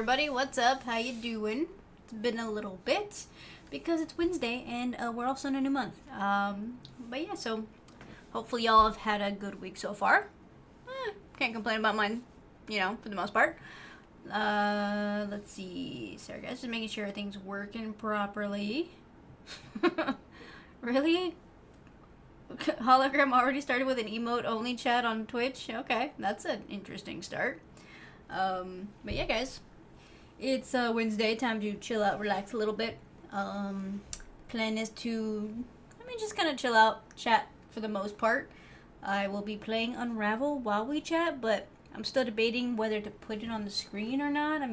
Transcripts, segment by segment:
everybody, what's up? How you doing? It's been a little bit because it's Wednesday and we're also in a new month. But yeah, so hopefully y'all have had a good week so far. Can't complain about mine, for the most part. Let's see. Sorry guys, just making sure everything's working properly. Really? Hologram already started with an emote only chat on Twitch? Okay, that's an interesting start. But yeah guys, it's Wednesday, time to chill out, relax a little bit. Plan is to, just kind of chill out, chat for the most part. I will be playing Unravel while we chat, but I'm still debating whether to put it on the screen or not.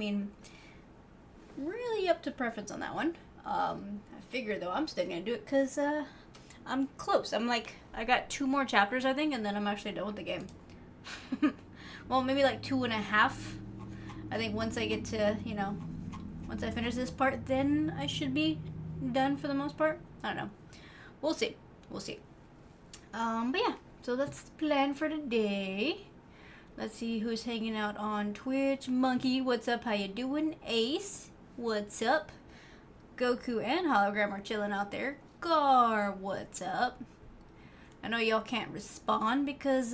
Really up to preference on that one. I figure though I'm still gonna do it because I'm close. I got 2 more chapters I think, and then I'm actually done with the game. Well, maybe like 2.5. I think once I get to, once I finish this part, then I should be done for the most part. I don't know. We'll see. We'll see. But yeah, so that's the plan for today. Let's see who's hanging out on Twitch. Monkey, what's up? How you doing? Ace, what's up? Goku and Hologram are chilling out there. Gar, what's up? I know y'all can't respond because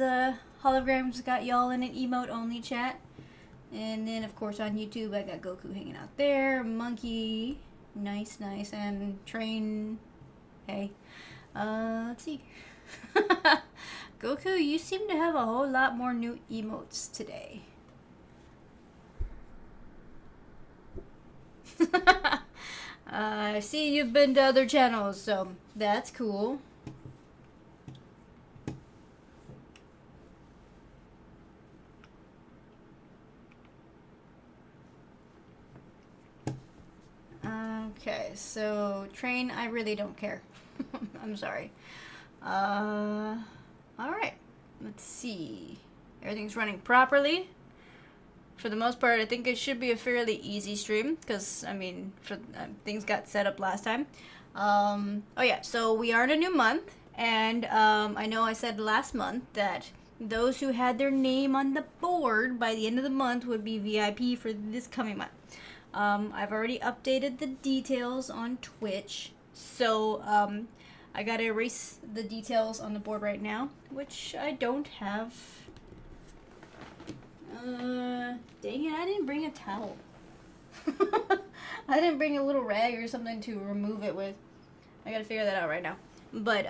Hologram's got y'all in an emote only chat. And then of course on YouTube I got Goku hanging out there. Monkey, nice, and Train, hey. Let's see. Goku, you seem to have a whole lot more new emotes today. I see you've been to other channels, so that's cool. Okay, so Train, I really don't care. I'm sorry. Alright. Let's see. Everything's running properly. For the most part, I think it should be a fairly easy stream, because, things got set up last time. Oh yeah, so we are in a new month, and I know I said last month that those who had their name on the board by the end of the month would be VIP for this coming month. I've already updated the details on Twitch, so I gotta erase the details on the board right now, which I don't have. Dang it, I didn't bring a towel. I didn't bring a little rag or something to remove it with. I gotta figure that out right now. But,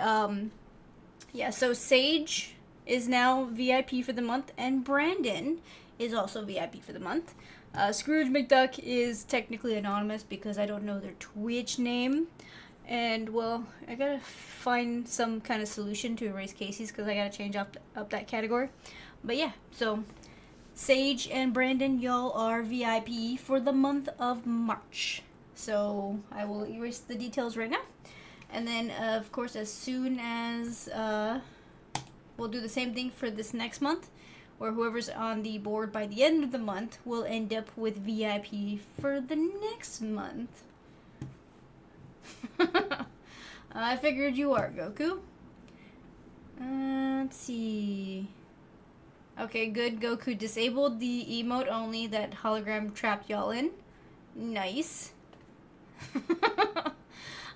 yeah, so Sage is now VIP for the month, and Brandon is also VIP for the month. Scrooge McDuck is technically anonymous because I don't know their Twitch name. And, well, I gotta find some kind of solution to erase Casey's because I gotta change up that category. But yeah, so Sage and Brandon, y'all are VIP for the month of March. So I will erase the details right now. And then, of course, as soon as we'll do the same thing for this next month, or whoever's on the board by the end of the month will end up with VIP for the next month. I figured you are, Goku. Let's see. Okay, good. Goku disabled the emote only that Hologram trapped y'all in. Nice.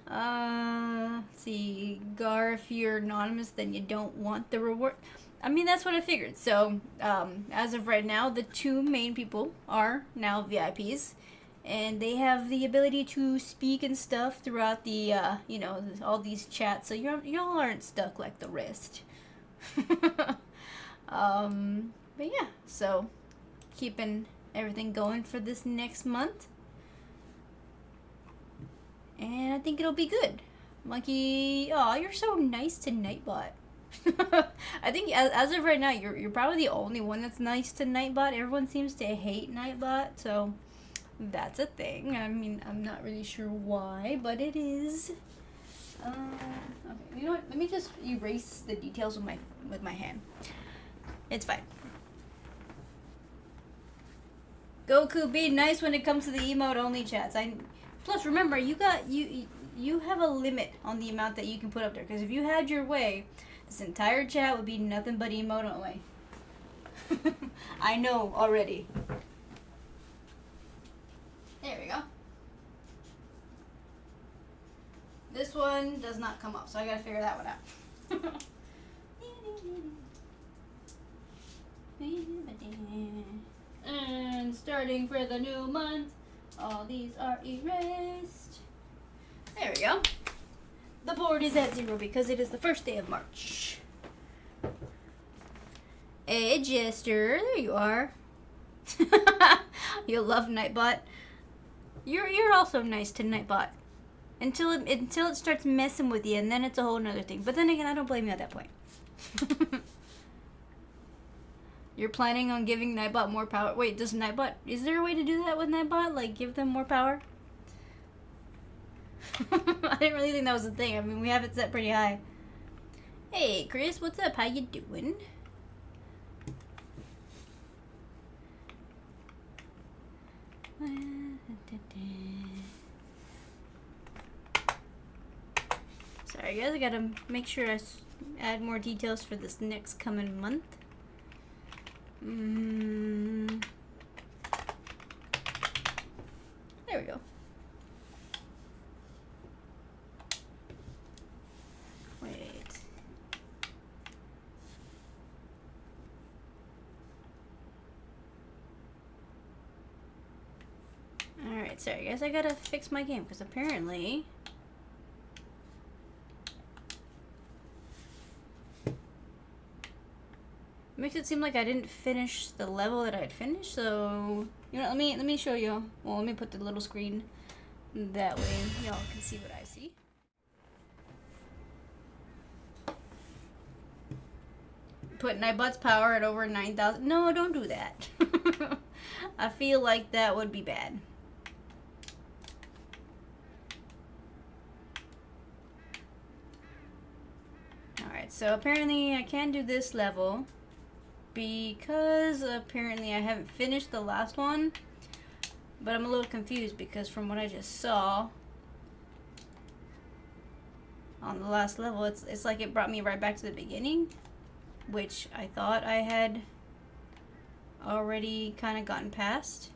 Let's see. Gar, if you're anonymous, then you don't want the reward. That's what I figured. So, as of right now, the 2 main people are now VIPs. And they have the ability to speak and stuff throughout the, all these chats. So y'all aren't stuck like the rest. But yeah, so keeping everything going for this next month. And I think it'll be good. Monkey, aw, you're so nice to Nightbot. I think as of right now, you're probably the only one that's nice to Nightbot. Everyone seems to hate Nightbot, so that's a thing. I'm not really sure why, but it is. Okay, you know what? Let me just erase the details with my hand. It's fine. Goku, be nice when it comes to the emote only chats. Plus remember, you have a limit on the amount that you can put up there, because if you had your way, this entire chat would be nothing but emote only. I know already. There we go. This one does not come up, so I gotta figure that one out. And starting for the new month, all these are erased. There we go. The board is at 0 because it is the first day of March. Hey, Jester, there you are. You love Nightbot. You're also nice to Nightbot. Until it starts messing with you, and then it's a whole nother thing. But then again, I don't blame you at that point. You're planning on giving Nightbot more power. Wait, does Nightbot... Is there a way to do that with Nightbot? Like, give them more power? I didn't really think that was a thing. I mean, we have it set pretty high. Hey, Chris, what's up? How you doing? Sorry, guys. I gotta make sure I add more details for this next coming month. There we go. Wait. Alright, sorry guys, I gotta fix my game because apparently makes it seem like I didn't finish the level that I had finished, so you know, let me show you. Well, let me put the little screen that way y'all can see what I see. Put Nightbot's power at over 9,000. No, don't do that. I feel like that would be bad. Alright, so apparently I can do this level because apparently I haven't finished the last one, but I'm a little confused because from what I just saw on the last level, it's like it brought me right back to the beginning, which I thought I had already kind of gotten past.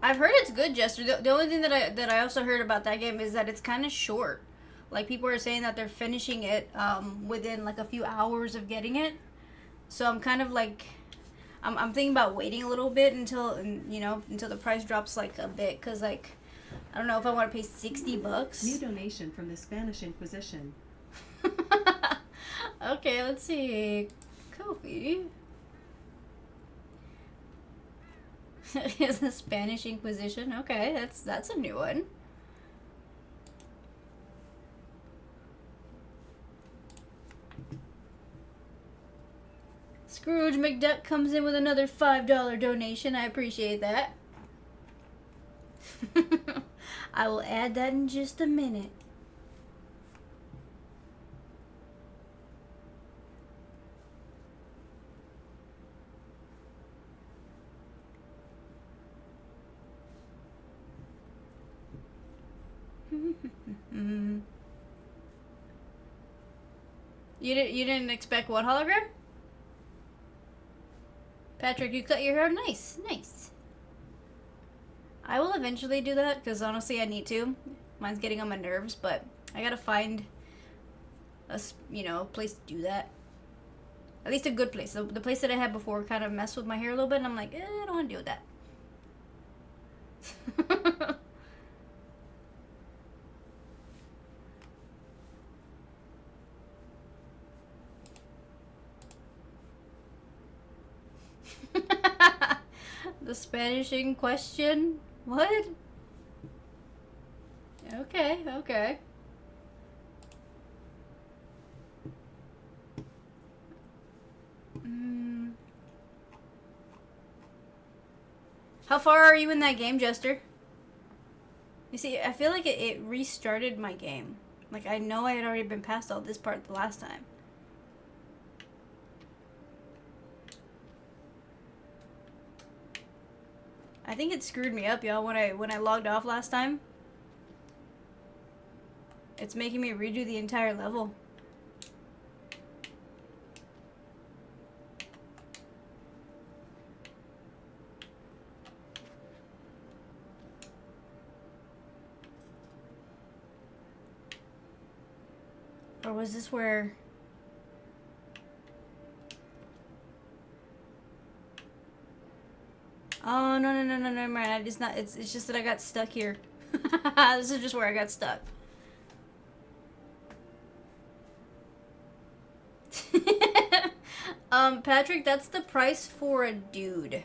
I've heard it's good, Jester. The only thing that I also heard about that game is that it's kind of short. Like, people are saying that they're finishing it within like a few hours of getting it. So I'm kind of like, I'm thinking about waiting a little bit until, you know, until the price drops like a bit, cause like I don't know if I want to pay $60. New donation from the Spanish Inquisition. Okay, let's see. Kofi. Is the Spanish Inquisition? Okay, that's a new one. Scrooge McDuck comes in with another $5 donation. I appreciate that. I will add that in just a minute. You didn't expect what hologram? Patrick, you cut your hair nice, nice. I will eventually do that because honestly I need to. Mine's getting on my nerves, but I gotta find a place to do that. At least a good place. The place that I had before kind of messed with my hair a little bit, and I'm like, I don't want to deal with that. The Spanish in question? What? Okay, okay. How far are you in that game, Jester? You see, I feel like it restarted my game. Like, I know I had already been past all this part the last time. I think it screwed me up, y'all, when I logged off last time. It's making me redo the entire level. Or was this where... Oh, no, never mind. It's just that I got stuck here. This is just where I got stuck. Patrick, that's the price for a dude.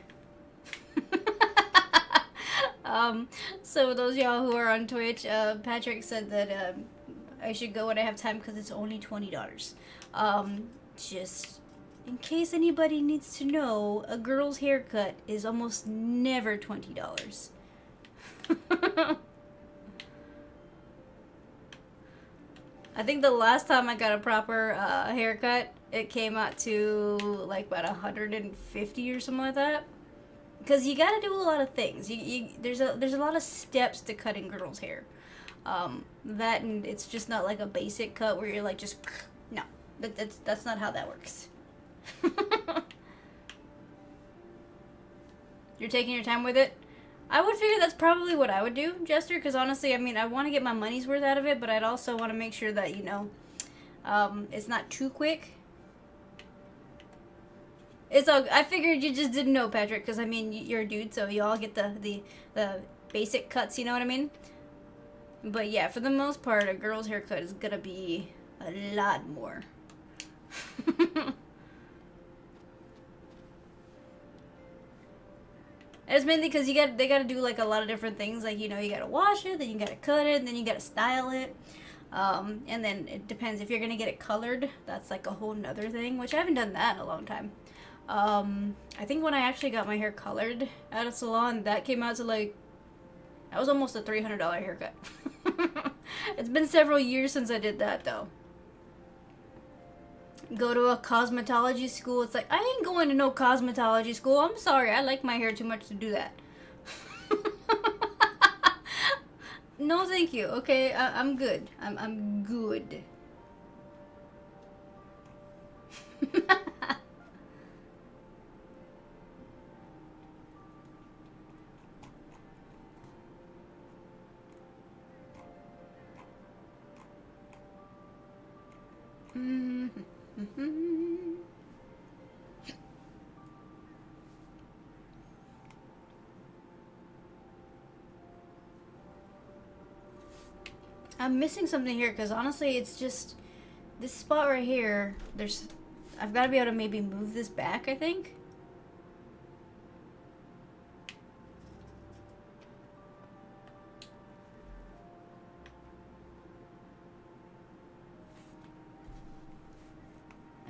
So those y'all who are on Twitch, Patrick said that, I should go when I have time because it's only $20. Just in case anybody needs to know, a girl's haircut is almost never $20. I think the last time I got a proper haircut, it came out to like about 150 or something like that. Because you gotta do a lot of things. There's a lot of steps to cutting girls' hair. That, and it's just not like a basic cut where you're like just no. That's not how that works. You're taking your time with it. I would figure that's probably what I would do, Jester, because honestly, I mean, I want to get my money's worth out of it, but I'd also want to make sure that, you know, it's not too quick. It's all, I figured you just didn't know, Patrick, because, I mean, you're a dude, so you all get the basic cuts, you know what I mean? But yeah, for the most part, a girl's haircut is gonna be a lot more. It's mainly because they gotta do like a lot of different things. Like, you know, you gotta wash it, then you gotta cut it, then you gotta style it. And then it depends if you're gonna get it colored. That's like a whole nother thing, which I haven't done that in a long time. I think when I actually got my hair colored at a salon, that came out to like, that was almost a $300 haircut. It's been several years since I did that though. Go to a cosmetology school. It's like, I ain't going to no cosmetology school. I'm sorry. I like my hair too much to do that. No, thank you. Okay, I'm good. I'm good. I'm missing something here because honestly, it's just this spot right here. I've got to be able to maybe move this back, I think.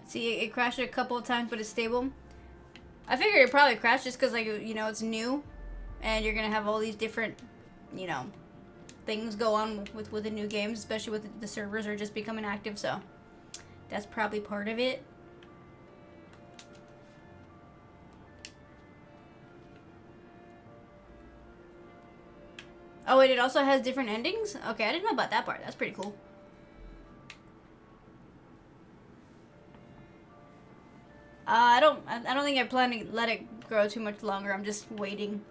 See, it crashed a couple of times, but it's stable. I figured it probably crashed just because, like, you know, it's new, and you're gonna have all these different, you know, things go on with the new games, especially with the servers are just becoming active. So that's probably part of it. Oh wait, it also has different endings? Okay, I didn't know about that part. That's pretty cool. I don't think I plan to let it grow too much longer. I'm just waiting.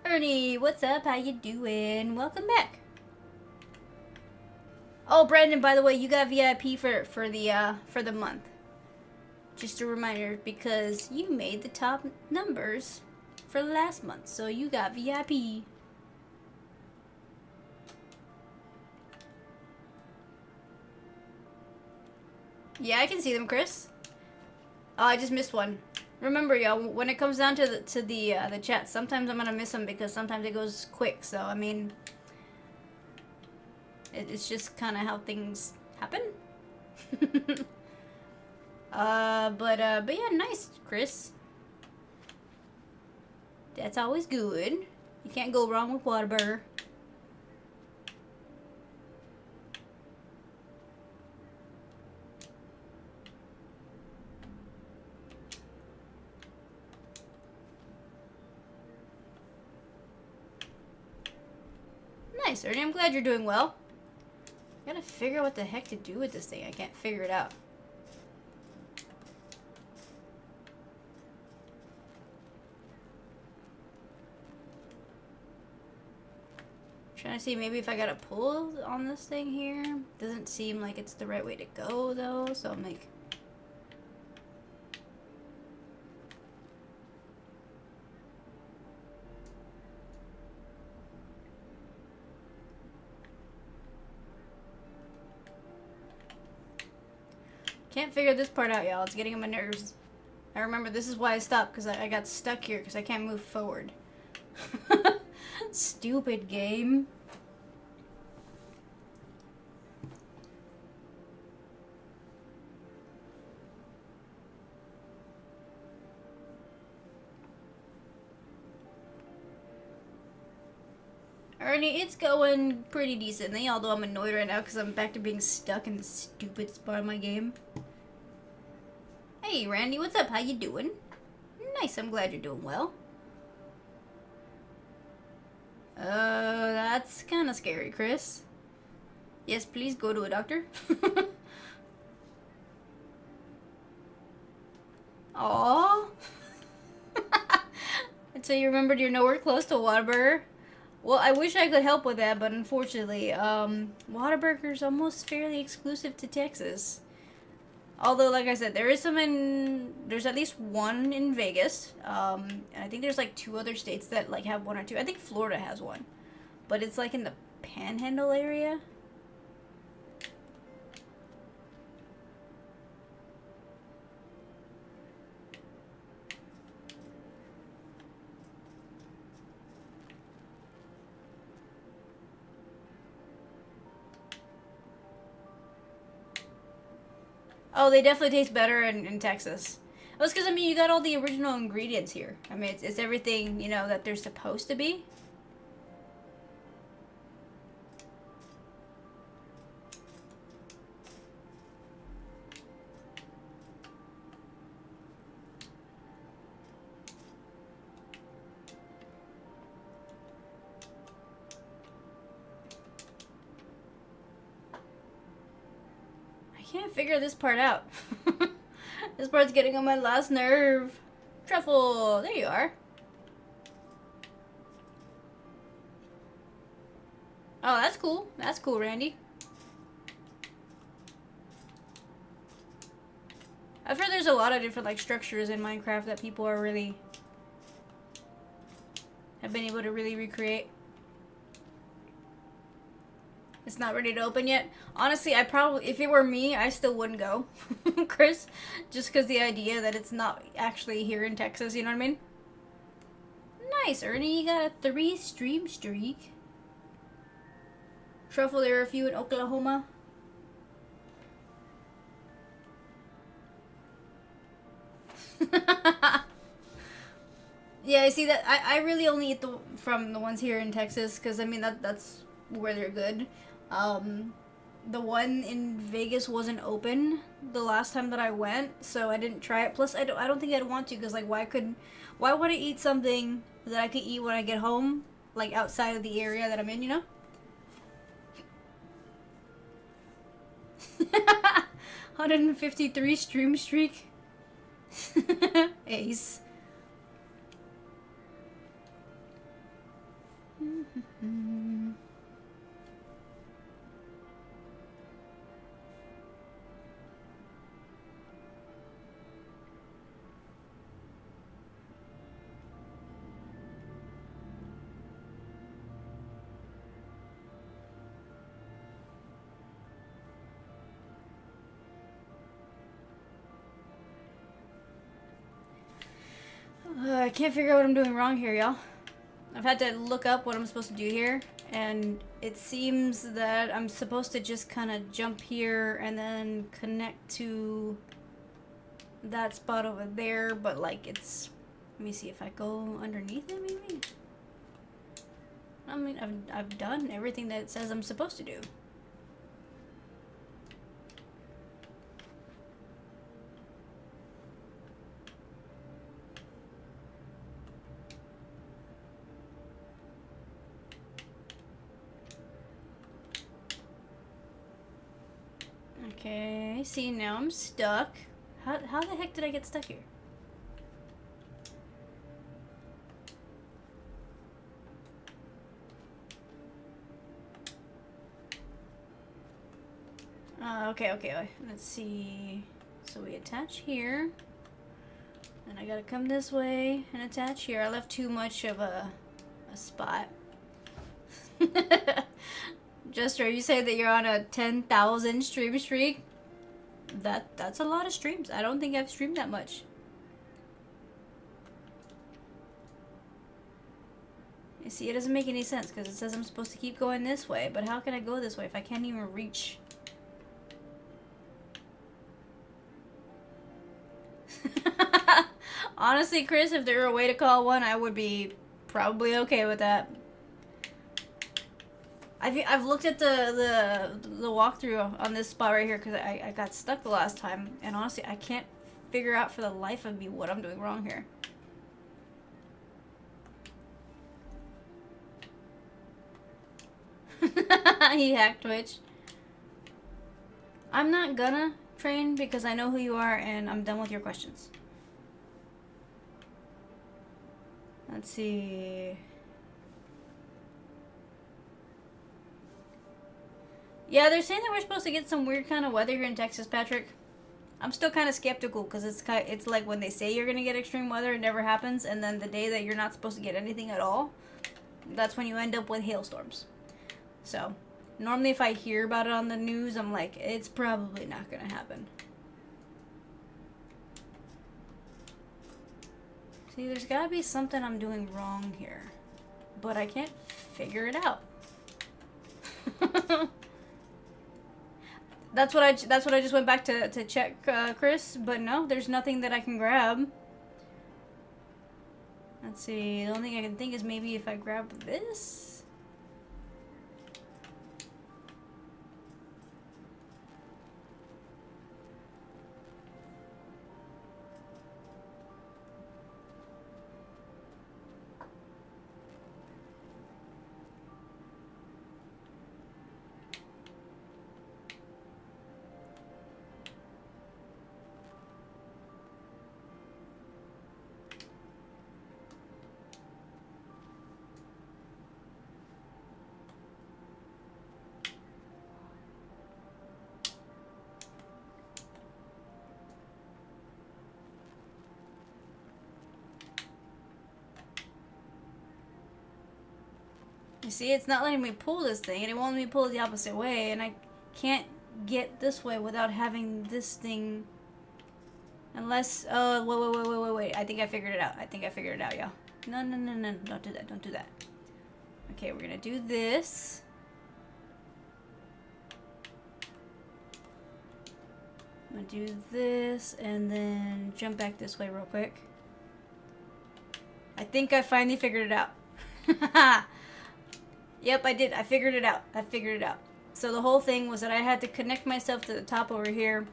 Ernie, what's up? How you doing? Welcome back. Oh, Brandon, by the way, you got VIP for the month. Just a reminder, because you made the top numbers for last month, so you got VIP. Yeah, I can see them, Chris. Oh, I just missed one. Remember, y'all, when it comes down to the chat, sometimes I'm gonna miss them because sometimes it goes quick. So I mean, it's just kind of how things happen. But yeah, nice, Chris. That's always good. You can't go wrong with Whataburger. Nice, Ernie. I'm glad you're doing well. I gotta figure out what the heck to do with this thing. I can't figure it out. Trying to see maybe if I gotta pull on this thing here. Doesn't seem like it's the right way to go though, so I'm like... Can't figure this part out, y'all. It's getting on my nerves. I remember this is why I stopped, because I got stuck here because I can't move forward. Stupid game. Ernie, it's going pretty decently, although I'm annoyed right now because I'm back to being stuck in the stupid spot of my game. Hey, Randy, what's up? How you doing? Nice, I'm glad you're doing well. That's kind of scary, Chris. Yes, please go to a doctor. Aww. Until you remembered you're nowhere close to Whataburger. Well, I wish I could help with that, but unfortunately, Whataburger's almost fairly exclusive to Texas. Although, like I said, there's at least one in Vegas. And I think there's like 2 other states that like have 1 or 2. I think Florida has one. But it's like in the Panhandle area. Oh, they definitely taste better in Texas. Well, it's because, I mean, you got all the original ingredients here. I mean, it's everything, you know, that they're supposed to be. Can't figure this part out. This part's getting on my last nerve. Truffle, there you are. Oh, that's cool. That's cool, Randy. I've heard there's a lot of different like structures in Minecraft that people are really have been able to really recreate. It's not ready to open yet. Honestly, I probably, if it were me, I still wouldn't go, Chris. Just because the idea that it's not actually here in Texas, you know what I mean? Nice, Ernie, you got a 3 stream streak. Truffle, there are a few in Oklahoma. Yeah, I see that. I really only eat from the ones here in Texas because I mean that's where they're good. The one in Vegas wasn't open the last time that I went, so I didn't try it. Plus, I don't think I'd want to because like why would I eat something that I could eat when I get home, like outside of the area that I'm in, you know? 153 stream streak. Ace. I can't figure out what I'm doing wrong here, y'all. I've had to look up what I'm supposed to do here, and it seems that I'm supposed to just kind of jump here and then connect to that spot over there, but like it's... Let me see if I go underneath it, maybe? I mean, I've done everything that it says I'm supposed to do. Okay, see, now I'm stuck. How the heck did I get stuck here? Okay. Let's see. So we attach here. And I gotta come this way and attach here. I left too much of a spot. Jester, you say that you're on a 10,000 stream streak? That's a lot of streams. I don't think I've streamed that much. You see, it doesn't make any sense because it says I'm supposed to keep going this way, but how can I go this way if I can't even reach? Honestly, Chris, if there were a way to call one, I would be probably okay with that. I've looked at the walkthrough on this spot right here because I got stuck the last time, and honestly, I can't figure out for the life of me what I'm doing wrong here. He hacked Twitch. I'm not gonna train because I know who you are and I'm done with your questions. Let's see. Yeah, they're saying that we're supposed to get some weird kind of weather here in Texas, Patrick. I'm still kind of skeptical because it's like when they say you're gonna get extreme weather, it never happens, and then the day that you're not supposed to get anything at all, that's when you end up with hailstorms. So, normally if I hear about it on the news, I'm like, it's probably not gonna happen. See, there's gotta be something I'm doing wrong here, but I can't figure it out. That's what I just went back to check, Chris, but no, there's nothing that I can grab. Let's see, the only thing I can think is maybe if I grab this. You see, it's not letting me pull this thing, and it won't let me pull it the opposite way, and I can't get this way without having this thing. Unless, wait. I think I figured it out. Y'all. No. Don't do that. Okay, we're gonna do this. I'm gonna do this, and then jump back this way real quick. I think I finally figured it out. Yep, I did. I figured it out. So the whole thing was that I had to connect myself to the top over here,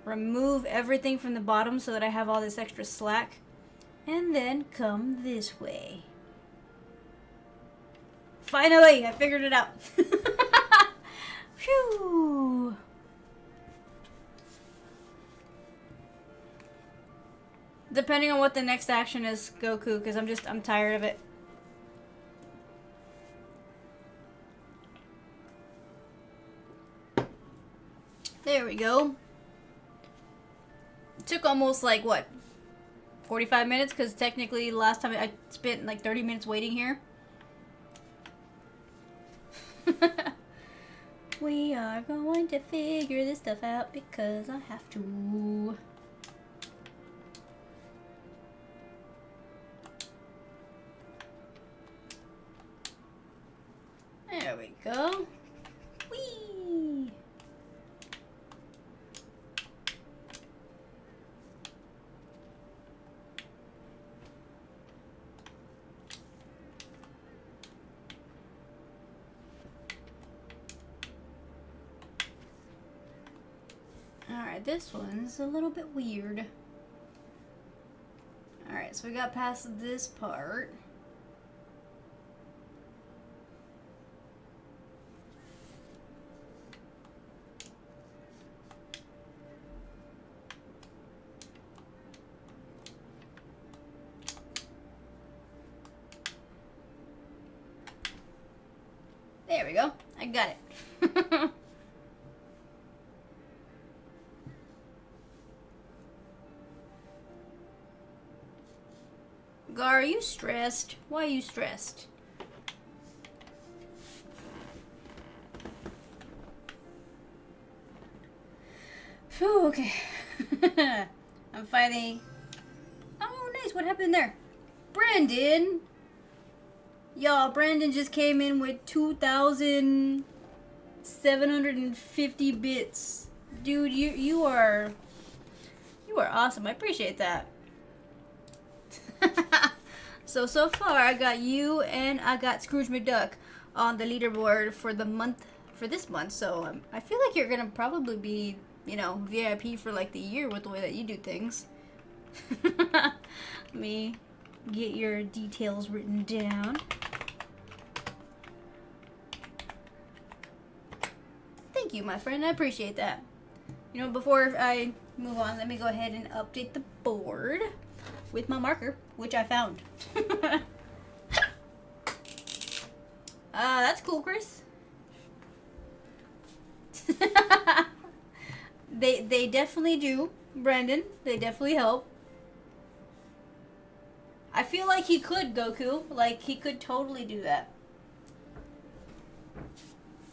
remove everything from the bottom so that I have all this extra slack, and then come this way. Finally, I figured it out. Phew. Depending on what the next action is, Goku, because I'm tired of it. There we go. It took almost like, what, 45 minutes? Because technically last time I spent like 30 minutes waiting here. We are going to figure this stuff out because I have to. There we go. Whee! Alright, this one's a little bit weird. Alright, so we got past this part. There we go. I got it. Gar, are you stressed? Why are you stressed? Phew, okay. I'm fighting. Oh, nice. What happened there? Brandon! Y'all, Brandon just came in with 2,750 bits. Dude, you are awesome. I appreciate that. So far I got you and I got Scrooge McDuck on the leaderboard for this month. So I feel like you're gonna probably be, you know, VIP for like the year with the way that you do things. Let me get your details written down. Thank you, my friend. I appreciate that. You know, before I move on, let me go ahead and update the board with my marker, which I found. That's cool, Chris. They definitely do, Brandon. They definitely help. I feel like he could, Goku. Like, he could totally do that.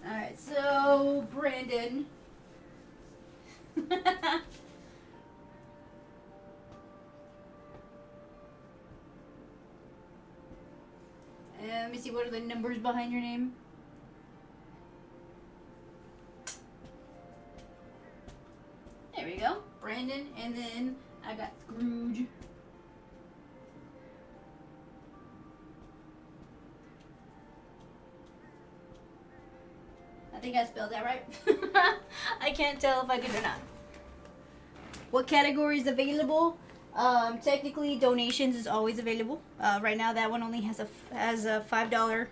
Alright, so, Brandon. Let me see, what are the numbers behind your name? There we go. Brandon, and then I got Scrooge. I think I spelled that right. I can't tell if I did or not. What category is available? Technically, donations is always available. Right now, that one only has a $5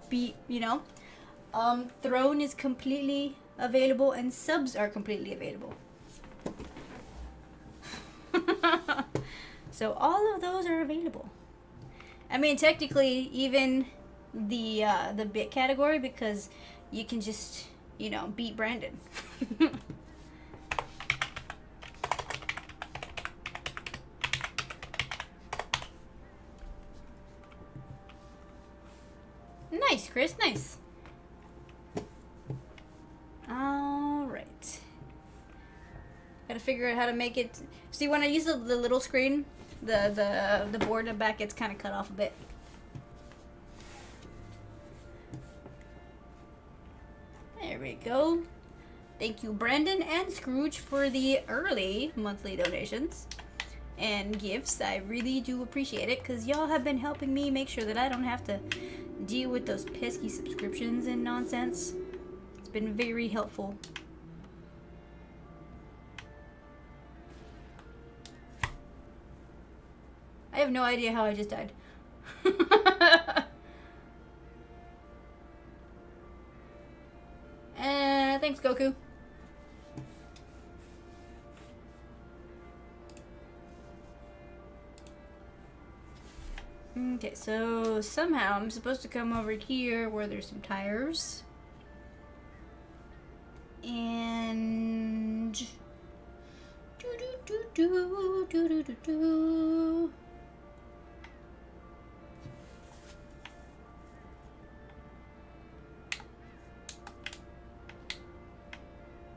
beat. You know, Throne is completely available, and subs are completely available. So all of those are available. I mean, technically, even the bit category, because you can just, you know, beat Brandon. Nice, Chris. Nice. All right. Gotta figure out how to make it. See, when I use the little screen, the board in the back gets kind of cut off a bit. There we go. Thank you, Brandon and Scrooge, for the early monthly donations and gifts. I really do appreciate it, because y'all have been helping me make sure that I don't have to deal with those pesky subscriptions and nonsense. It's been very helpful. I have no idea how I just died. Thanks, Goku. Okay, so somehow I'm supposed to come over here where there's some tires. And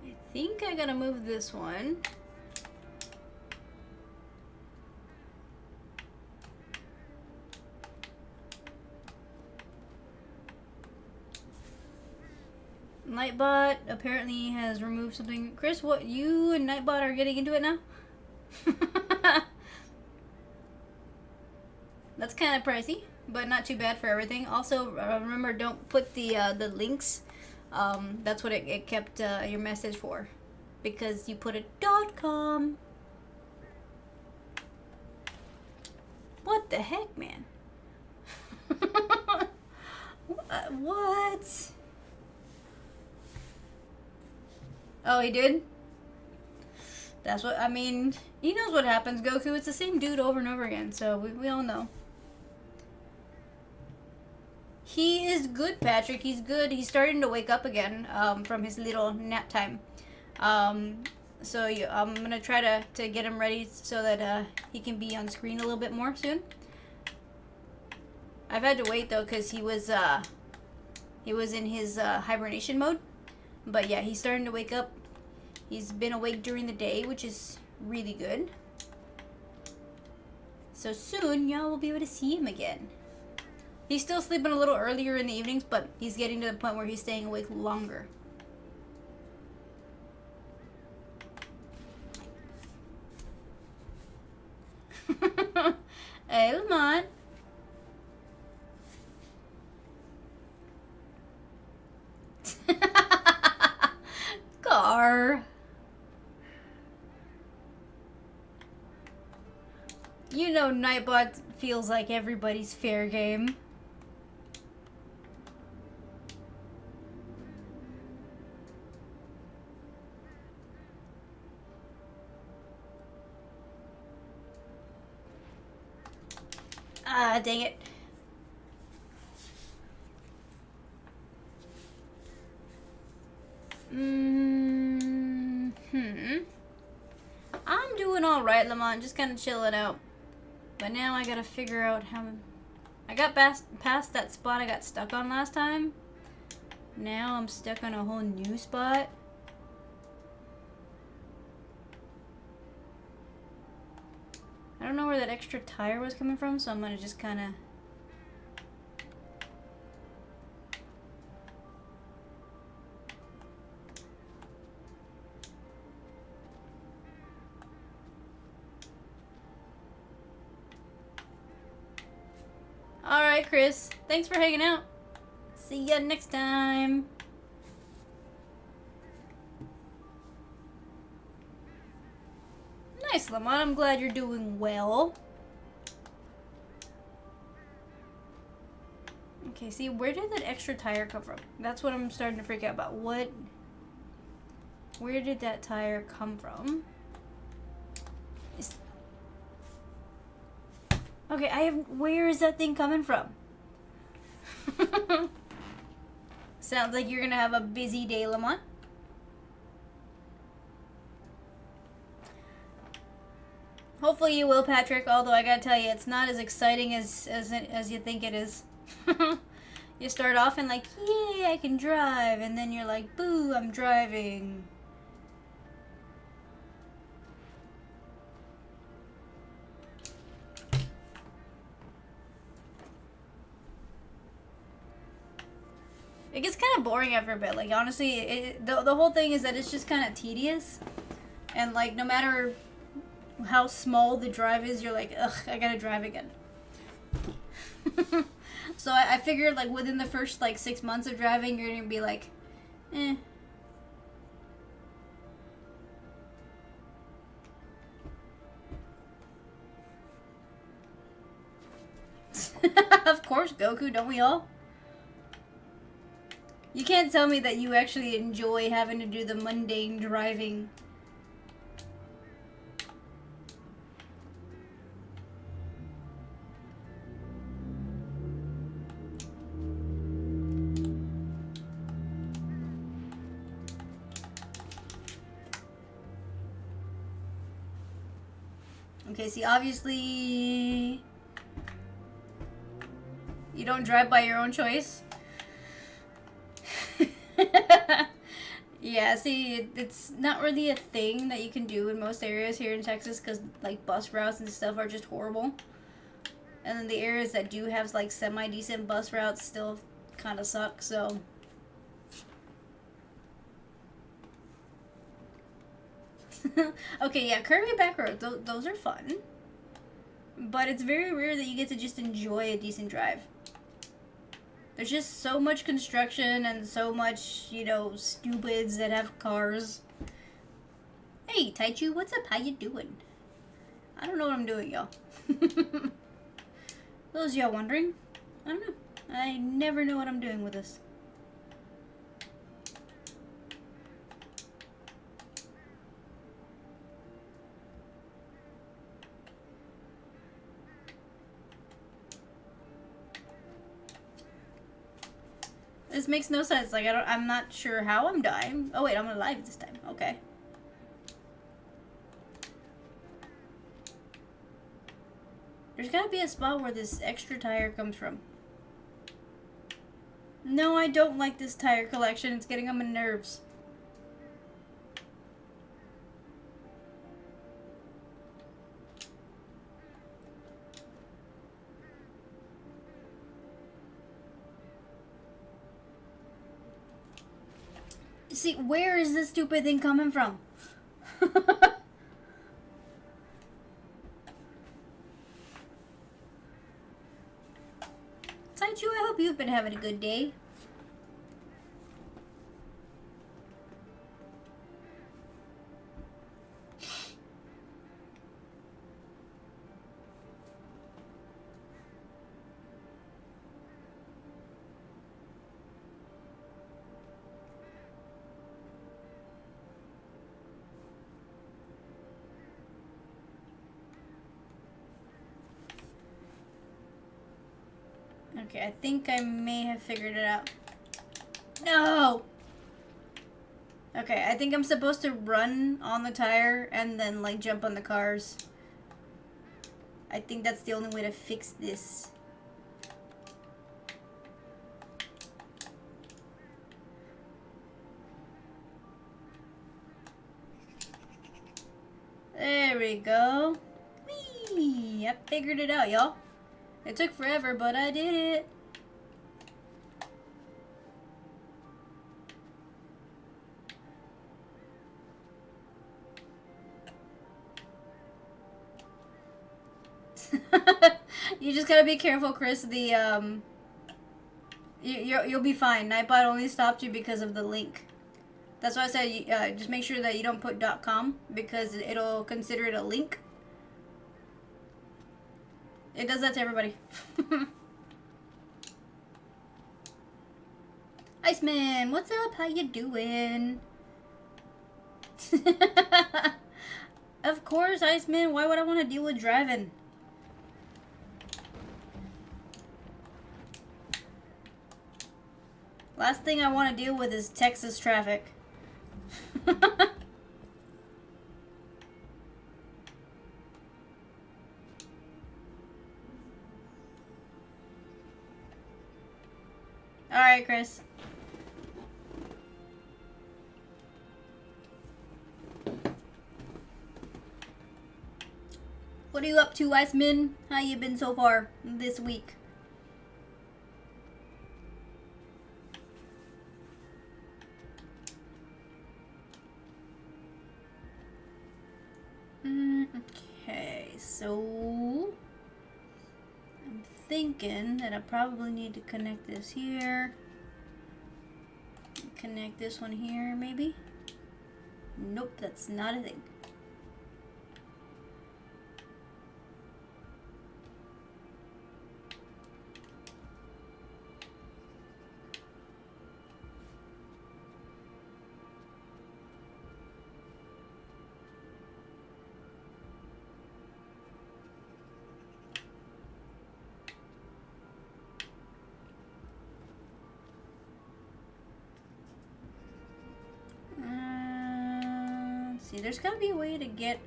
I think I gotta move this one. Nightbot apparently has removed something. Chris, what, you and Nightbot are getting into it now? That's kind of pricey, but not too bad for everything. Also, remember, don't put the links. That's what it kept your message for, because you put a .com. What the heck, man? What? Oh, he did? That's what, I mean, he knows what happens, Goku. It's the same dude over and over again, so we all know. He is good, Patrick. He's good. He's starting to wake up again from his little nap time. So I'm gonna try to get him ready so that he can be on screen a little bit more soon. I've had to wait though because he was in his hibernation mode. But yeah, he's starting to wake up. He's been awake during the day, which is really good. So soon, y'all will be able to see him again. He's still sleeping a little earlier in the evenings, but he's getting to the point where he's staying awake longer. Hey, Lamont. Car. You know Nightbot feels like everybody's fair game. Ah, dang it. I'm doing alright, Lamont. Just kind of chilling out. But now I gotta figure out how... I got past that spot I got stuck on last time. Now I'm stuck on a whole new spot. I don't know where that extra tire was coming from, so I'm gonna just kind of... Alright, Chris. Thanks for hanging out. See ya next time. Nice, Lamont. I'm glad you're doing well. Okay, see, where did that extra tire come from? That's what I'm starting to freak out about. Where did that tire come from? Okay, where is that thing coming from? Sounds like you're gonna have a busy day, Lamont. Hopefully you will, Patrick, although I gotta tell you, it's not as exciting as you think it is. You start off and like, yay, I can drive, and then you're like, boo, I'm driving. It gets kind of boring after a bit. Like, honestly, the whole thing is that it's just kind of tedious. And, like, no matter how small the drive is, you're like, ugh, I gotta drive again. So I figured, like, within the first, like, 6 months of driving, you're gonna be like, eh. Of course, Goku, don't we all? You can't tell me that you actually enjoy having to do the mundane driving. Okay, see, obviously you don't drive by your own choice. Yeah, see, it's not really a thing that you can do in most areas here in Texas because, like, bus routes and stuff are just horrible. And then the areas that do have, like, semi-decent bus routes still kind of suck, so... Okay, yeah, curvy back roads, those are fun. But it's very rare that you get to just enjoy a decent drive. There's just so much construction and so much, you know, stupids that have cars. Hey, Taichu, what's up? How you doing? I don't know what I'm doing, y'all. Those y'all wondering, I don't know. I never know what I'm doing with this. This makes no sense. Like, I'm not sure how I'm dying. Oh, wait, I'm alive this time. Okay. There's gotta be a spot where this extra tire comes from. No, I don't like this tire collection. It's getting on my nerves. See, where is this stupid thing coming from? Saichu, I hope you've been having a good day. Okay, I think I may have figured it out. No! Okay, I think I'm supposed to run on the tire and then, like, jump on the cars. I think that's the only way to fix this. There we go. Whee! I figured it out, y'all. It took forever, but I did it. You just gotta be careful, Chris. The you'll be fine. Nightbot only stopped you because of the link. That's why I said just make sure that you don't put .com because it'll consider it a link. It does that to everybody. Iceman, what's up? How you doing? Of course, Iceman. Why would I want to deal with driving? Last thing I want to deal with is Texas traffic. Alright, Chris. What are you up to, Iceman? How you been so far this week? Okay, so I'm thinking that I probably need to connect this here. Connect this one here, maybe? Nope, that's not a thing. See, there's gotta be a way to get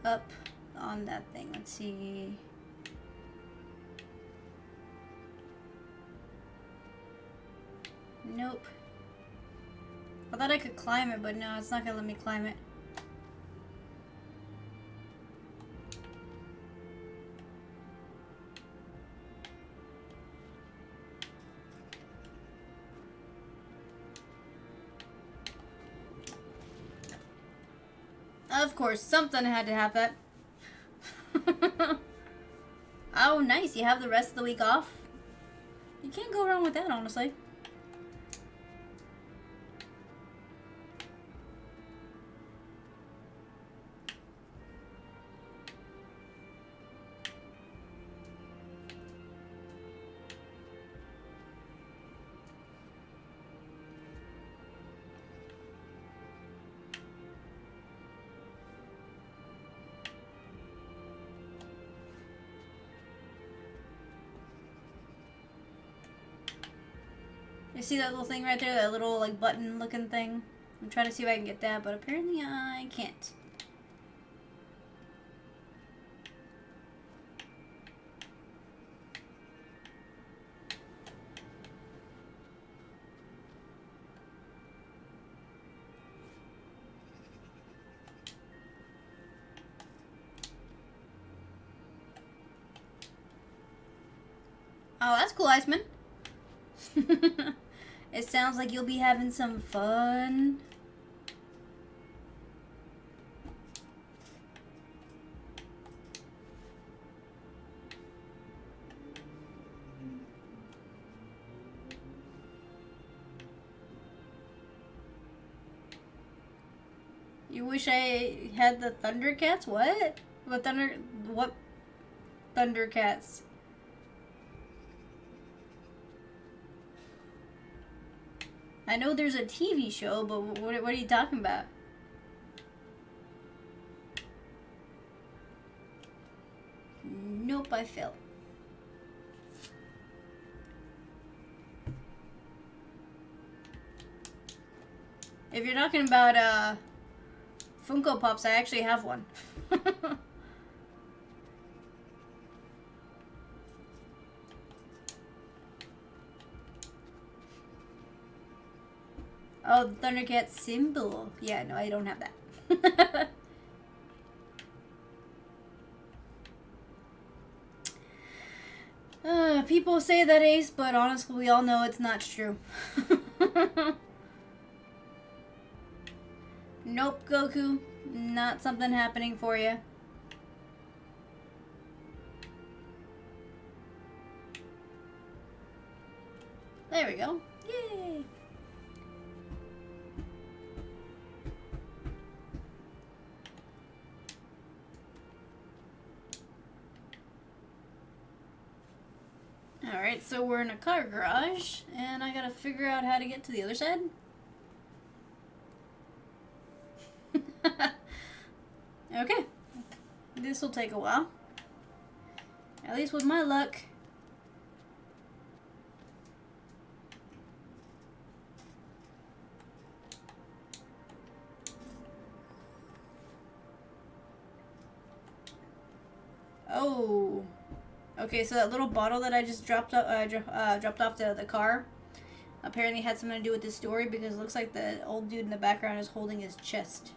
up on that thing. Let's see. Nope. I thought I could climb it, but no, it's not gonna let me climb it. Of course, something had to have that. Oh, nice. You have the rest of the week off. You can't go wrong with that, honestly. You see that little thing right there? That little, like, button-looking thing? I'm trying to see if I can get that, but apparently I can't. Oh, that's cool, Iceman. It sounds like you'll be having some fun. You wish I had the Thundercats? What? What Thundercats? I know there's a TV show, but what are you talking about? Nope, I failed. If you're talking about Funko Pops, I actually have one. Oh, the Thundercat symbol. Yeah, no, I don't have that. People say that, Ace, but honestly, we all know it's not true. Nope, Goku. Not something happening for you. There we go. Yay! Alright, so we're in a car garage, and I gotta figure out how to get to the other side. Okay. This will take a while. At least with my luck. Oh. Okay, so that little bottle that I just dropped off the car apparently had something to do with this story, because it looks like the old dude in the background is holding his chest.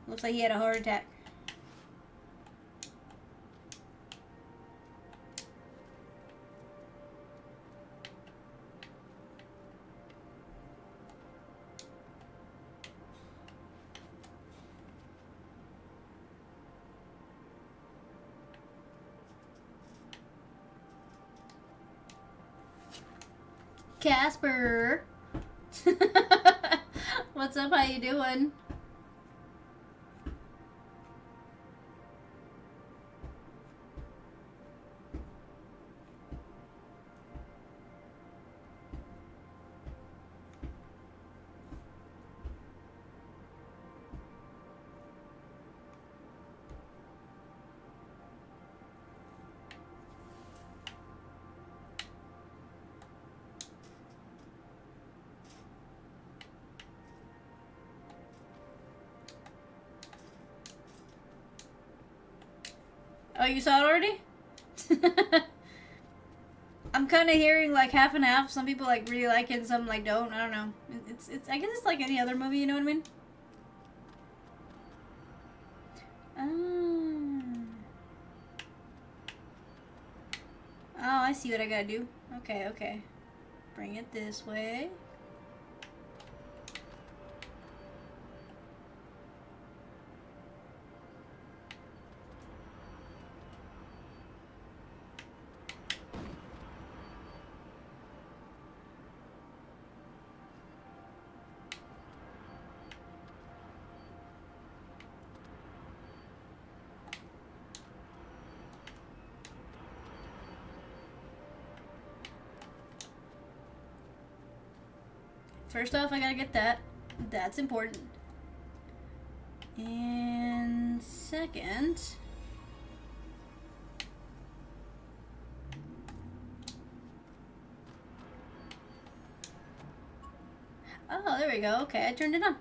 Looks like he had a heart attack. Casper! What's up? How you doing? Oh, you saw it already? I'm kind of hearing like half and half. Some people like really like it, and some like don't. I don't know. It's. I guess it's like any other movie. You know what I mean? Oh, I see what I gotta do. Okay, okay. Bring it this way. First off, I gotta get that. That's important. And second... Oh, there we go. Okay, I turned it on.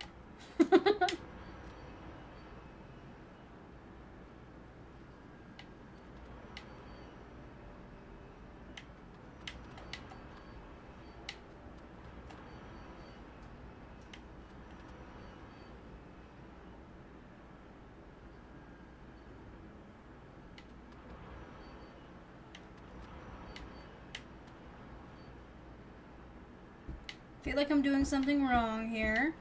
Feel like I'm doing something wrong here.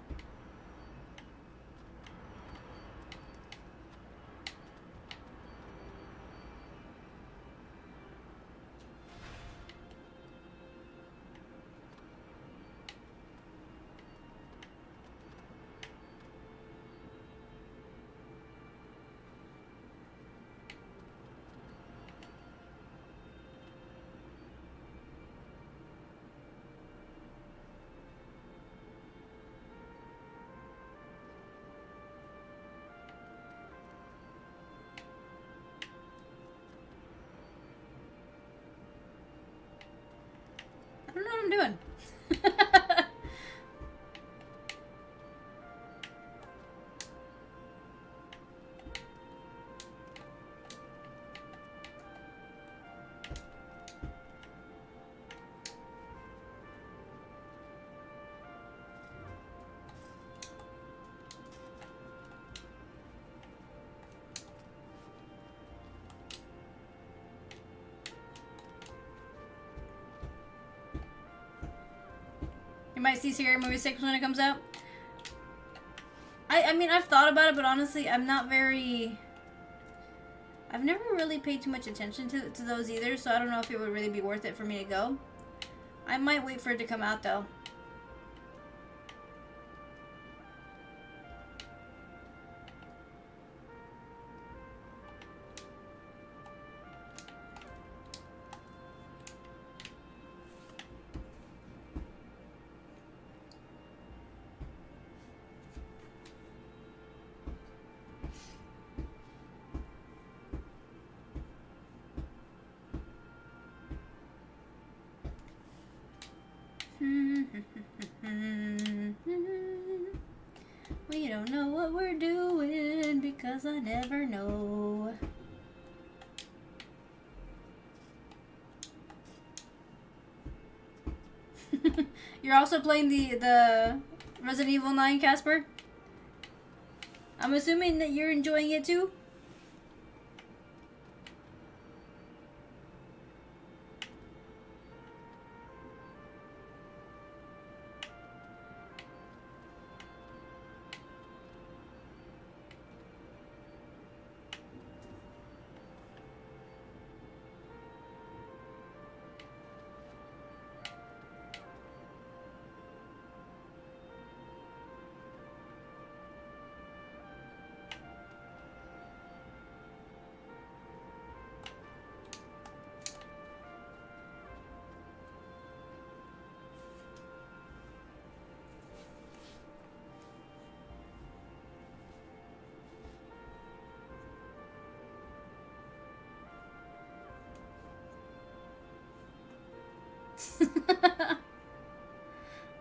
I don't know what I'm doing. You might see Scary Movie 6 when it comes out. I mean, I've thought about it, but honestly, I'm not very... I've never really paid too much attention to those either, so I don't know if it would really be worth it for me to go. I might wait for it to come out, though. We don't know what we're doing because I never know. You're also playing the Resident Evil 9, Casper? I'm assuming that you're enjoying it too?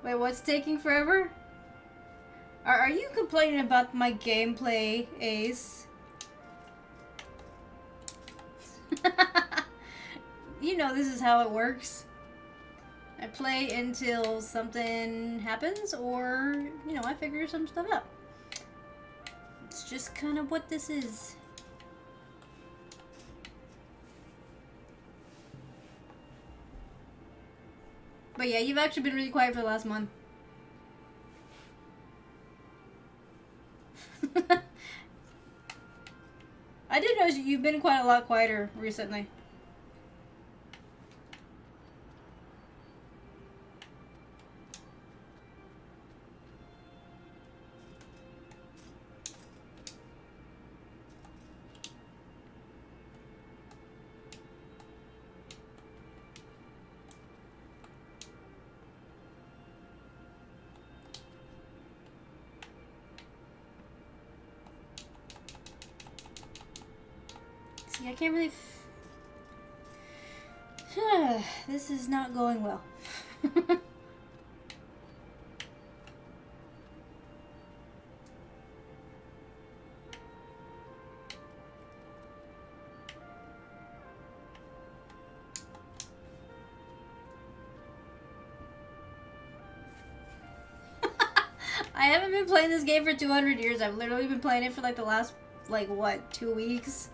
Wait, what's taking forever? Are you complaining about my gameplay, Ace? You know this is how it works. I play until something happens, or, you know, I figure some stuff out. It's just kind of what this is. But yeah, you've actually been really quiet for the last month. I did notice you've been quite a lot quieter recently. See, I can't really... This is not going well. I haven't been playing this game for 200 years. I've literally been playing it for like the last, like, what, 2 weeks?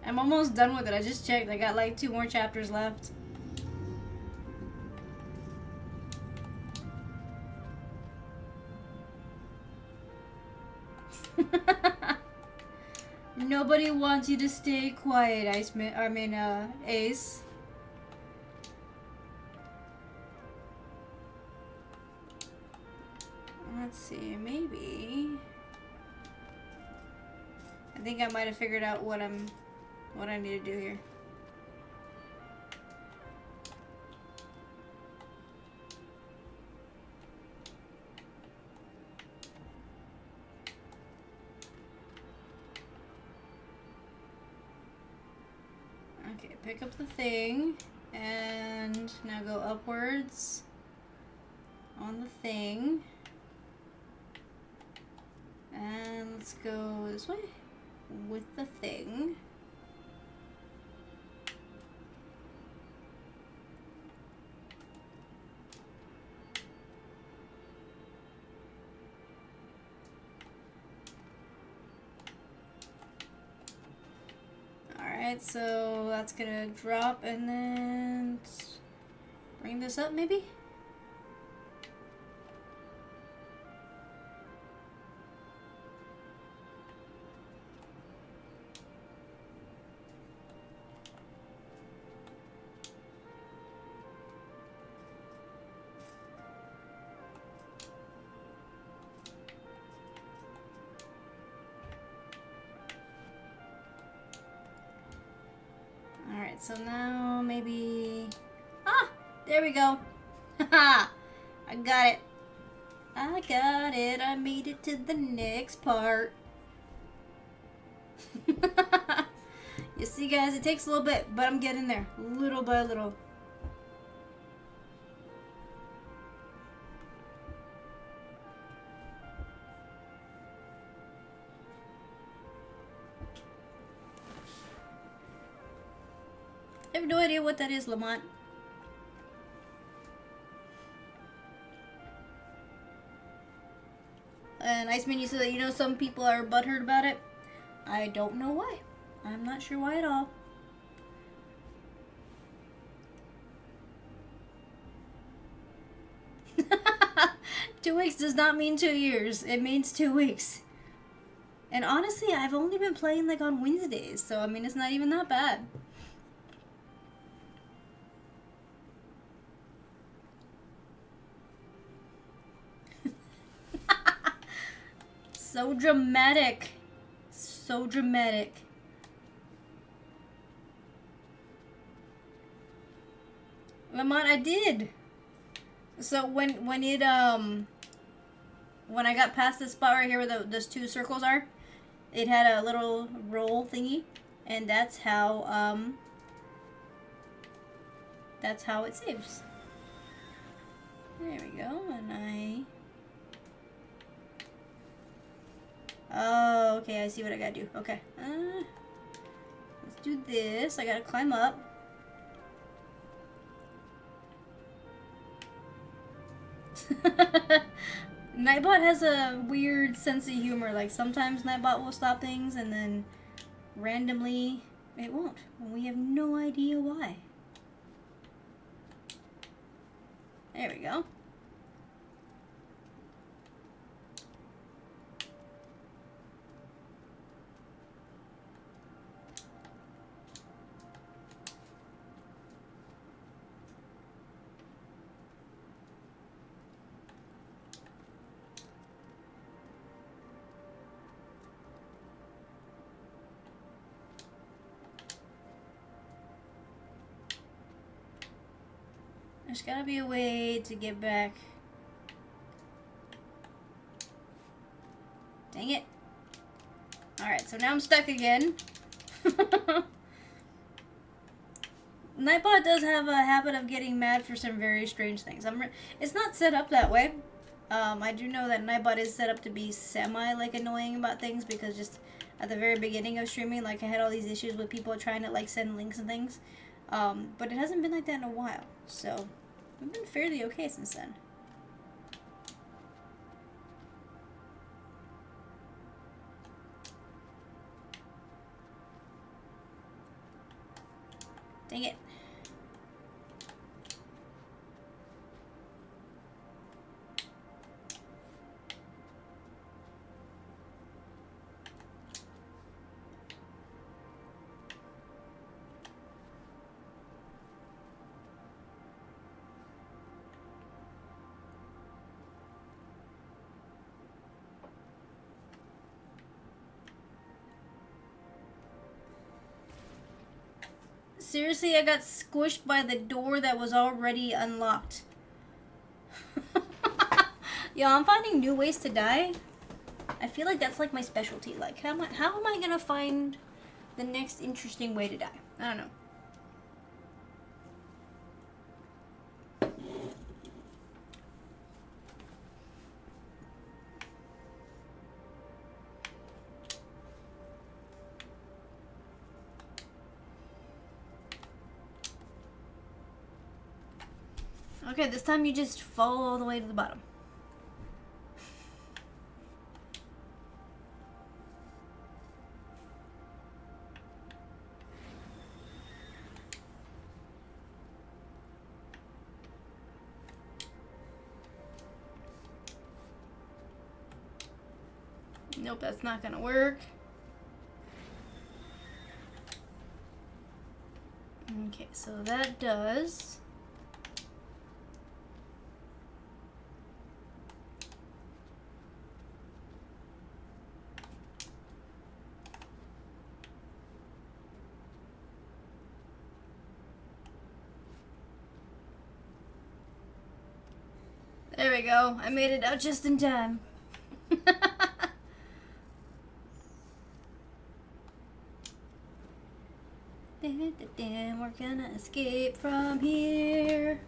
I'm almost done with it. I just checked. I got like 2 more chapters left. Nobody wants you to stay quiet, Ace. Let's see, maybe. I think I might have figured out what I need to do here. Okay, pick up the thing, and now go upwards on the thing. And let's go this way with the thing. Alright, so that's gonna drop and then bring this up maybe? Alright, so now maybe... Ah! There we go! Haha! I got it! I got it! I made it to the next part! You see, guys, it takes a little bit, but I'm getting there. Little by little. I have no idea what that is, Lamont. And Iceman, you said that, you know, some people are butthurt about it. I don't know why. I'm not sure why at all. Two weeks does not mean 2 years. It means 2 weeks. And honestly, I've only been playing like on Wednesdays, so I mean, it's not even that bad. So dramatic. So dramatic. Lamont, I did. So when I got past this spot right here where those 2 circles are, it had a little roll thingy, and that's how it saves. There we go, and oh, okay, I see what I gotta do. Okay. Let's do this. I gotta climb up. Nightbot has a weird sense of humor. Like, sometimes Nightbot will stop things, and then randomly it won't. And we have no idea why. There we go. There's gotta be a way to get back. Dang it. Alright, so now I'm stuck again. Nightbot does have a habit of getting mad for some very strange things. It's not set up that way. I do know that Nightbot is set up to be semi, annoying about things, because just at the very beginning of streaming, I had all these issues with people trying to, send links and things. But it hasn't been like that in a while, so We've been fairly okay since then. Dang it. Seriously, I got squished by the door that was already unlocked. Yo, I'm finding new ways to die. I feel like that's like my specialty. Like, how am I gonna find the next interesting way to die? I don't know. Okay, this time you just fall all the way to the bottom. Nope, that's not gonna work. Okay, so that does... There we go. I made it out just in time. We're gonna escape from here.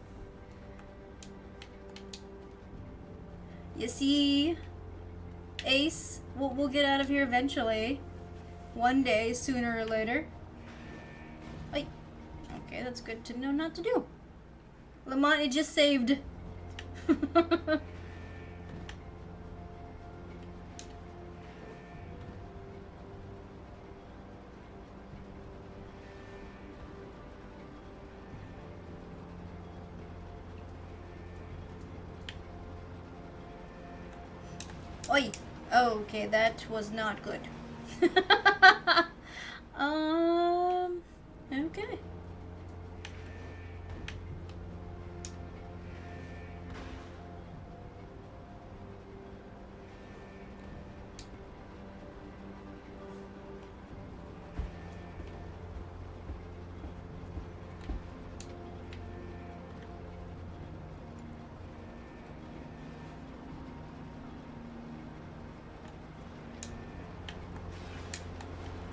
You see, Ace, we'll get out of here eventually. One day, sooner or later. Ay. Okay, that's good to know not to do. Lamont, it just saved. Oi! Oh, okay, that was not good. Okay.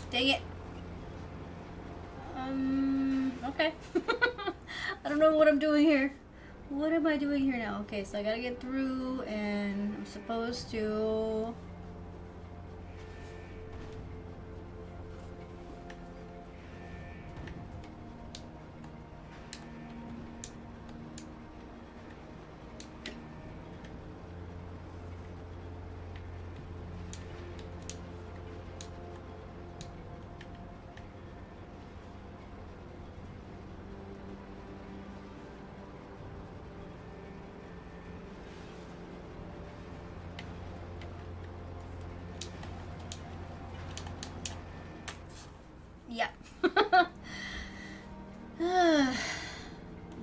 Dang it. Okay. I don't know what I'm doing here. What am I doing here now? Okay, so I gotta get through, and I'm supposed to... Yeah. Let's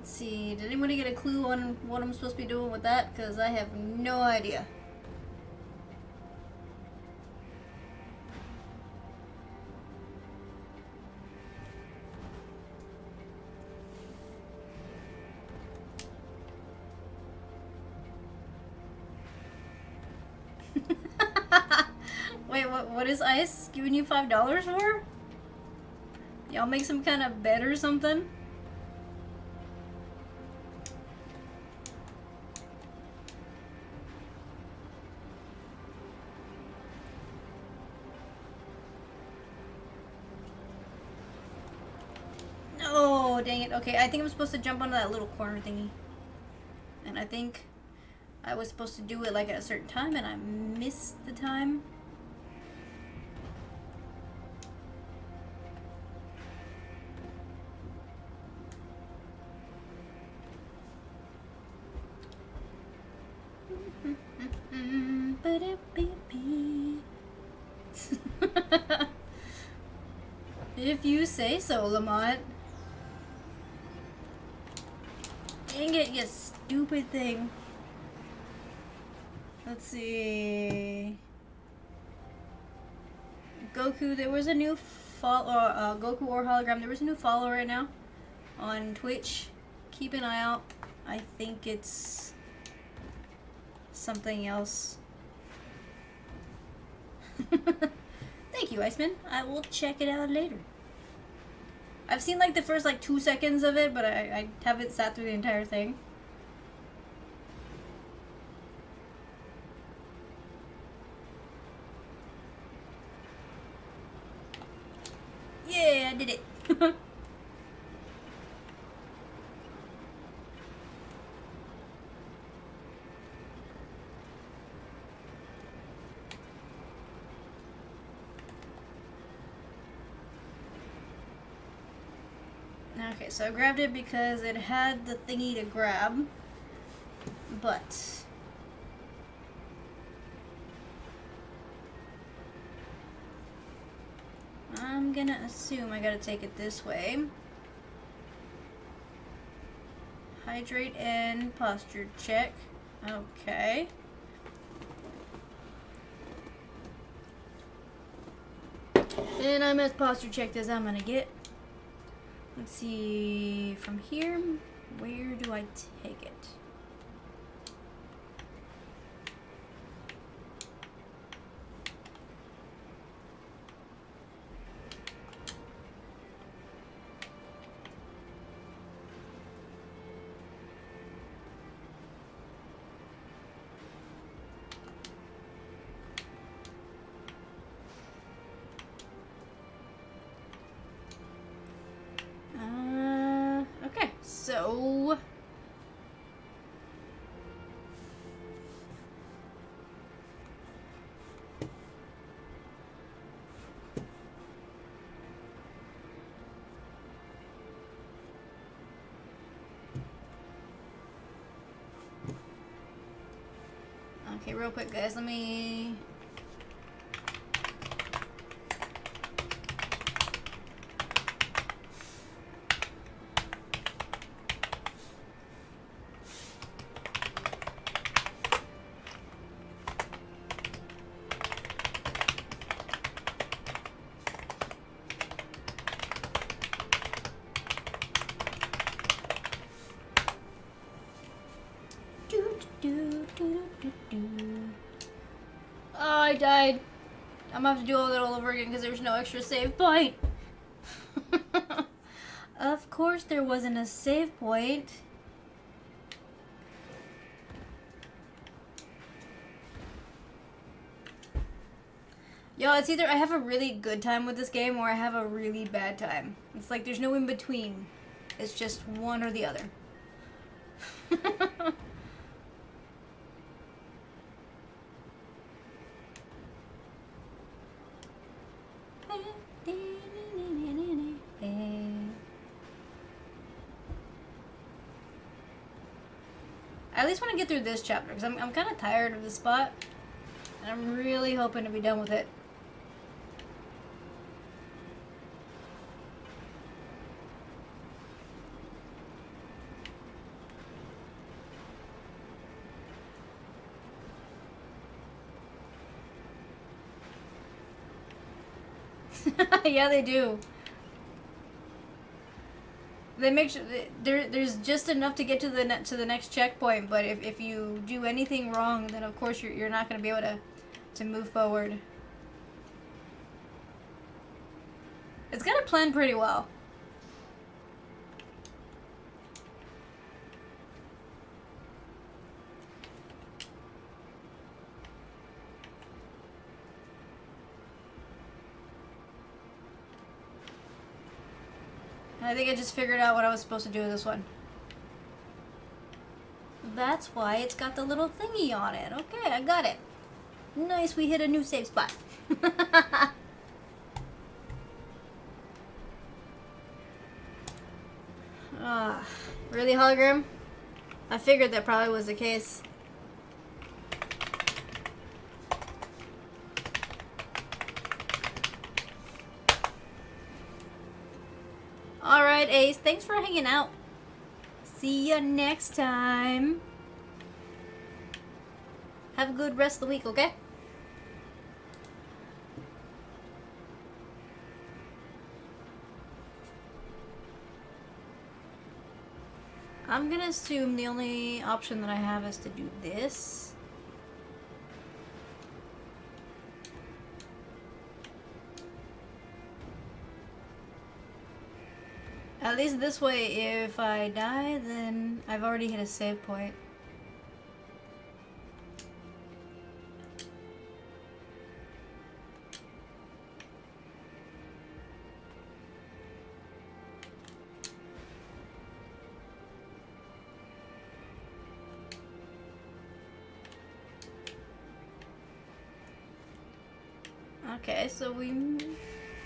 see. Did anybody get a clue on what I'm supposed to be doing with that? Because I have no idea. Wait, what is Ice giving you $5 for? Y'all make some kind of bet or something? No, dang it. Okay, I think I'm supposed to jump onto that little corner thingy. And I think I was supposed to do it like at a certain time and I missed the time. If you say so, Lamont. Dang it, you stupid thing. Let's see. Goku, there was a new Goku or hologram. There was a new follower right now on Twitch. Keep an eye out. I think it's something else. Thank you, Iceman. I will check it out later. I've seen like the first like 2 seconds of it, but I haven't sat through the entire thing. Yeah, I did it. Okay, so I grabbed it because it had the thingy to grab, but I'm gonna assume I gotta take it this way. Hydrate and posture check. Okay. And I'm as posture checked as I'm gonna get. Let's see, from here, where do I take it? Okay, so okay, real quick, guys, let me Oh, I died. I'm gonna have to do all that all over again because there's no extra save point. Of course there wasn't a save point. Yo, it's either I have a really good time with this game or I have a really bad time. It's like there's no in between. It's just one or the other. I at least want to get through this chapter because I'm kind of tired of this spot. And I'm really hoping to be done with it. Yeah, they do. They make sure there's just enough to get to the next checkpoint, but if you do anything wrong, then of course you're not going to be able to move forward. It's got to plan pretty well. I think I just figured out what I was supposed to do with this one. that's why it's got the little thingy on it. Okay, I got it. Nice, we hit a new save spot. Really, hologram? I figured that probably was the case. Alright, Ace, thanks for hanging out. See ya next time. Have a good rest of the week, okay? I'm gonna assume the only option that I have is to do this. At least this way, if I die, then I've already hit a save point. Okay, so we...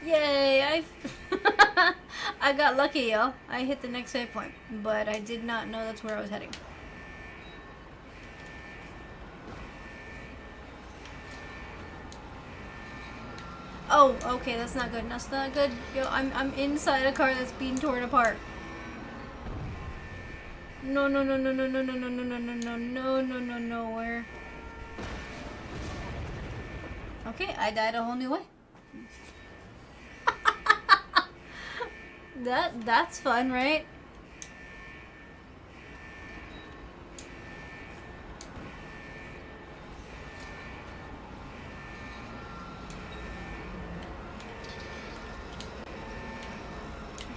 Yay! I got lucky, y'all. I hit the next save point, but I did not know that's where I was heading. Oh, okay, that's not good. That's not good. Yo, I'm inside a car that's being torn apart. No, no, no, no, no, no, no, no, no, no, no, no, no, no, no, no, where? Okay, I died a whole new way. That's fun, right?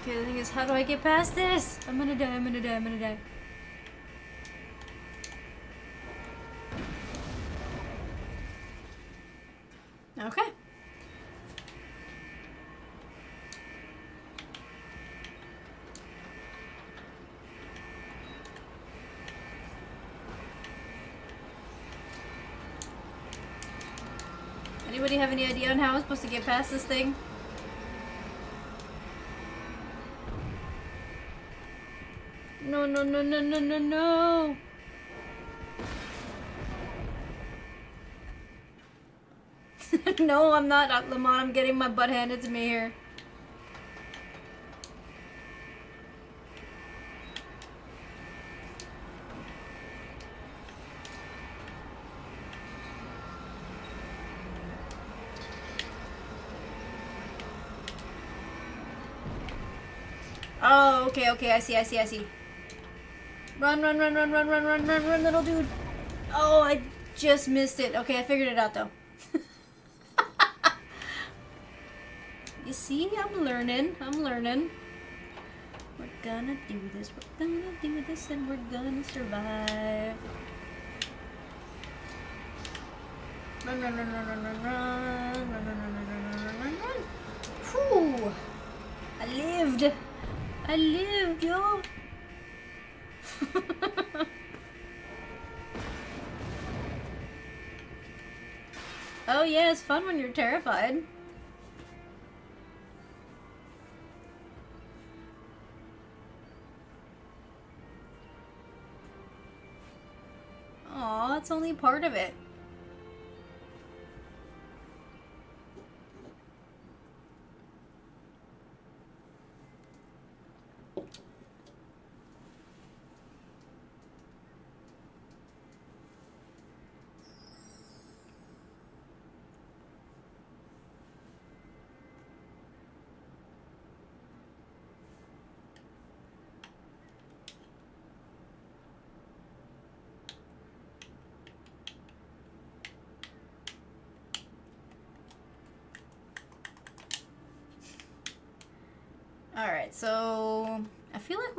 Okay, the thing is, how do I get past this? I'm gonna die, I'm gonna die, I'm gonna die. Okay. Anybody have any idea on how I'm supposed to get past this thing? No, no, no, no, no, no, no. No, I'm not, Lamont. I'm getting my butt handed to me here. Oh, okay, okay. I see, I see, I see. Run, run, run, run, run, run, run, run, run, little dude. Oh, I just missed it. Okay, I figured it out, though. You see? I'm learning. I'm learning. We're gonna do this. We're gonna do this, and we're gonna survive. Run, run, run, run, run, run, run, run, run, run, run, run, run, run, run. Whew! I lived. I lived, yo. Oh yeah, it's fun when you're terrified. Aw, it's only part of it. Alright, so I feel like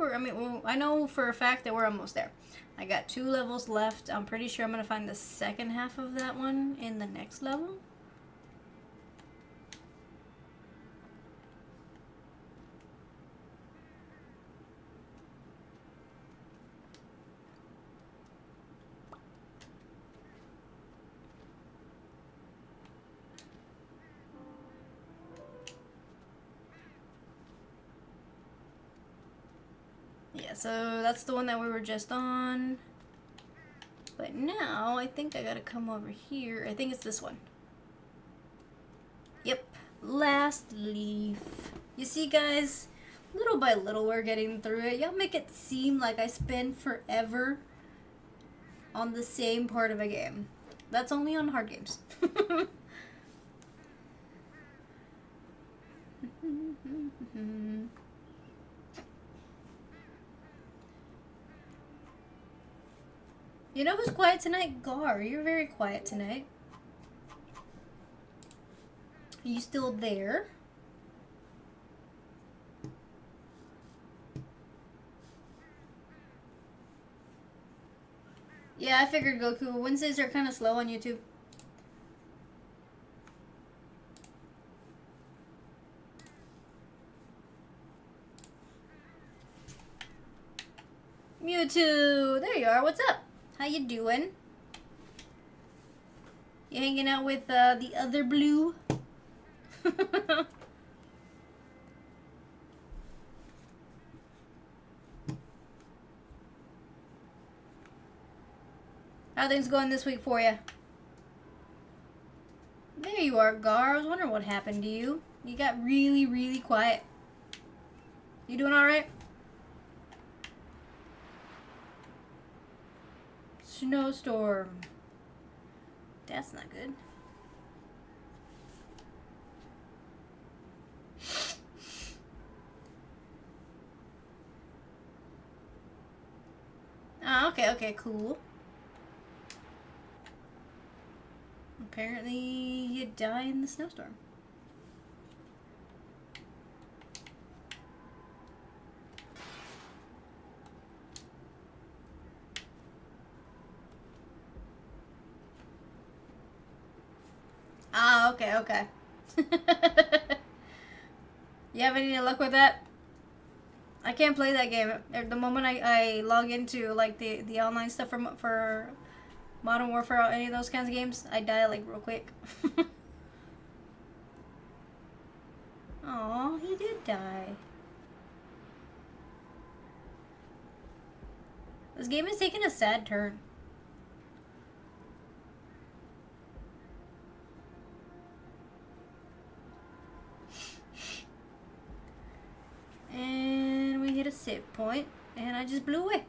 I know for a fact that we're almost there. I got 2 levels left. I'm pretty sure I'm going to find the second half of that one in the next level. Yeah, so that's the one that we were just on. But now, I think I gotta come over here. I think it's this one. Yep. Last leaf. You see, guys? Little by little, we're getting through it. Y'all make it seem like I spend forever on the same part of a game. That's only on hard games. You know who's quiet tonight? Gar, you're very quiet tonight. Are you still there? Yeah, I figured Goku. Wednesdays are kind of slow on YouTube. Mewtwo! There you are. What's up? How you doing? You hanging out with the other blue? How things going this week for you? There you are, Gar. I was wondering what happened to you. You got really, really quiet. You doing alright? Snowstorm. That's not good. Oh, okay, cool. Apparently, you die in the snowstorm. Ah, okay. You have any luck with that? I can't play that game. At the moment I log into like the online stuff for Modern Warfare or any of those kinds of games, I die like real quick. Aw, he did die. This game is taking a sad turn. And we hit a save point, and I just blew away.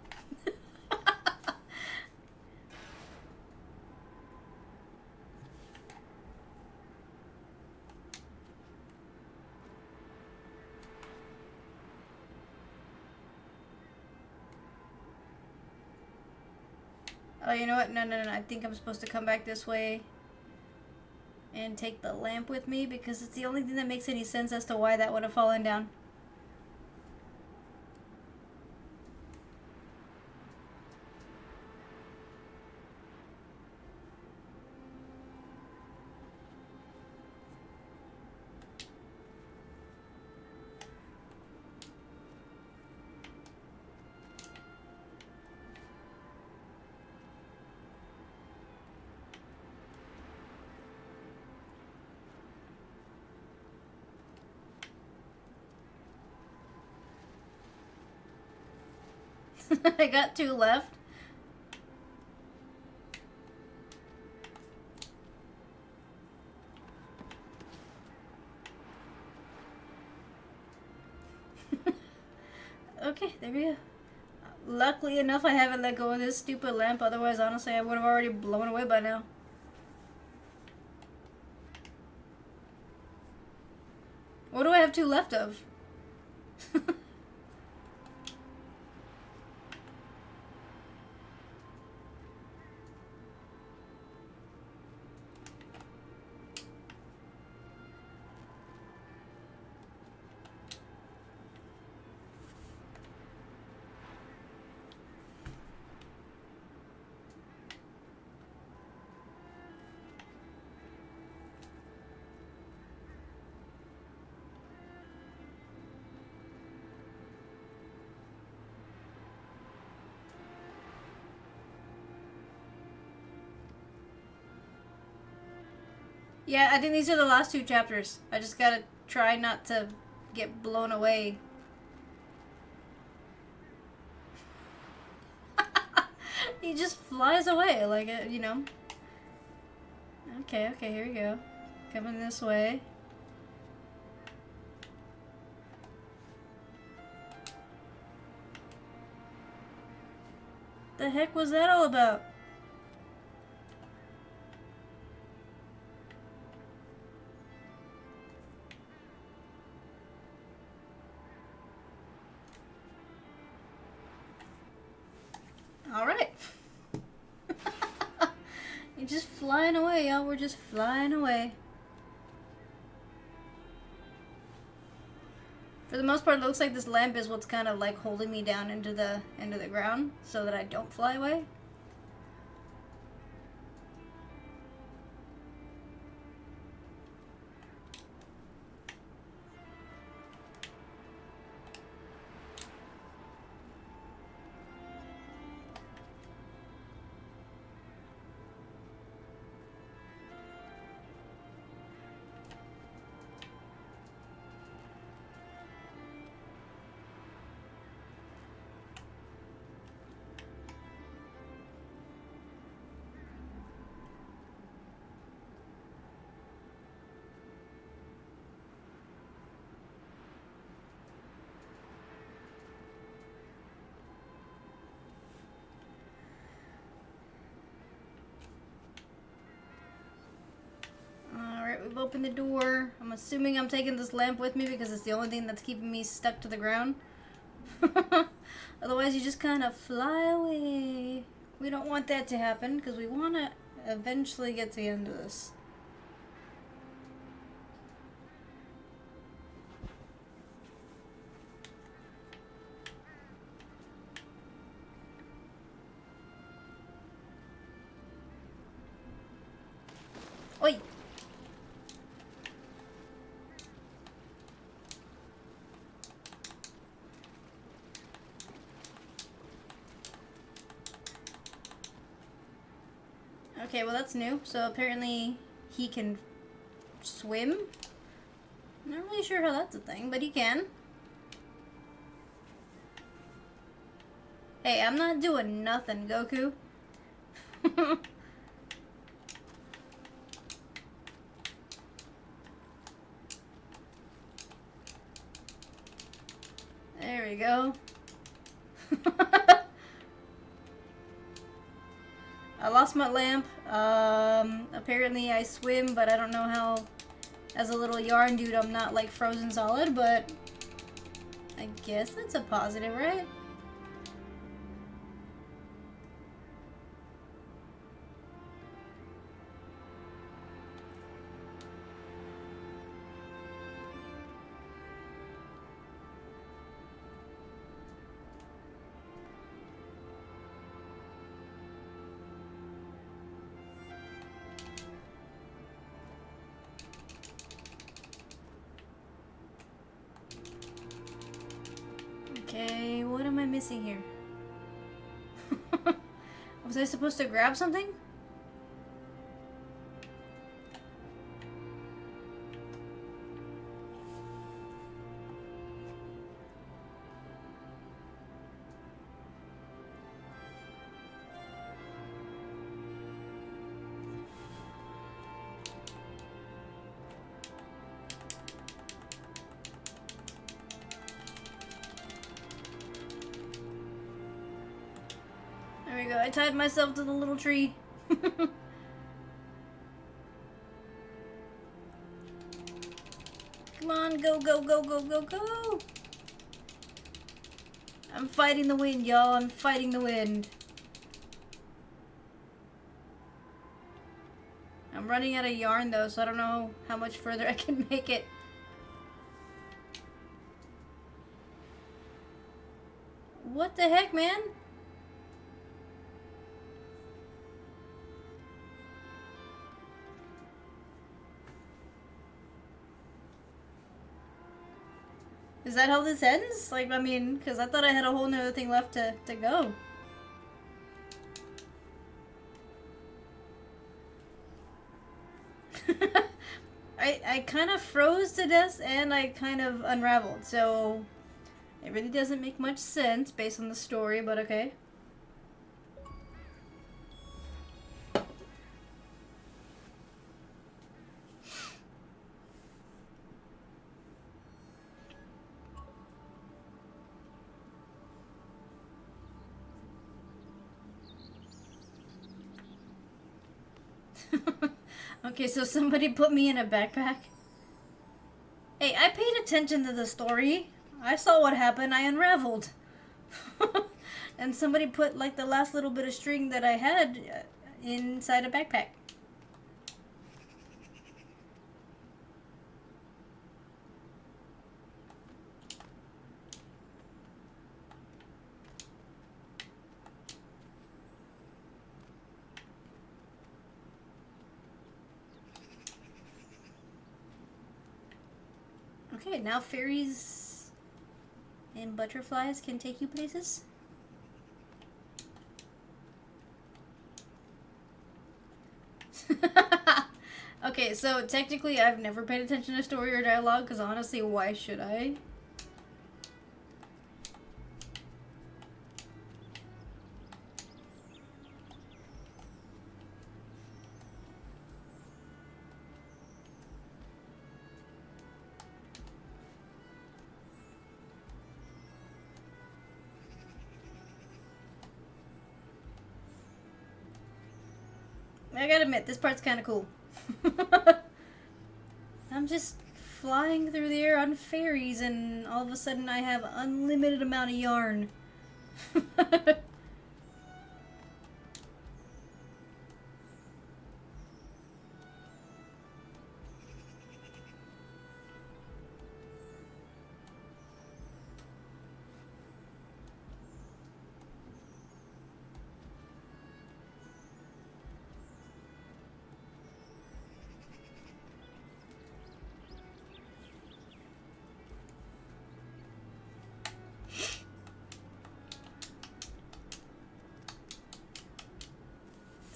Oh, you know what? No. I think I'm supposed to come back this way and take the lamp with me because it's the only thing that makes any sense as to why that would have fallen down. I got 2 left. Okay, there we go. Luckily enough, I haven't let go of this stupid lamp. Otherwise, honestly, I would have already blown away by now. What do I have 2 left of? Yeah, I think these are the last 2 chapters. I just gotta try not to get blown away. He just flies away, like, you know. Okay, okay, here we go. Coming this way. The heck was that all about? Alright. You're just flying away, y'all. We're just flying away. For the most part, it looks like this lamp is what's kind of like holding me down into the ground so that I don't fly away. We've opened the door. I'm assuming I'm taking this lamp with me because it's the only thing that's keeping me stuck to the ground. Otherwise, you just kind of fly away. We don't want that to happen because we want to eventually get to the end of this. Oi! Okay, well that's new. So apparently he can swim. I'm not really sure how that's a thing, but he can. Hey, I'm not doing nothing, Goku. There we go. I lost my lamp. Apparently I swim, but I don't know how. As a little yarn dude, I'm not like frozen solid, but I guess that's a positive, right? Okay, what am I missing here? Was I supposed to grab something? There we go. I tied myself to the little tree. Come on, go, go, go, go, go, go! I'm fighting the wind, y'all. I'm fighting the wind. I'm running out of yarn, though, so I don't know how much further I can make it. What the heck, man? Is that how this ends? Like, I mean, because I thought I had a whole nother thing left to go. I kind of froze to death and I kind of unraveled, so it really doesn't make much sense based on the story, but okay. Okay, so somebody put me in a backpack. Hey, I paid attention to the story. I saw what happened. I unraveled. And somebody put like the last little bit of string that I had inside a backpack. Okay, now fairies and butterflies can take you places. Okay, so technically I've never paid attention to story or dialogue, because honestly, why should I? I gotta admit, this part's kind of cool. I'm just flying through the air on fairies, and all of a sudden I have unlimited amount of yarn.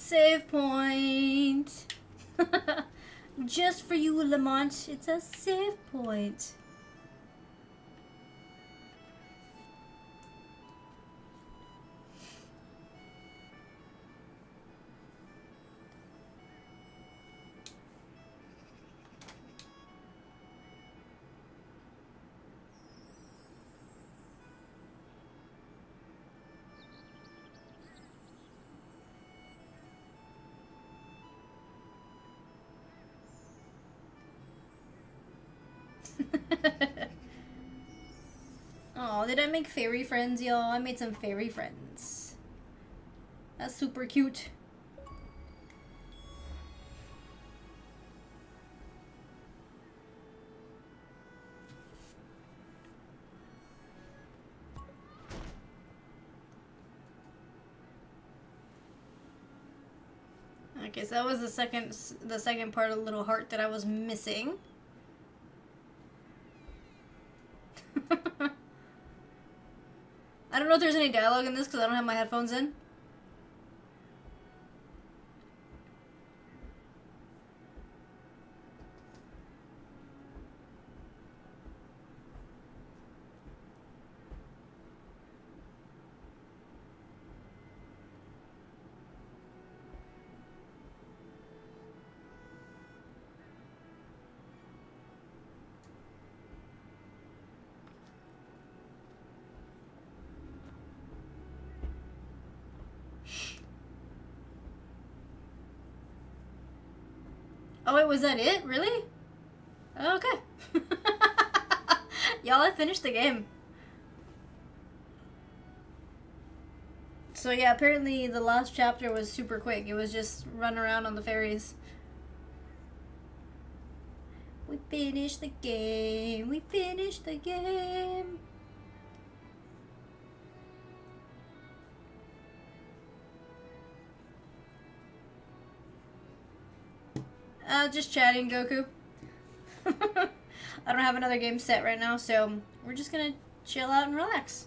Save point. Just for you, Lamont. It's a save point. Oh, did I make fairy friends, y'all? I made some fairy friends. That's super cute. Okay, so that was the second part of the little heart that I was missing. I don't know if there's any dialogue in this because I don't have my headphones in. Oh wait, was that it? Really? Okay. Y'all, I finished the game. So yeah, apparently the last chapter was super quick. It was just run around on the ferries. We finished the game. We finished the game. Just chatting, Goku. I don't have another game set right now, so we're just gonna chill out and relax.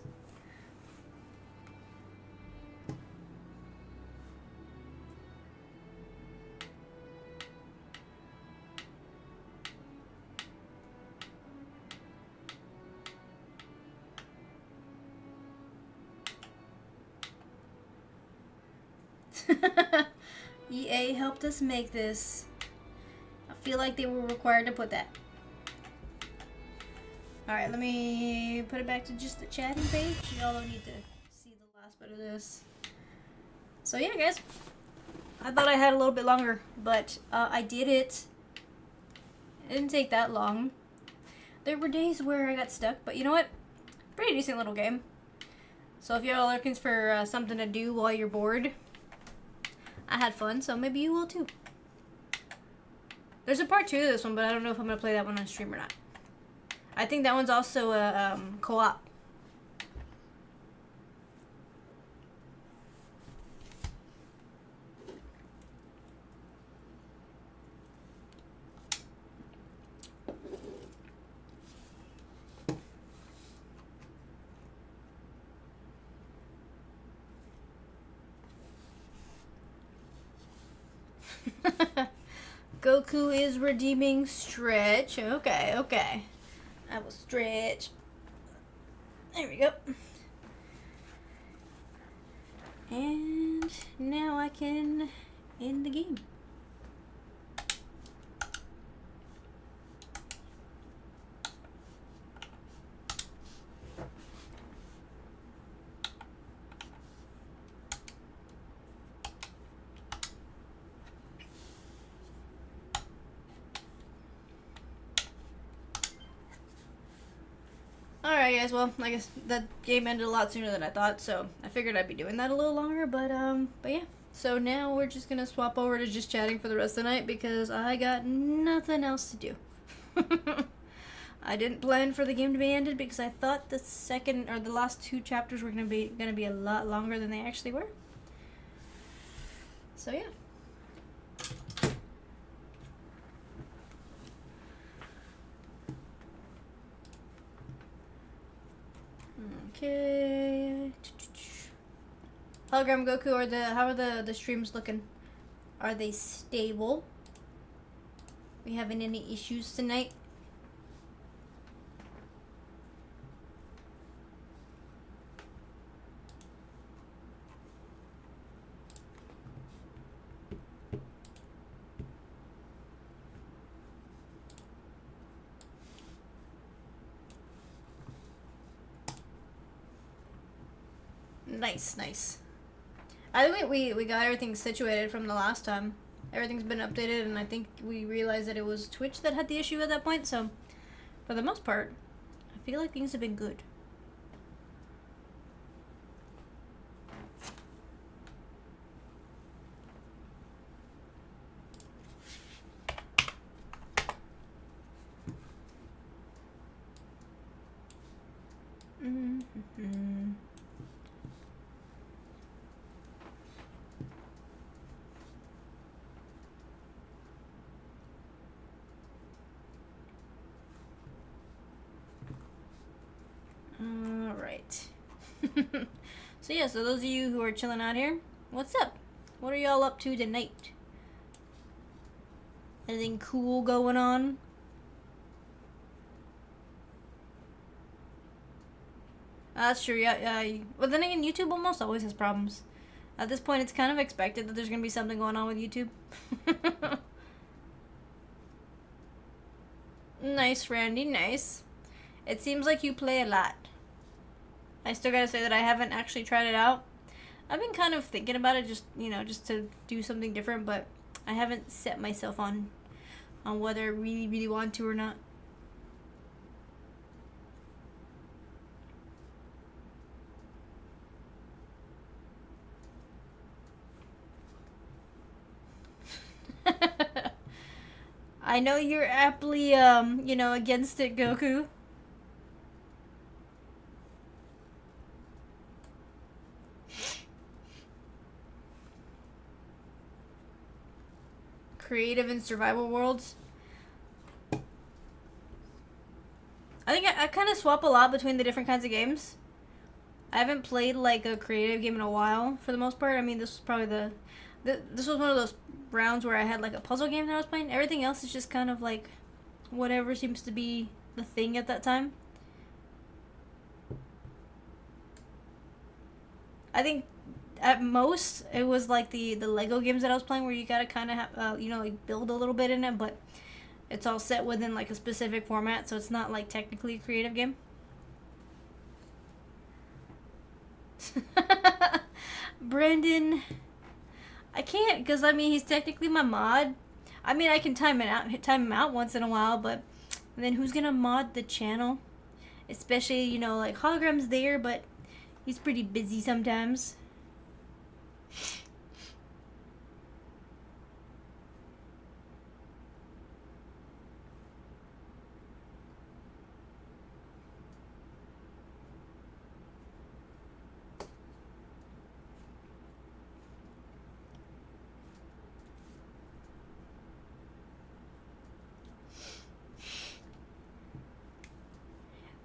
EA helped us make this. I feel like they were required to put that. Alright, let me put it back to just the chatting page. Y'all don't need to see the last bit of this. So yeah, guys. I thought I had a little bit longer, but I did it. It didn't take that long. There were days where I got stuck, but you know what? Pretty decent little game. So if you're all looking for something to do while you're bored, I had fun, so maybe you will too. There's a part 2 to this one, but I don't know if I'm going to play that one on stream or not. I think that one's also a co-op. Goku is redeeming Stretch. Okay, okay. I will stretch. There we go. And now I can end the game. Alright guys, well, I guess that game ended a lot sooner than I thought, so I figured I'd be doing that a little longer, but yeah. So now we're just gonna swap over to just chatting for the rest of the night because I got nothing else to do. I didn't plan for the game to be ended because I thought the second, or the last 2 chapters were gonna be a lot longer than they actually were. So yeah. Okay. Hologram Goku, how are the streams looking? Are they stable? We having any issues tonight? Nice, nice. I think we got everything situated from the last time. Everything's been updated, and I think we realized that it was Twitch that had the issue at that point, so for the most part, I feel like things have been good. Mm-hmm. Alright. So yeah, so those of you who are chilling out here, what's up? What are y'all up to tonight? Anything cool going on? That's true, yeah. Well, then again, YouTube almost always has problems. At this point, it's kind of expected that there's going to be something going on with YouTube. Nice, Randy, nice. It seems like you play a lot. I still gotta say that I haven't actually tried it out. I've been kind of thinking about it, just, you know, just to do something different, but I haven't set myself on whether I really, really want to or not. I know you're aptly, you know, against it, Goku. Creative and survival worlds. I think I kind of swap a lot between the different kinds of games. I haven't played like a creative game in a while, for the most part. I mean, this was probably this was one of those rounds where I had like a puzzle game that I was playing. Everything else is just kind of like whatever seems to be the thing at that time. I think at most it was like the Lego games that I was playing, where you gotta kind of have you know, like build a little bit in it, but it's all set within like a specific format, so it's not like technically a creative game. Brandon, I can't, because I mean he's technically my mod. I mean I can time him out once in a while, but then who's gonna mod the channel? Especially, you know, like Hologram's there, but he's pretty busy sometimes.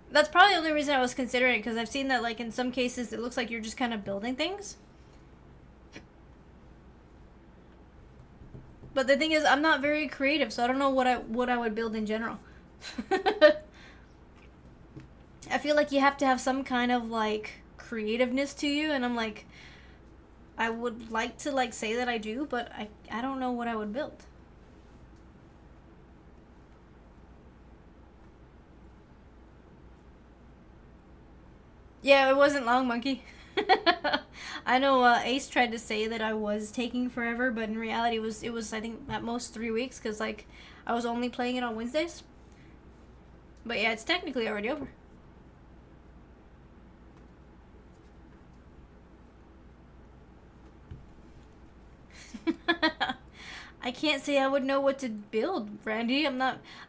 That's probably the only reason I was considering it, because I've seen that, like, in some cases it looks like you're just kind of building things. But the thing is, I'm not very creative, so I don't know what I would build in general. I feel like you have to have some kind of, like, creativeness to you, and I'm like, I would like to, like, say that I do, but I don't know what I would build. Yeah, it wasn't long, Monkey. I know Ace tried to say that I was taking forever, but in reality, it was I think at most 3 weeks, because like I was only playing it on Wednesdays. But yeah, it's technically already over. I can't say I would know what to build, Randy. I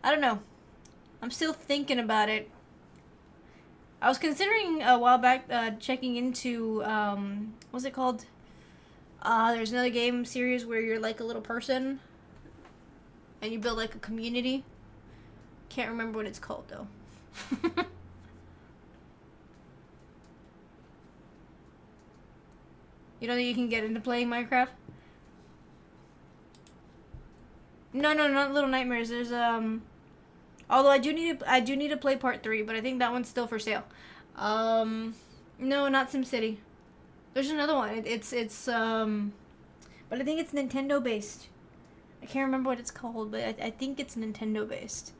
don't know. I'm still thinking about it. I was considering a while back checking into what's it called? There's another game series where you're like a little person and you build like a community. Can't remember what it's called though. You know that you can get into playing Minecraft? No, not Little Nightmares. There's although I do need to play part 3, but I think that one's still for sale. No, not SimCity. There's another one. But I think it's Nintendo based. I can't remember what it's called, but I think it's Nintendo based.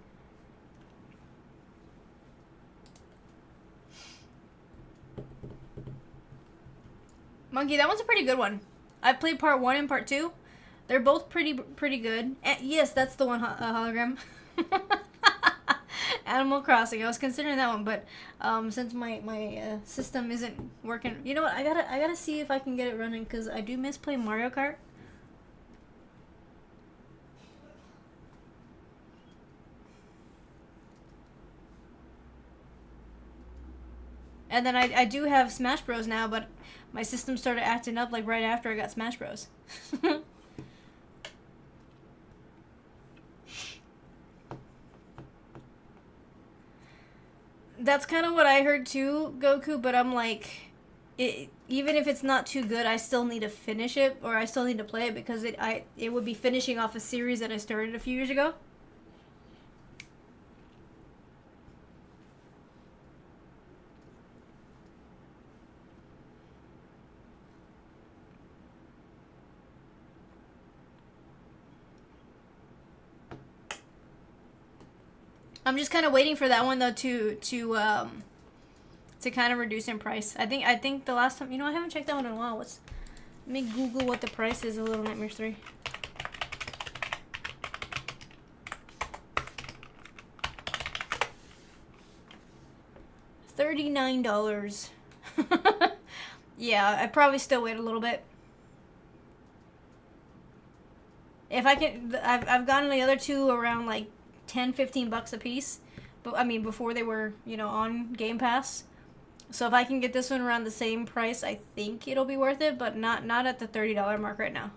Monkey, that one's a pretty good one. I played part 1 and part 2. They're both pretty good. And yes, that's the one hologram. Animal Crossing. I was considering that one, but since my system isn't working, you know what? I gotta see if I can get it running, because I do miss playing Mario Kart. And then I do have Smash Bros now, but my system started acting up like right after I got Smash Bros. That's kind of what I heard too, Goku, but I'm like, even if it's not too good, I still need to finish it, or I still need to play it, because it would be finishing off a series that I started a few years ago. I'm just kind of waiting for that one though to kind of reduce in price. I think the last time, I haven't checked that one in a while. Let me Google what the price is of Little Nightmares 3. $39. Yeah, I'd probably still wait a little bit. If I can, I've gotten the other two around like 10-15 bucks a piece, but I mean before they were on Game Pass. So if I can get this one around the same price, I think it'll be worth it, but not at the $30 mark right now.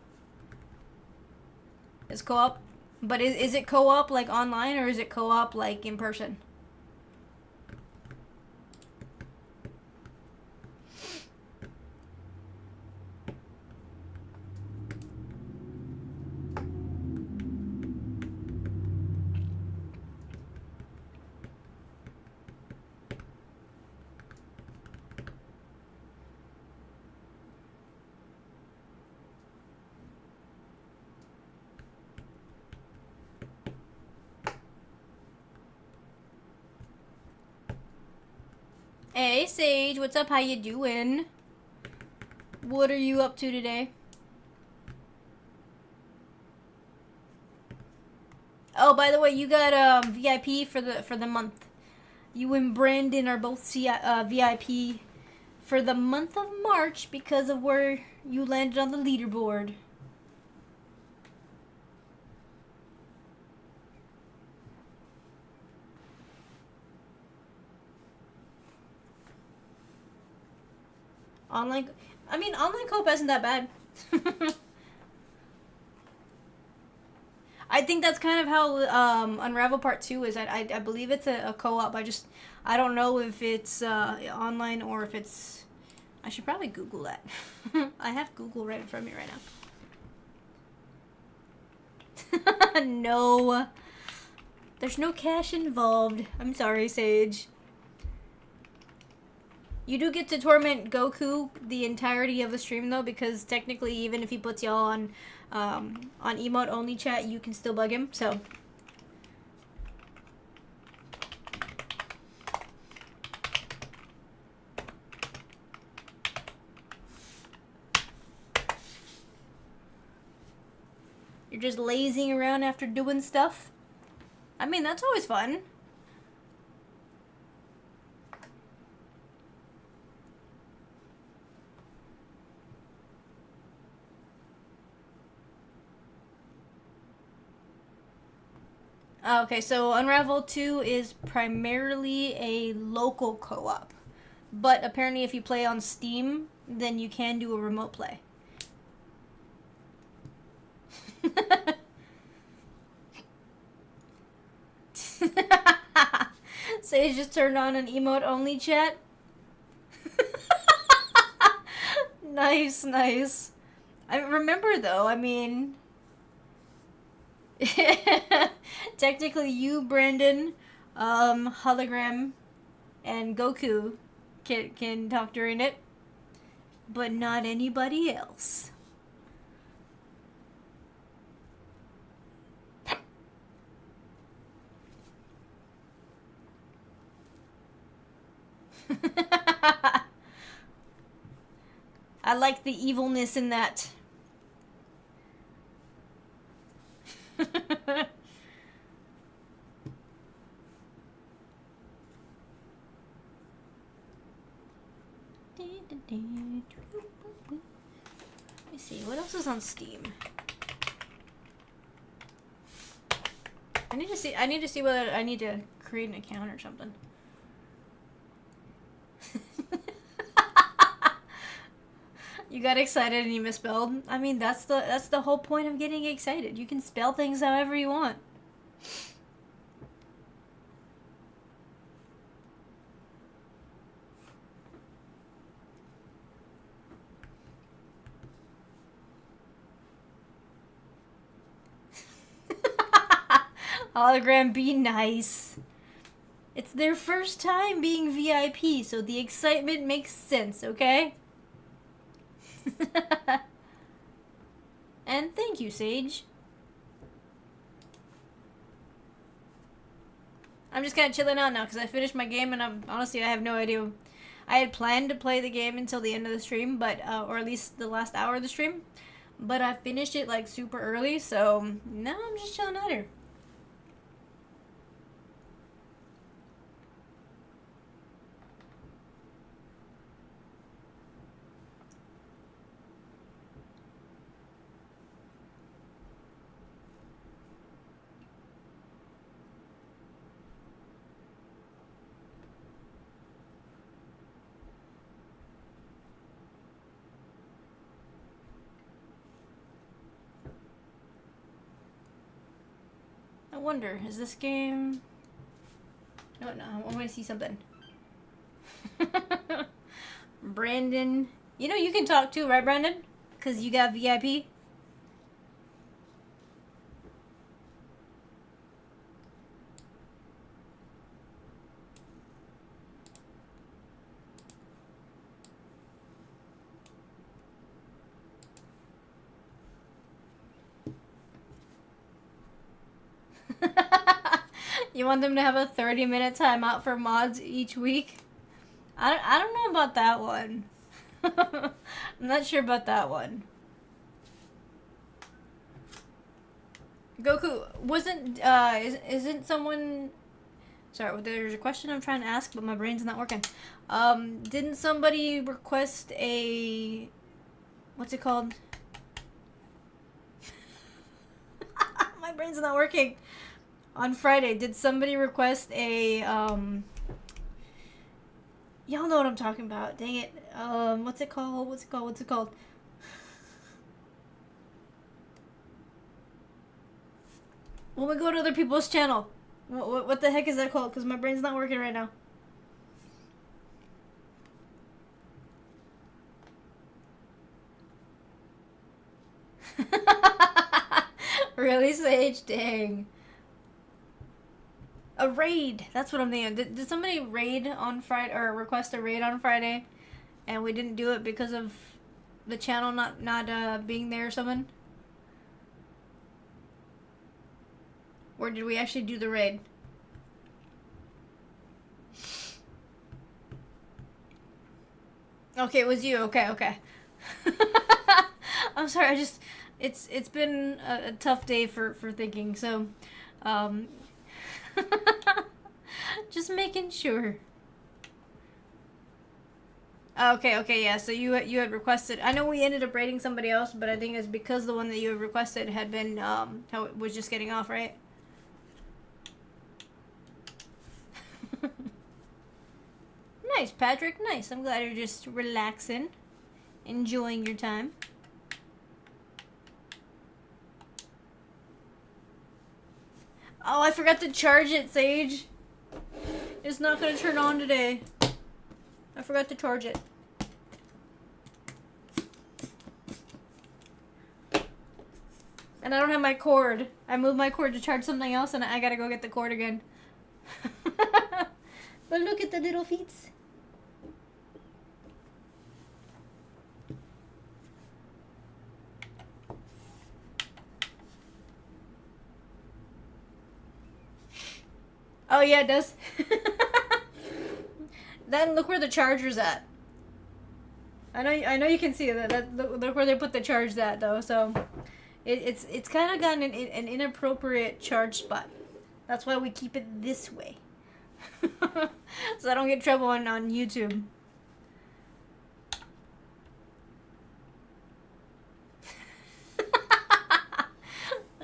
It's co-op, but is it co-op like online, or is it co-op like in person? Hey Sage, what's up? How you doing? What are you up to today? Oh, by the way, you got VIP for the month. You and Brandon are both VIP for the month of March because of where you landed on the leaderboard. Online co-op isn't that bad. I think that's kind of how Unravel Part 2 is. I believe it's a co-op. I don't know if it's online or if it's... I should probably Google that. I have Google right in front of me right now. No. There's no cash involved. I'm sorry, Sage. You do get to torment Goku the entirety of the stream, though, because technically, even if he puts y'all on emote only chat, you can still bug him. So you're just lazing around after doing stuff. I mean, that's always fun. Okay, so Unravel 2 is primarily a local co-op. But apparently if you play on Steam, then you can do a remote play. Sage just turned on an emote-only chat. Nice, nice. I remember, though, I mean... Technically, you, Brandon, Hologram, and Goku can talk during it, but not anybody else. I like the evilness in that. Let me see, what else is on Steam? I need to see whether I need to create an account or something. You got excited and you misspelled. I mean, that's the whole point of getting excited. You can spell things however you want. Hologram, be nice. It's their first time being VIP, so the excitement makes sense, okay? And thank you, Sage. I'm just kind of chilling out now because I finished my game and honestly I have no idea. I had planned to play the game until the end of the stream, but or at least the last hour of the stream, but I finished it like super early, so now I'm just chilling out here. I wonder, is this game... No, I want to see something. Brandon. You know you can talk too, right, Brandon? Because you got VIP. You want them to have a 30-minute timeout for mods each week? I don't know about that one. I'm not sure about that one. Goku, isn't someone... Sorry, there's a question I'm trying to ask, but my brain's not working. Didn't somebody request a... What's it called? My brain's not working. On Friday, did somebody request a, Y'all know what I'm talking about. Dang it. What's it called? When we go to other people's channel. What the heck is that called? Because my brain's not working right now. Really, Sage? Dang. A raid. That's what I'm thinking. Did somebody raid on Friday, or request a raid on Friday, and we didn't do it because of the channel not being there or something? Or did we actually do the raid? Okay, it was you. Okay. I'm sorry. It's been a tough day for thinking. So, just making sure. Okay, yeah. So you had requested. I know we ended up rating somebody else, but I think it's because the one that you had requested had been how it was just getting off, right? Nice, Patrick. Nice. I'm glad you're just relaxing, enjoying your time. Oh, I forgot to charge it, Sage. It's not going to turn on today. I forgot to charge it. And I don't have my cord. I moved my cord to charge something else, and I gotta go get the cord again. But look at the little feet. Oh yeah, it does. Then look where the charger's at. I know you can see that. Look where they put the charge at though. So it's kind of gotten an inappropriate charge spot. That's why we keep it this way. So I don't get trouble on YouTube.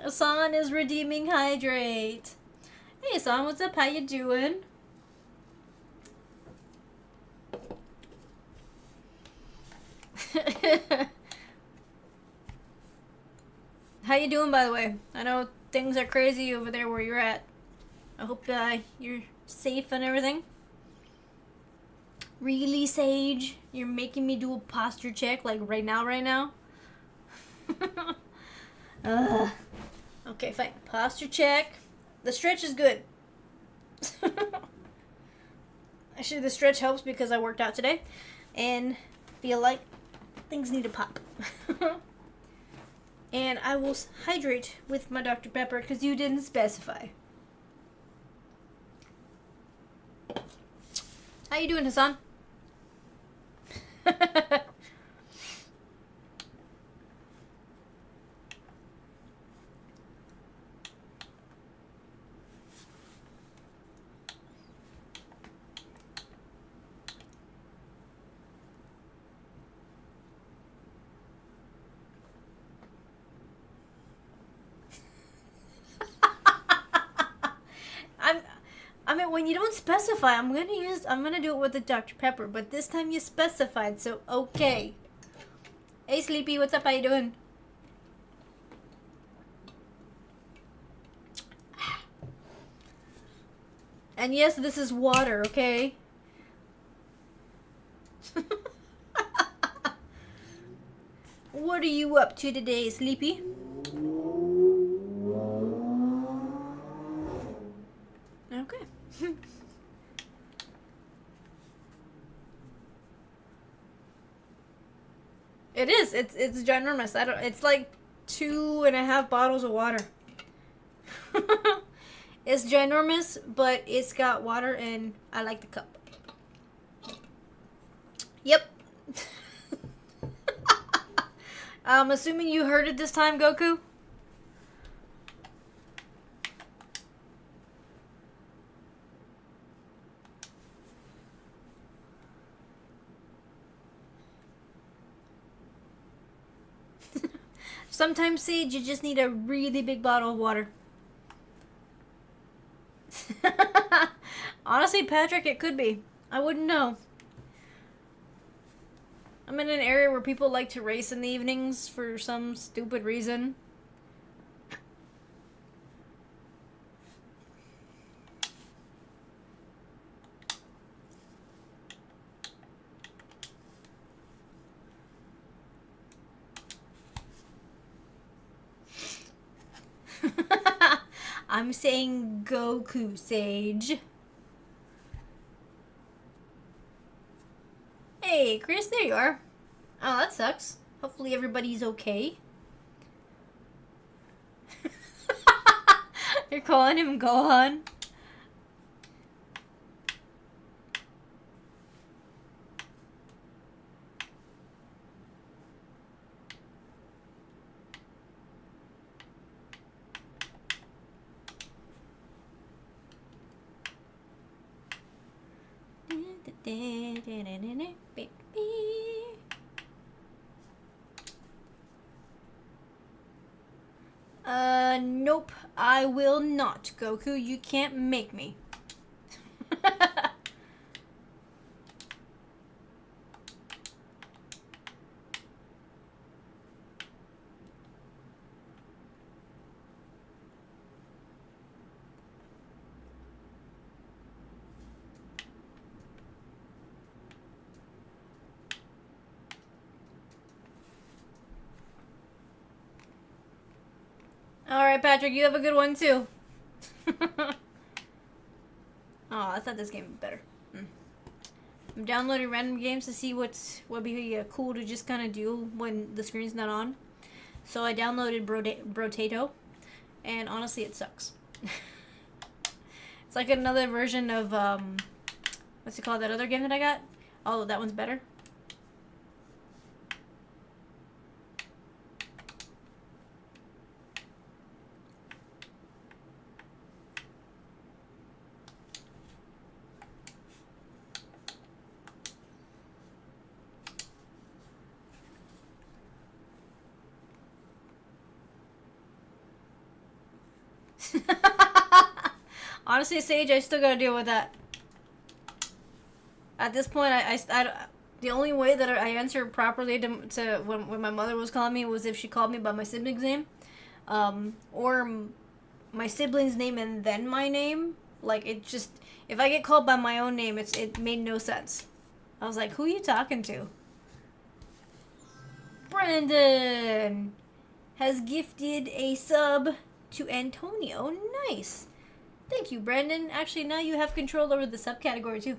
San is redeeming hydrate. Hey San, what's up? How you doing? How you doing, by the way? I know things are crazy over there where you're at. I hope you're safe and everything. Really, Sage? You're making me do a posture check like right now? Okay, fine. Posture check. The stretch is good. Actually, the stretch helps because I worked out today and feel like things need to pop. And I will hydrate with my Dr. Pepper because you didn't specify. How you doing, Hassan? I mean, when you don't specify, I'm gonna do it with the Dr. Pepper, but this time you specified, so okay. Hey, Sleepy, what's up? How you doing? And yes, this is water, okay? What are you up to today, Sleepy? Okay. It is. It's ginormous. It's like 2.5 bottles of water. It's ginormous, but it's got water, and I like the cup. Yep. I'm assuming you heard it this time, Goku? Sometimes, Sage, you just need a really big bottle of water. Honestly, Patrick, it could be. I wouldn't know. I'm in an area where people like to race in the evenings for some stupid reason. I'm saying Goku, Sage. Hey, Chris, there you are. Oh, that sucks. Hopefully everybody's okay. You're calling him Gohan? Nope. I will not, Goku. You can't make me. Alright, Patrick, you have a good one too. Oh, I thought this game was better. I'm downloading random games to see would be cool to just kind of do when the screen's not on. So I downloaded Brotato, and honestly, it sucks. It's like another version of, what's it called, that other game that I got? Oh, that one's better. Honestly, Sage, I still gotta deal with that. At this point, the only way that I answered properly to when my mother was calling me was if she called me by my sibling's name, or my sibling's name and then my name. Like, it just, if I get called by my own name, it made no sense. I was like, who are you talking to? Brandon has gifted a sub to Antonio. Nice. Thank you, Brandon. Actually, now you have control over the subcategory, too.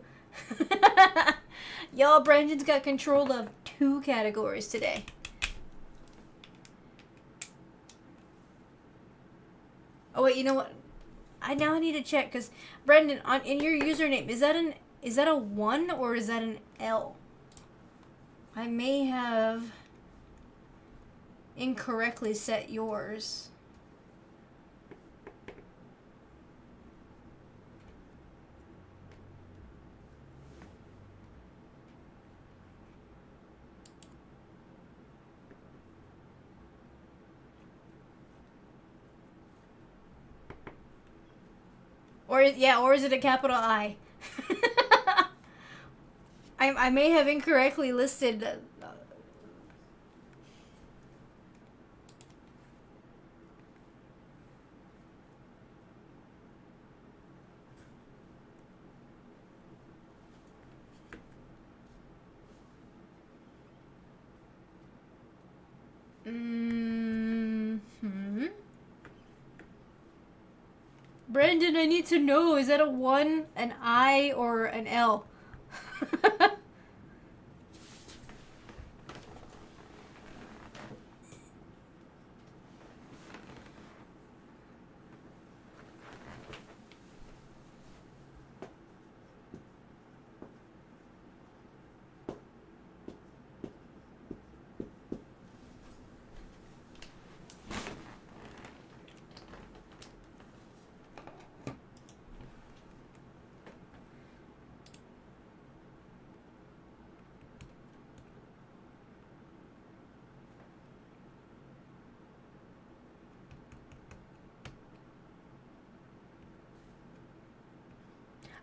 Y'all, Brandon's got control of 2 categories today. Oh, wait, you know what? I now need to check, because, Brandon, in your username, is that a 1 or is that an L? I may have incorrectly set yours. Or is it a capital I? I may have incorrectly listed. Brandon, I need to know, is that a 1, an I, or an L?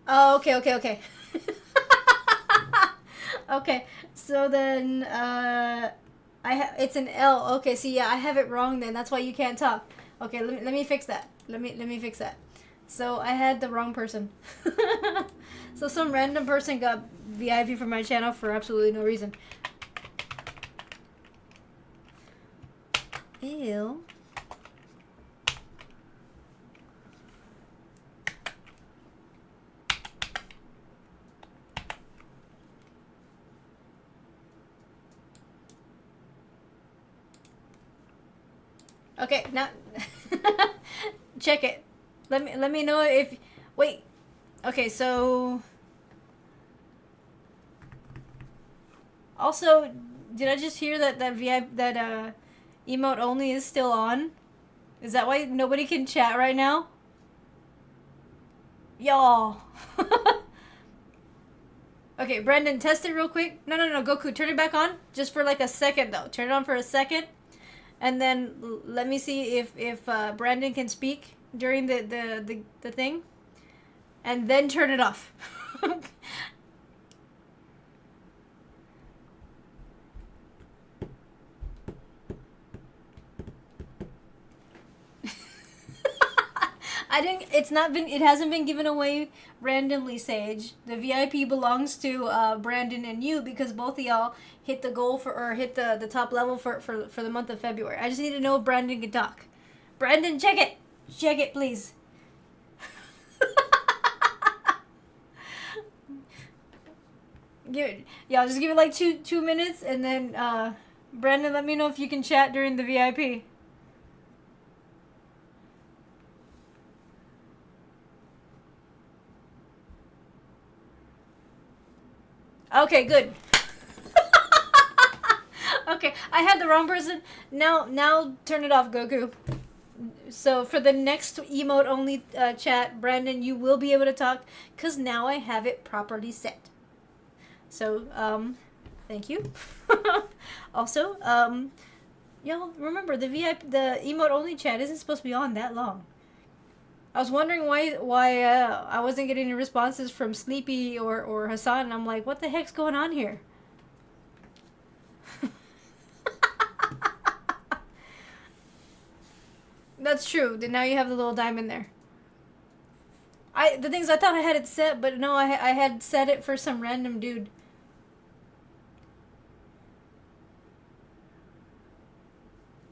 Oh, okay, okay, okay. Okay, so then it's an L. Okay, see, yeah, I have it wrong then. That's why you can't talk. Okay, let me fix that. Let me fix that. So I had the wrong person. So some random person got VIP for my channel for absolutely no reason. Ew. Okay, now check it. Let me know if wait. Okay, so also did I just hear that VIP that emote only is still on? Is that why nobody can chat right now? Y'all. Okay, Brendan, test it real quick. No, Goku, turn it back on. Just for like a second though. Turn it on for a second. And then let me see if Brandon can speak during the thing. And then turn it off. it hasn't been given away randomly, Sage. The VIP belongs to Brandon and you because both of y'all hit the goal or hit the top level for the month of February. I just need to know if Brandon can talk. Brandon, check it. Check it, please. Just give it like two minutes and then Brandon, let me know if you can chat during the VIP. Okay, good. Okay, I had the wrong person. Now turn it off, Goku. So for the next emote only chat, Brandon, you will be able to talk because now I have it properly set. So, thank you. Also, y'all remember the emote only chat isn't supposed to be on that long. I was wondering why I wasn't getting any responses from Sleepy or Hassan. And I'm like, what the heck's going on here? That's true. Then now you have the little diamond there. I thought I had it set, but no, I had set it for some random dude.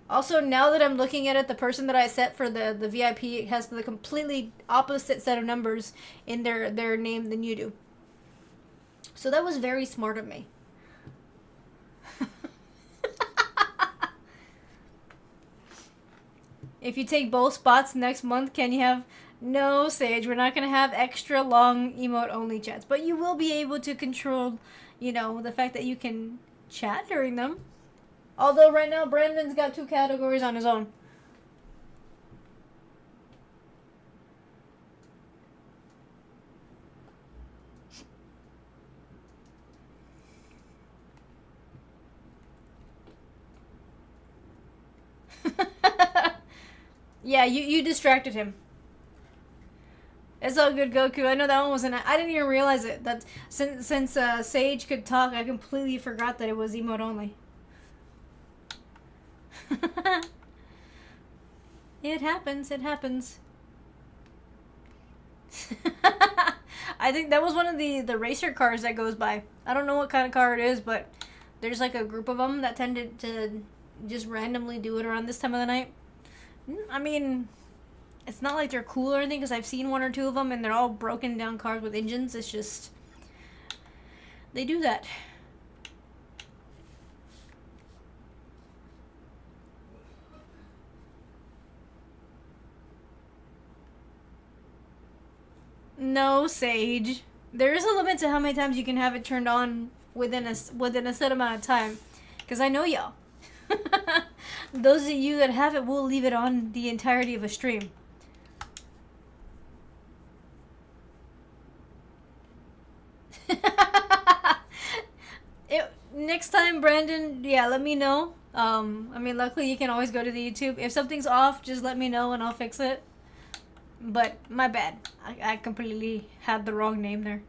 Also, now that I'm looking at it, the person that I set for the VIP has the completely opposite set of numbers in their name than you do. So that was very smart of me. If you take both spots next month, can you have... No, Sage, we're not going to have extra long emote-only chats. But you will be able to control, the fact that you can chat during them. Although right now, Brandon's got 2 categories on his own. Yeah, you distracted him. It's all good, Goku. I know that one wasn't... I didn't even realize it. That since Sage could talk, I completely forgot that it was emote only. It happens. It happens. I think that was one of the racer cars that goes by. I don't know what kind of car it is, but there's like a group of them that tended to just randomly do it around this time of the night. I mean, it's not like they're cool or anything because I've seen 1 or 2 of them and they're all broken down cars with engines. It's just, they do that. No, Sage. There is a limit to how many times you can have it turned on within a set amount of time. Because I know y'all. Those of you that have it will leave it on the entirety of a stream. Next time, Brandon, yeah, let me know. I mean, luckily you can always go to the YouTube. If something's off, just let me know and I'll fix it. But my bad. I completely had the wrong name there.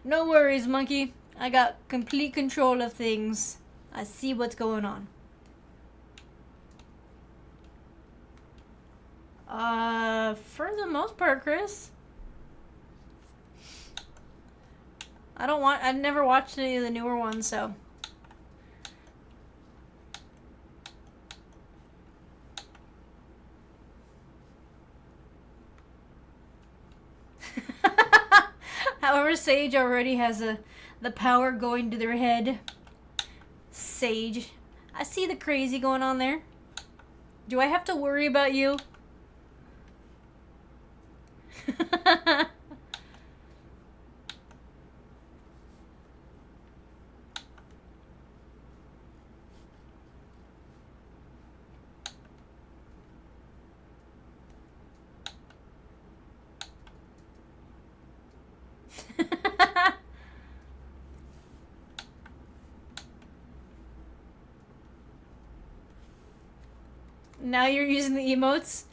No worries, monkey. I got complete control of things. I see what's going on. For the most part, Chris. I never watched any of the newer ones, so. However, Sage already has the power going to their head. Sage. I see the crazy going on there. Do I have to worry about you? Now you're using the emotes?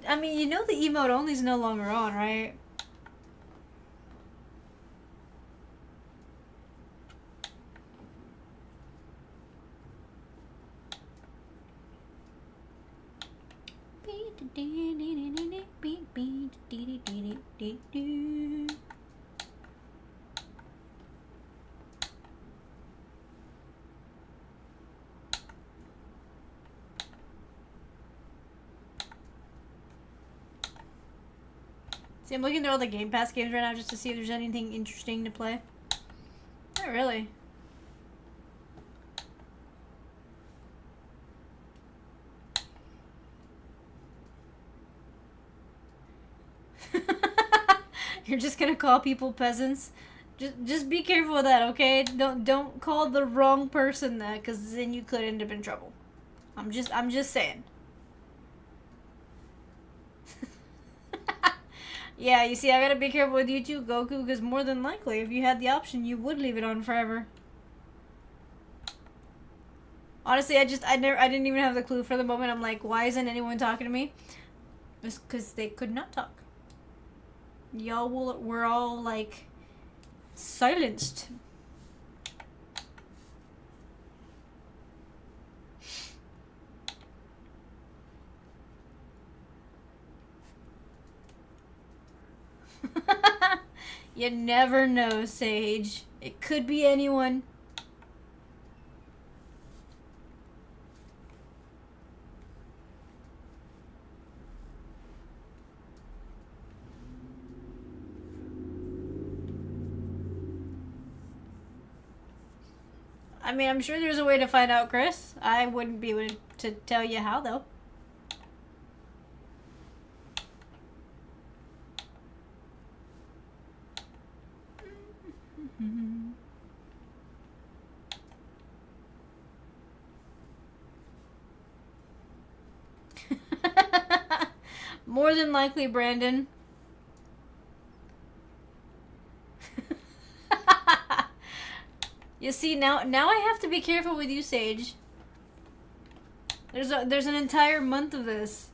I mean, you know the emote only's no longer on, right? See, I'm looking through all the Game Pass games right now just to see if there's anything interesting to play. Not really. You're just gonna call people peasants? Just be careful with that, okay? Don't call the wrong person that, because then you could end up in trouble. I'm just saying. Yeah, you see, I gotta be careful with you too, Goku, because more than likely, if you had the option, you would leave it on forever. Honestly, I didn't even have the clue for the moment. I'm like, why isn't anyone talking to me? It's because they could not talk. Y'all were all, like, silenced. You never know, Sage. It could be anyone. I mean, I'm sure there's a way to find out, Chris. I wouldn't be able to tell you how, though. More than likely, Brandon. You see, now I have to be careful with you, Sage. There's an entire month of this.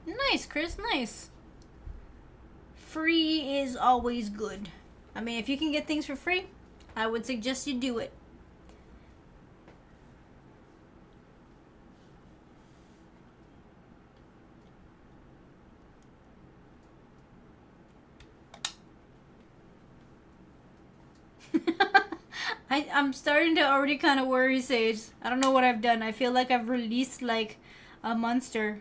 Nice, Chris, nice. Free is always good. I mean, if you can get things for free, I would suggest you do it. I'm starting to already kind of worry, Sage. I don't know what I've done. I feel like I've released, like, a monster.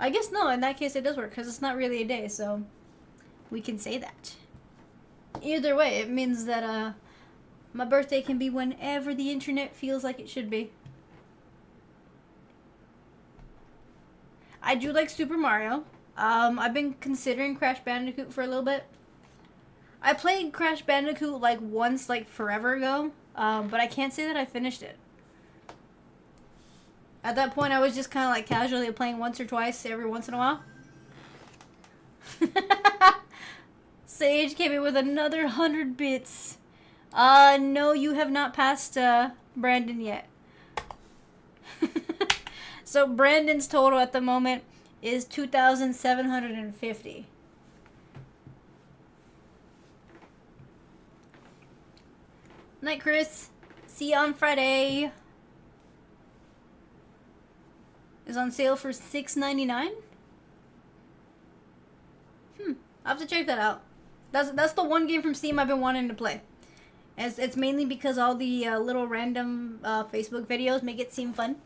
I guess no, in that case it does work, because it's not really a day, so we can say that. Either way, it means that, my birthday can be whenever the internet feels like it should be. I do like Super Mario. I've been considering Crash Bandicoot for a little bit. I played Crash Bandicoot like once, like forever ago, but I can't say that I finished it. At that point, I was just kind of like casually playing once or twice every once in a while. Sage came in with another 100 bits. No, you have not passed Brandon yet. So Brandon's total at the moment is 2,750. Night, Chris. See you on Friday. Is on sale for $6.99. I'll have to check that out. That's the one game from Steam I've been wanting to play. It's mainly because all the little random Facebook videos make it seem fun.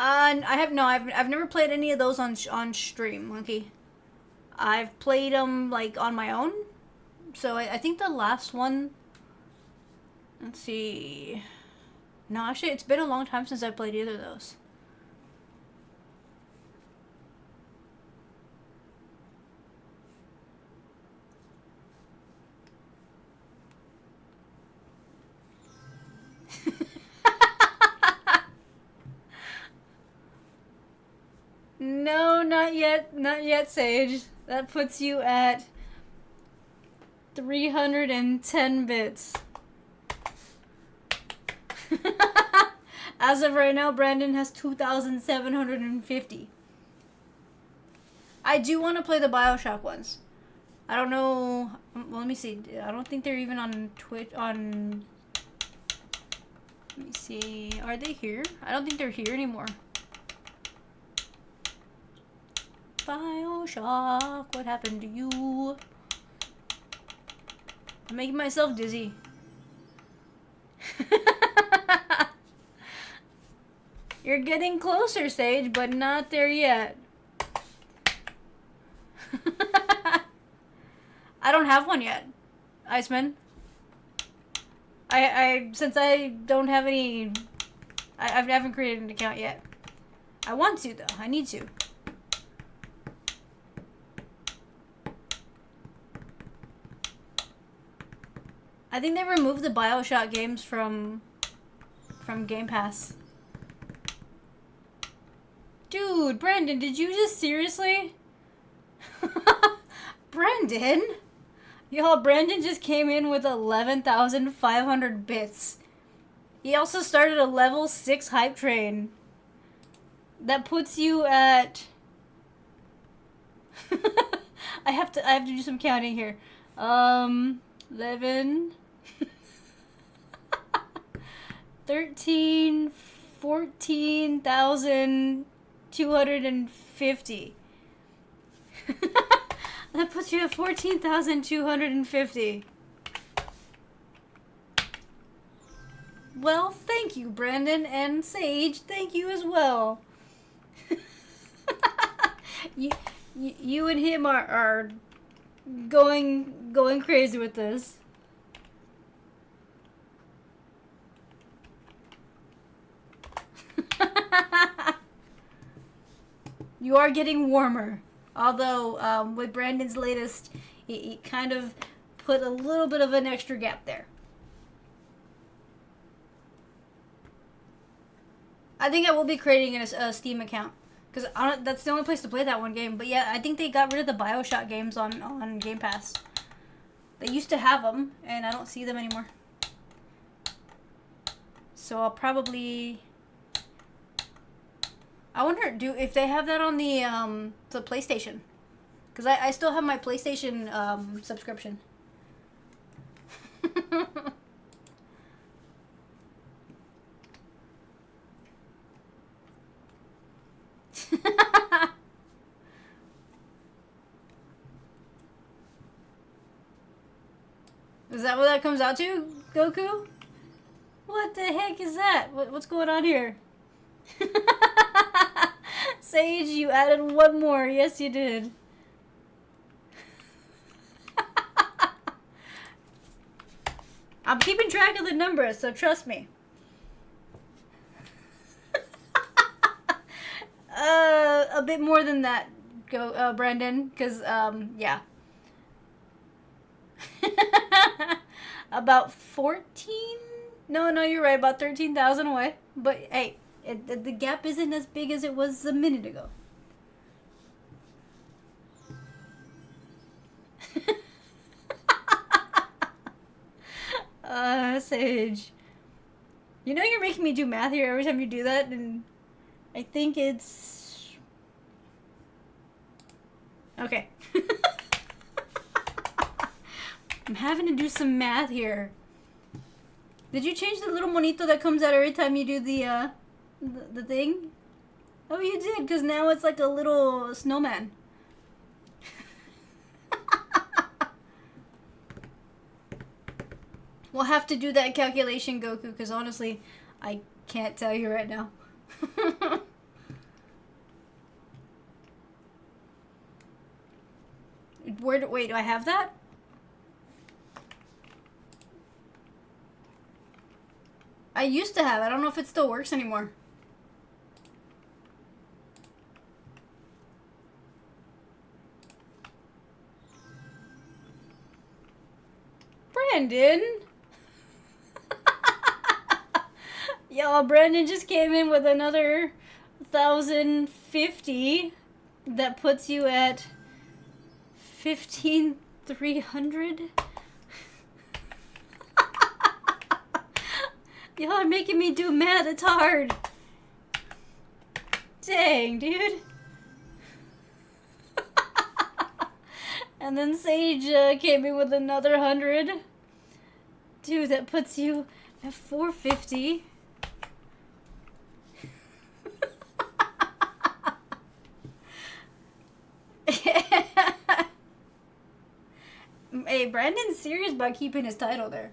I've never played any of those on stream, okay? I've played them like on my own. So I think the last one, let's see. No, actually it's been a long time since I played either of those. No, not yet. Not yet, Sage. That puts you at 310 bits. As of right now, Brandon has 2,750. I do want to play the BioShock ones. I don't know. Well, let me see. I don't think they're even on Twitch. Let me see. Are they here? I don't think they're here anymore. BioShock, what happened to you? I'm making myself dizzy. You're getting closer, Sage, but not there yet. I don't have one yet, Iceman. Since I don't have any, I haven't created an account yet. I want to though. I need to. I think they removed the BioShock games from Game Pass. Dude, Brandon, did you just seriously? Brandon? Y'all, Brandon just came in with 11,500 bits. He also started a level 6 hype train. That puts you at... I have to do some counting here. 11... 13, 14,250. That puts you at 14,250. Well, thank you, Brandon, and Sage, thank you as well. You and him are going crazy with this. You are getting warmer. Although, with Brandon's latest, he kind of put a little bit of an extra gap there. I think I will be creating a Steam account. Because that's the only place to play that one game. But yeah, I think they got rid of the BioShock games on Game Pass. They used to have them, and I don't see them anymore. So I'll probably... I wonder if they have that on the PlayStation. Because I still have my PlayStation subscription. Is that what that comes out to, Goku? What the heck is that? What's going on here? Sage, you added one more. Yes, you did. I'm keeping track of the numbers, so trust me. A bit more than that, Brandon, because, yeah. About 14? No, you're right, about 13,000 away. But, hey, the gap isn't as big as it was a minute ago. Sage. You know you're making me do math here every time you do that, and I think it's... Okay. I'm having to do some math here. Did you change the little monito that comes out every time you do the thing? Oh, you did, because now it's like a little snowman. We'll have to do that calculation, Goku, because honestly, I can't tell you right now. Wait, do I have that? I used to have. I don't know if it still works anymore. Brandon? Y'all, Brandon just came in with another 1,050. That puts you at 15,300. Y'all are making me do math. It's hard. Dang, dude. And then Sage came in with another 100. Dude, that puts you at 450. Hey, Brandon's serious about keeping his title there.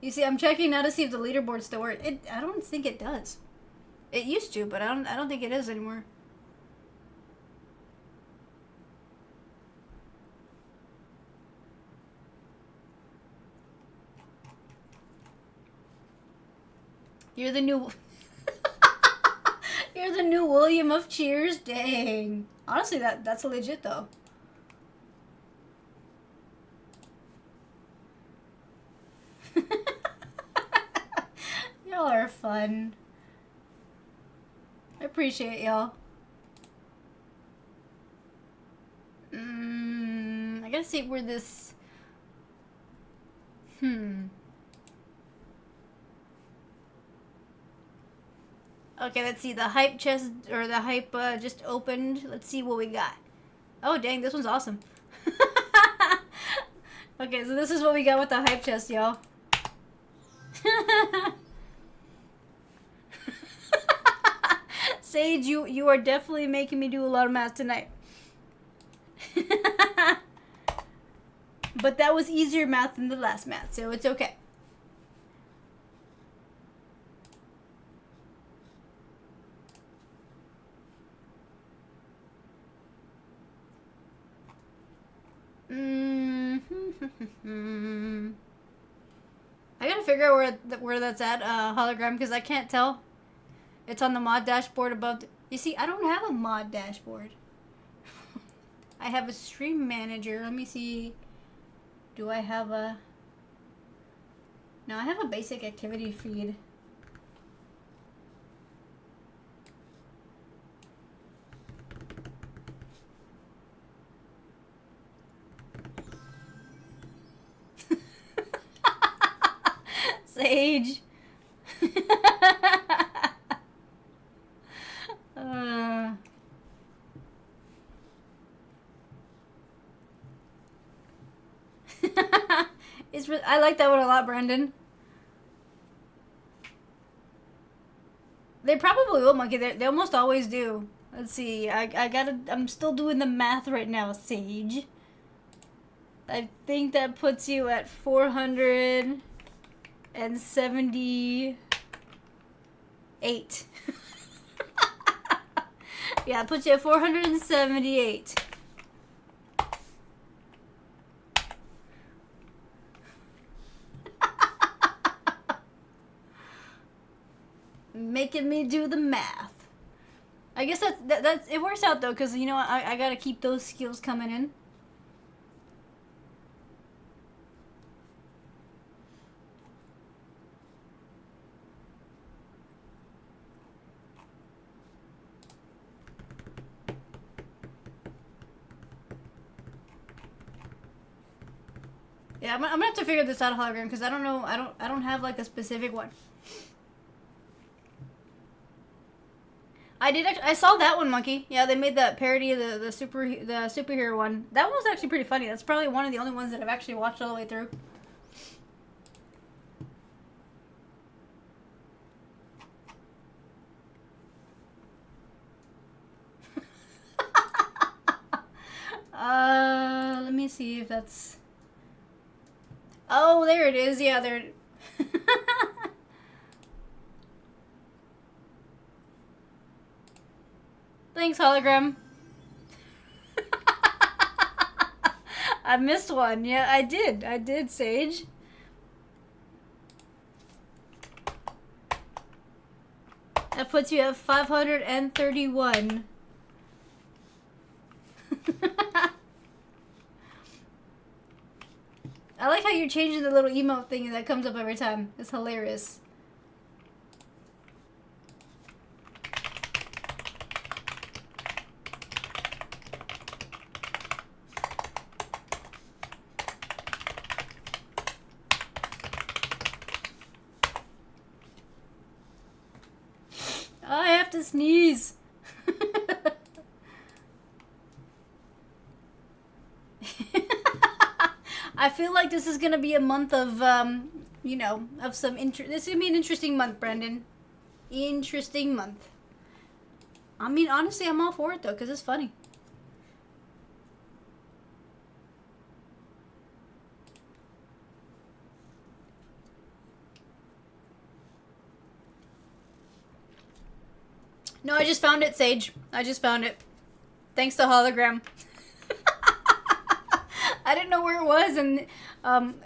You see, I'm checking now to see if the leaderboard still works. I don't think it does. It used to, but I don't think it is anymore. You're the new You're the new William of Cheers. Dang. Honestly, that's legit though. Y'all are fun. I appreciate y'all. I gotta see where this... Okay, let's see. The hype chest, or the hype just opened. Let's see what we got. Oh, dang, this one's awesome. Okay, so this is what we got with the hype chest, y'all. Sage, you are definitely making me do a lot of math tonight. But that was easier math than the last math, so it's okay. I gotta figure out where that's at, hologram, because I can't tell. It's on the mod dashboard above. You see, I don't have a mod dashboard. I have a stream manager. Let me see. Do I have a... No, I have a basic activity feed. Sage. I like that one a lot, Brandon. They probably will, Monkey. They almost always do. Let's see. I'm still doing the math right now, Sage. I think that puts you at 478. Yeah, it puts you at 478. Making me do the math. I guess that's it works out though, because you know I gotta keep those skills coming in. Yeah, I'm gonna have to figure this out, hologram, because I don't know. I don't have like a specific one. I saw that one, Monkey. Yeah, they made that parody of the superhero one. That one was actually pretty funny. That's probably one of the only ones that I've actually watched all the way through. Let me see if that's. Oh, there it is. Yeah, there. Thanks, hologram. I missed one. Yeah, I did. I did, Sage. That puts you at 531. I like how you're changing the little emote thing that comes up every time. It's hilarious. I have to sneeze. I feel like this is gonna be a month of, you know, of some this is gonna be an interesting month, Brandon. Interesting month. I mean, honestly, I'm all for it though, because it's funny. No, I just found it, Sage. I just found it. Thanks to hologram. I didn't know where it was, and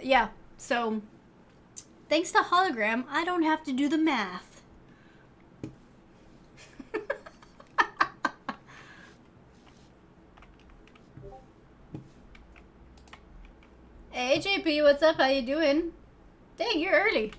yeah. So, thanks to hologram, I don't have to do the math. Hey, JP, what's up? How you doing? Dang, you're early.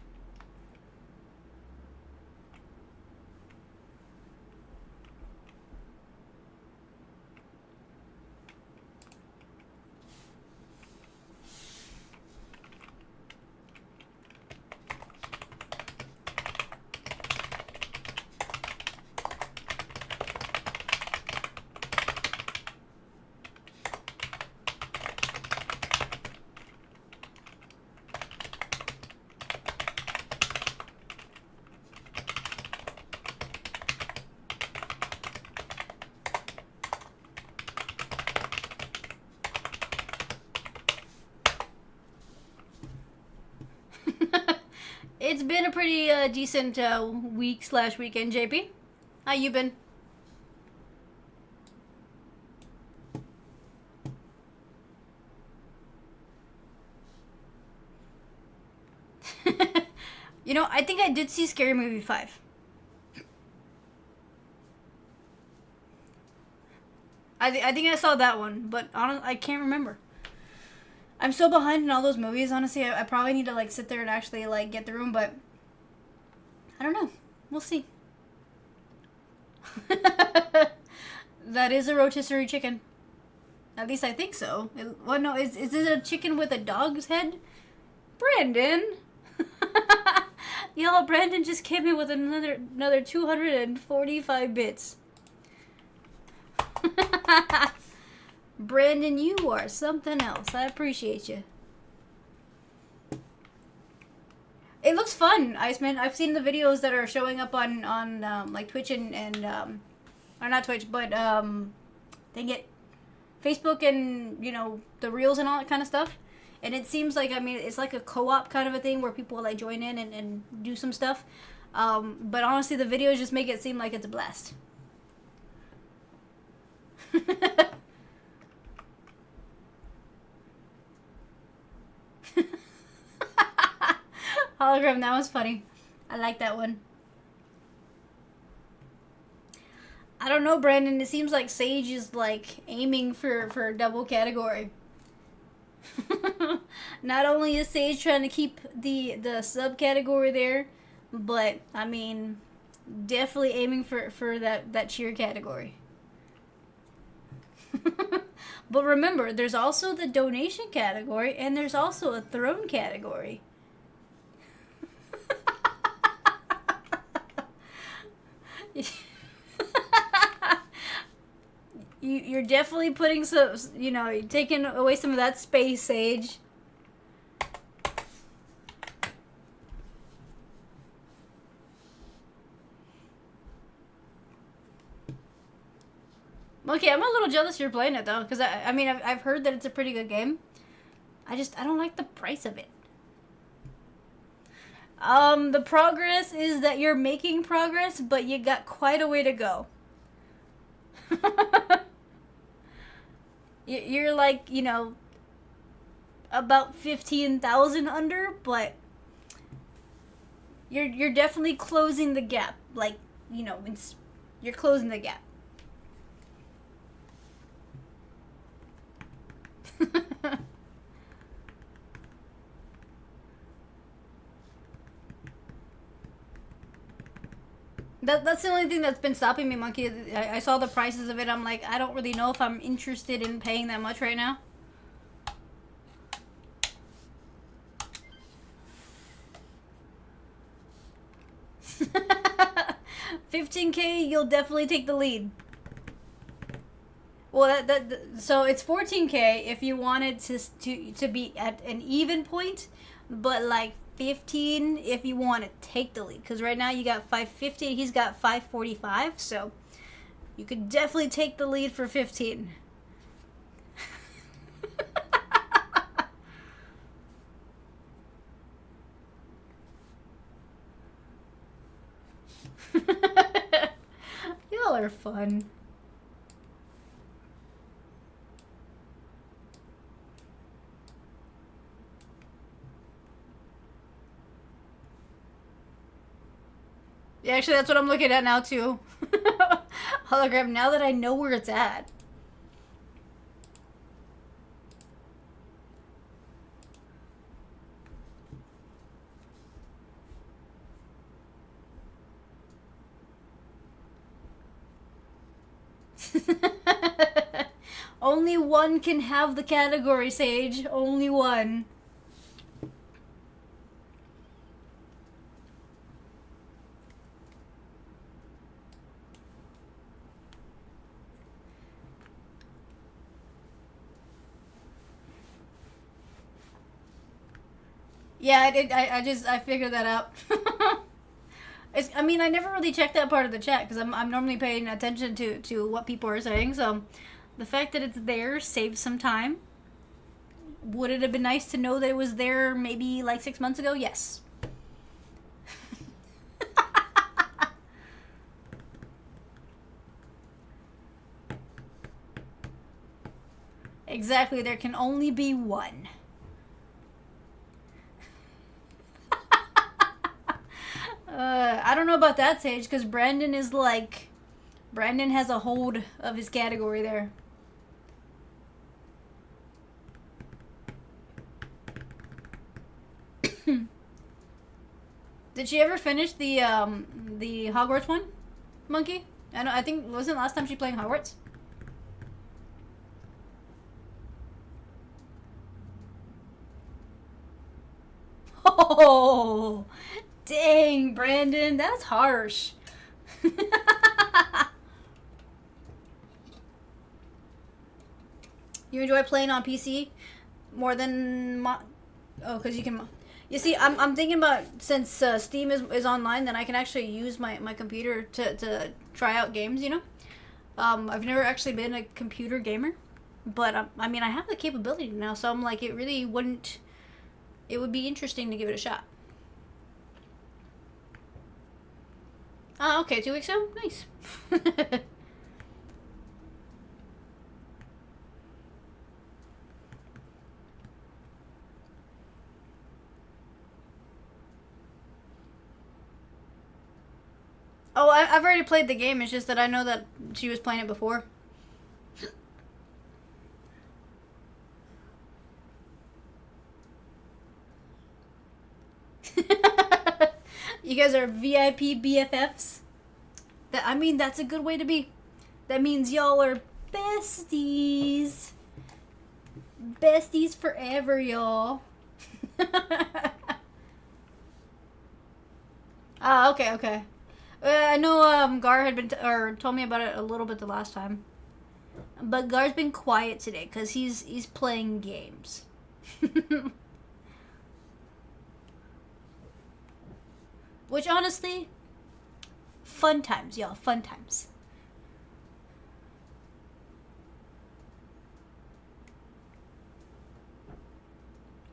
It's been a pretty decent week/weekend, JP. How you been? You know, I think I did see Scary Movie 5. I think I saw that one, but I can't remember. I'm so behind in all those movies, honestly. I probably need to, like, sit there and actually, like, get through them, but I don't know. We'll see. That is a rotisserie chicken. At least I think so. Well, no, is it a chicken with a dog's head? Brandon! Yo, Brandon just came in with another 245 bits. Brandon, you are something else. I appreciate you. It looks fun, Iceman. I've seen the videos that are showing up on like Twitch and or not Twitch, but dang it, Facebook and, you know, the Reels and all that kind of stuff. And it seems like, I mean, it's like a co-op kind of a thing where people like join in and do some stuff. But honestly, the videos just make it seem like it's a blast. Hologram, that was funny. I like that one. I don't know, Brandon. It seems like Sage is like aiming for a double category. Not only is Sage trying to keep the subcategory there, but I mean, definitely aiming for that cheer category. But remember, there's also the donation category, and there's also a throne category. You're definitely putting some, you know, you're taking away some of that space, Sage. Okay, I'm a little jealous you're playing it though, because I mean, I've heard that it's a pretty good game. I don't like the price of it. The progress is that you're making progress, but you got quite a way to go. You're like, you know, about 15,000 under, but you're definitely closing the gap. Like, you know, you're closing the gap. That's the only thing that's been stopping me, Monkey. I saw the prices of it. I'm like, I don't really know if I'm interested in paying that much right now. $15K, you'll definitely take the lead. Well, so it's $14K if you wanted to be at an even point, but like 15 if you want to take the lead, because right now you got 550, he's got 545, so you could definitely take the lead for 15. Y'all are fun. Yeah, actually, that's what I'm looking at now, too. Hologram, now that I know where it's at. Only one can have the category, Sage. Only one. Yeah, I did. I figured that out. I mean, I never really checked that part of the chat because I'm normally paying attention to what people are saying. So the fact that it's there saves some time. Would it have been nice to know that it was there maybe like 6 months ago? Yes. Exactly. There can only be one. I don't know about that, Sage, because Brandon is like... Brandon has a hold of his category there. Did she ever finish the Hogwarts one, Monkey? I think, wasn't last time she playing Hogwarts? Oh, dang, Brandon, that's harsh. You enjoy playing on PC more than oh, because you can. You see, I'm thinking about, since Steam is online, then I can actually use my computer to try out games. You know, I've never actually been a computer gamer, But I mean, I have the capability now, so I'm like, it really wouldn't. It would be interesting to give it a shot. Oh, okay, 2 weeks ago? Nice. Oh, I've already played the game. It's just that I know that she was playing it before. You guys are VIP BFFs? I mean, that's a good way to be. That means y'all are besties. Besties forever, y'all. Ah, okay, okay. I know Gar had been or told me about it a little bit the last time, but Gar's been quiet today because he's playing games. Which honestly, fun times, y'all. Fun times.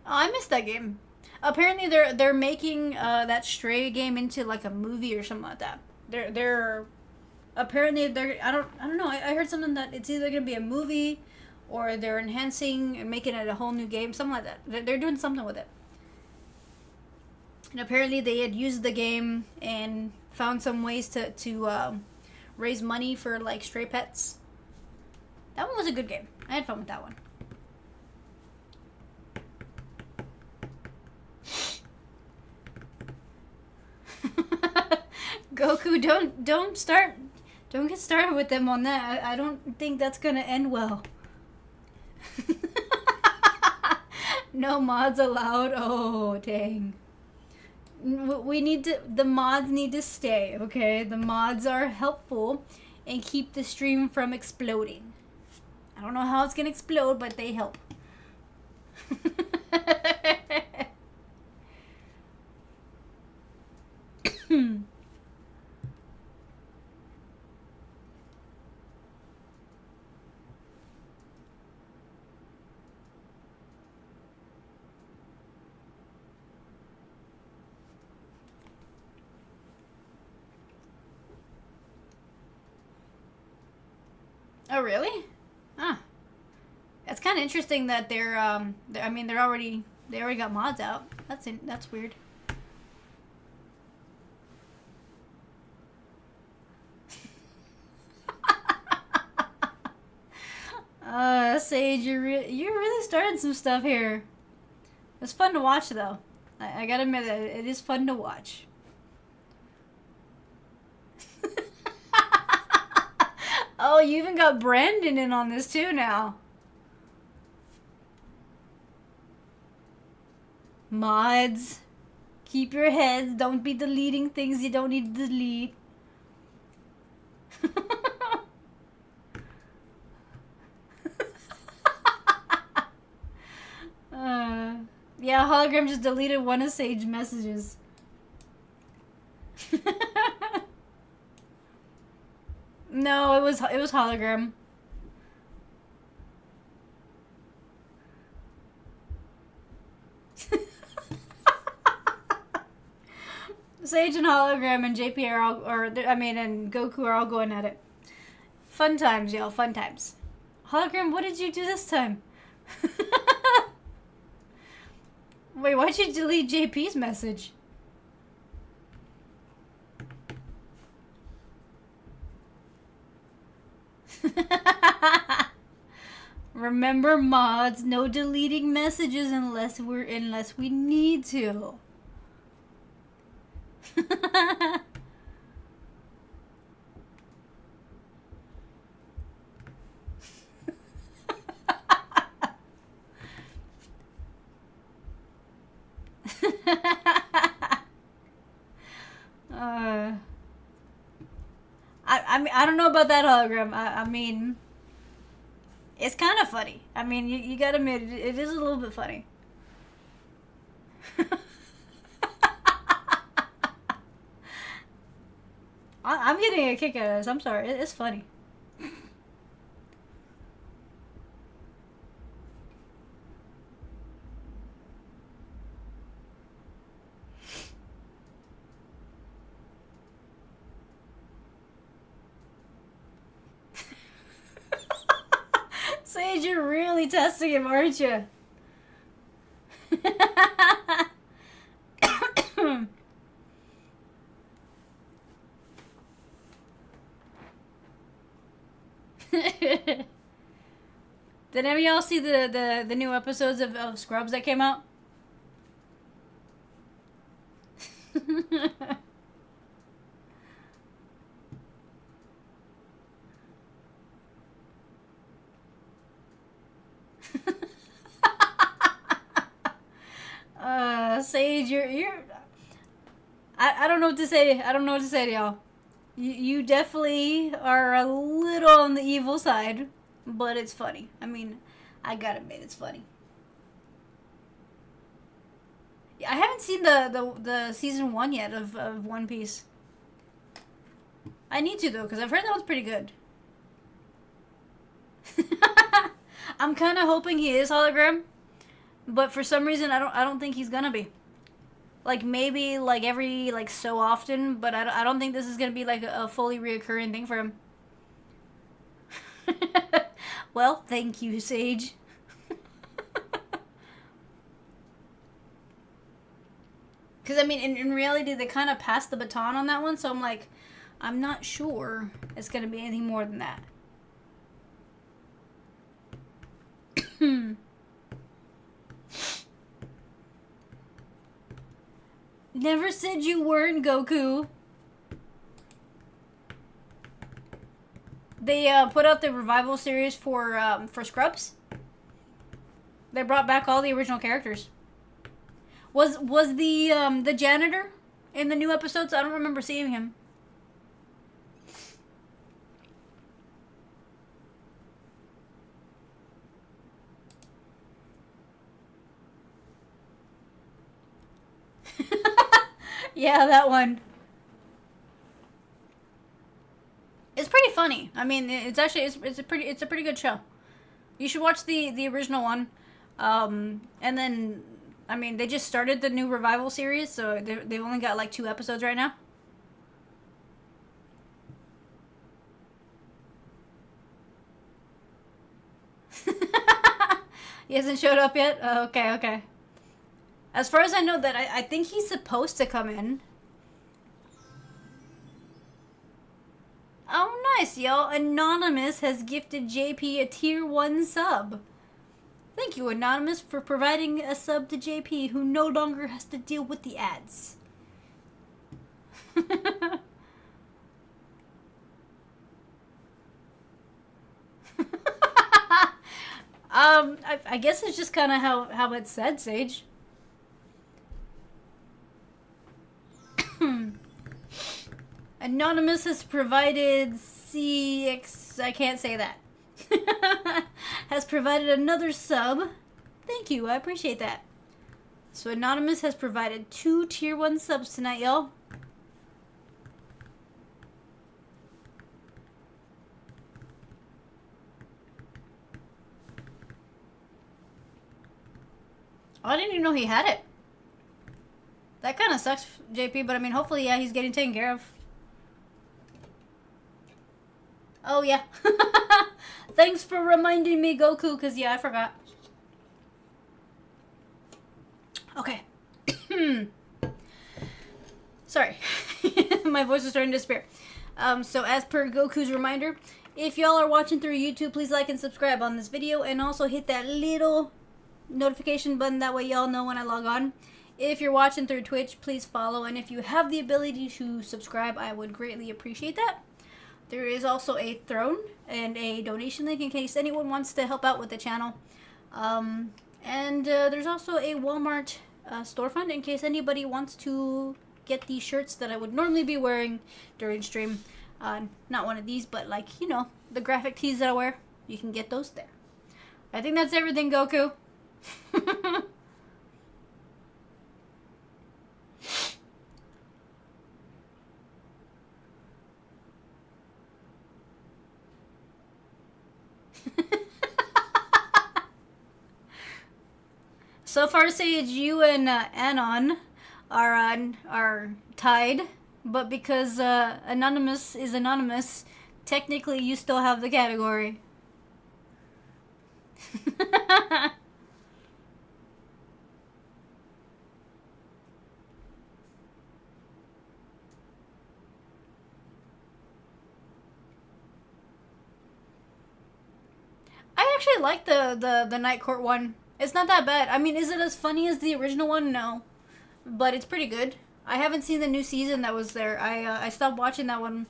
Oh, I missed that game. Apparently, they're making that Stray game into like a movie or something like that. They're apparently they're I don't know. I heard something that it's either gonna be a movie or they're enhancing and making it a whole new game, something like that. They're doing something with it. And apparently, they had used the game and found some ways to raise money for like stray pets. That one was a good game. I had fun with that one. Goku, don't get started with them on that. I don't think that's gonna end well. No mods allowed. Oh dang. We need to. The mods need to stay. Okay, the mods are helpful and keep the stream from exploding. I don't know how it's gonna explode, but they help. Oh really? Ah, it's kind of interesting that I mean, they already got mods out. That's weird. Sage, you're really starting some stuff here. It's fun to watch though. I gotta admit that it is fun to watch. Oh, you even got Brandon in on this too now. Mods, keep your heads. Don't be deleting things you don't need to delete. Yeah, Hologram just deleted one of Sage's messages. No, it was Hologram. Sage and Hologram and JP are all, and Goku are all going at it. Fun times, y'all. Fun times. Hologram, what did you do this time? Wait, why'd you delete JP's message? Remember, mods, no deleting messages unless we need to. I don't know about that, Hologram. I mean, it's kind of funny. I mean, you gotta admit, it is a little bit funny. I'm getting a kick out of this. I'm sorry. It's funny. Sage, you're really testing him, aren't you? Did any of y'all see the new episodes of Scrubs that came out? Sage, you're I don't know what to say. I don't know what to say to y'all. You definitely are a little on the evil side, but it's funny. I mean, I gotta admit, it's funny. Yeah, I haven't seen the season 1 yet of One Piece. I need to though, because I've heard that one's pretty good. I'm kind of hoping he is hologram, but for some reason I don't think he's gonna be. Like maybe like every like so often, but I don't think this is gonna be like a fully reoccurring thing for him. Well, thank you, Sage. Because I mean, in reality, they kind of passed the baton on that one, so I'm like, I'm not sure it's gonna be anything more than that. Never said you weren't, Goku. They put out the revival series for Scrubs. They brought back all the original characters. Was the janitor in the new episodes? I don't remember seeing him. Yeah, that one. It's pretty funny. I mean, it's actually it's a pretty good show. You should watch the original one. And then I mean, they just started the new revival series, so they've only got like 2 episodes right now. He hasn't showed up yet? Oh, okay, okay. As far as I know, that I think he's supposed to come in. Oh, nice, y'all. Anonymous has gifted JP a tier 1 sub. Thank you, Anonymous, for providing a sub to JP, who no longer has to deal with the ads. I guess it's just kind of how it's said, Sage. Anonymous has provided CX... I can't say that. Has provided another sub. Thank you, I appreciate that. So Anonymous has provided 2 tier 1 subs tonight, y'all. Oh, I didn't even know he had it. That kind of sucks, JP, but I mean, hopefully, yeah, he's getting taken care of. Oh, yeah. Thanks for reminding me, Goku, because, yeah, I forgot. Okay. Sorry. My voice is starting to disappear. So, as per Goku's reminder, if y'all are watching through YouTube, please like and subscribe on this video, and also hit that little notification button. That way y'all know when I log on. If you're watching through Twitch, please follow, and if you have the ability to subscribe, I would greatly appreciate that. There is also a throne and a donation link in case anyone wants to help out with the channel. And there's also a Walmart storefront in case anybody wants to get these shirts that I would normally be wearing during stream. Not one of these, but like, you know, the graphic tees that I wear. You can get those there. I think that's everything, Goku. So far, Sage, you and Anon are tied, but because Anonymous is anonymous, technically you still have the category. I actually like the Night Court one. It's not that bad. I mean, is it as funny as the original one? No, but it's pretty good. I haven't seen the new season that was there. I stopped watching that one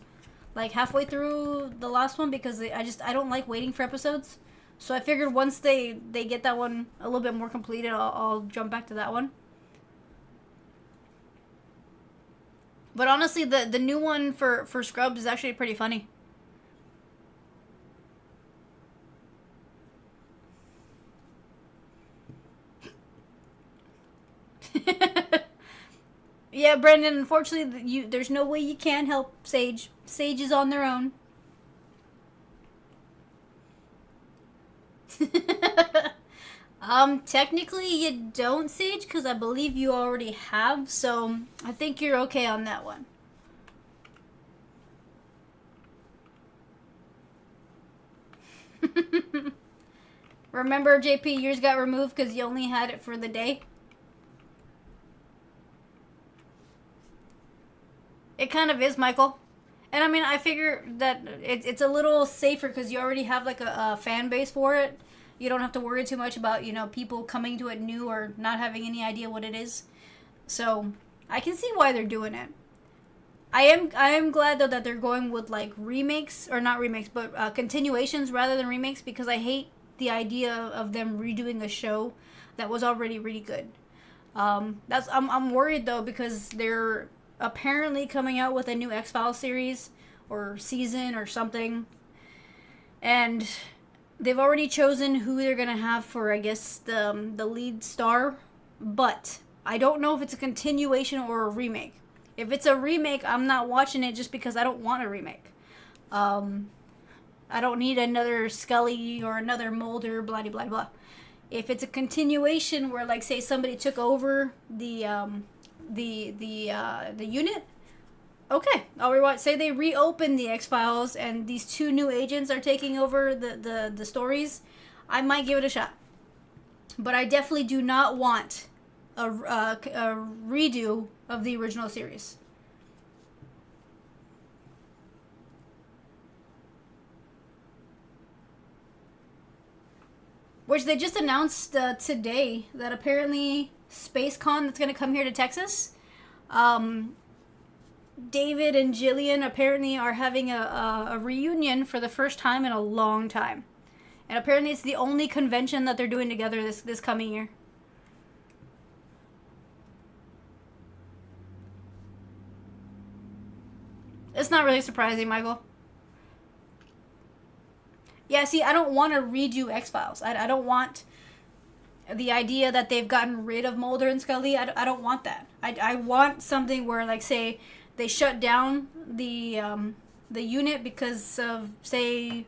like halfway through the last one because I don't like waiting for episodes. So I figured once they get that one a little bit more completed, I'll jump back to that one. But honestly, the new one for Scrubs is actually pretty funny. Yeah, Brendan. Unfortunately, there's no way you can help Sage. Sage is on their own. Technically you don't, Sage, because I believe you already have. So I think you're okay on that one. Remember, JP, yours got removed because you only had it for the day. It kind of is, Michael. And I mean, I figure that it's a little safer because you already have like a fan base for it. You don't have to worry too much about, people coming to it new or not having any idea what it is. So I can see why they're doing it. I am glad though that they're going with like remakes, or not remakes, but continuations rather than remakes, because I hate the idea of them redoing a show that was already really good. I'm worried though because they're apparently coming out with a new X-Files series or season or something, and they've already chosen who they're gonna have for, I guess, the lead star, but I don't know if it's a continuation or a remake. If it's a remake, I'm not watching it just because I don't want a remake. I don't need another Scully or another Mulder, blah blah blah. If it's a continuation where, like, say somebody took over the unit, okay, I'll rewatch. Say they reopen the X-Files and these two new agents are taking over the stories, I might give it a shot. But I definitely do not want a redo of the original series. Which they just announced today that apparently SpaceCon that's going to come here to Texas, David and Jillian apparently are having a reunion for the first time in a long time. And apparently it's the only convention that they're doing together this coming year. It's not really surprising, Michael. Yeah, see, I don't want to redo X-Files. I don't want the idea that they've gotten rid of Mulder and Scully. I don't want that. I want something where, like, say, they shut down the unit because of, say,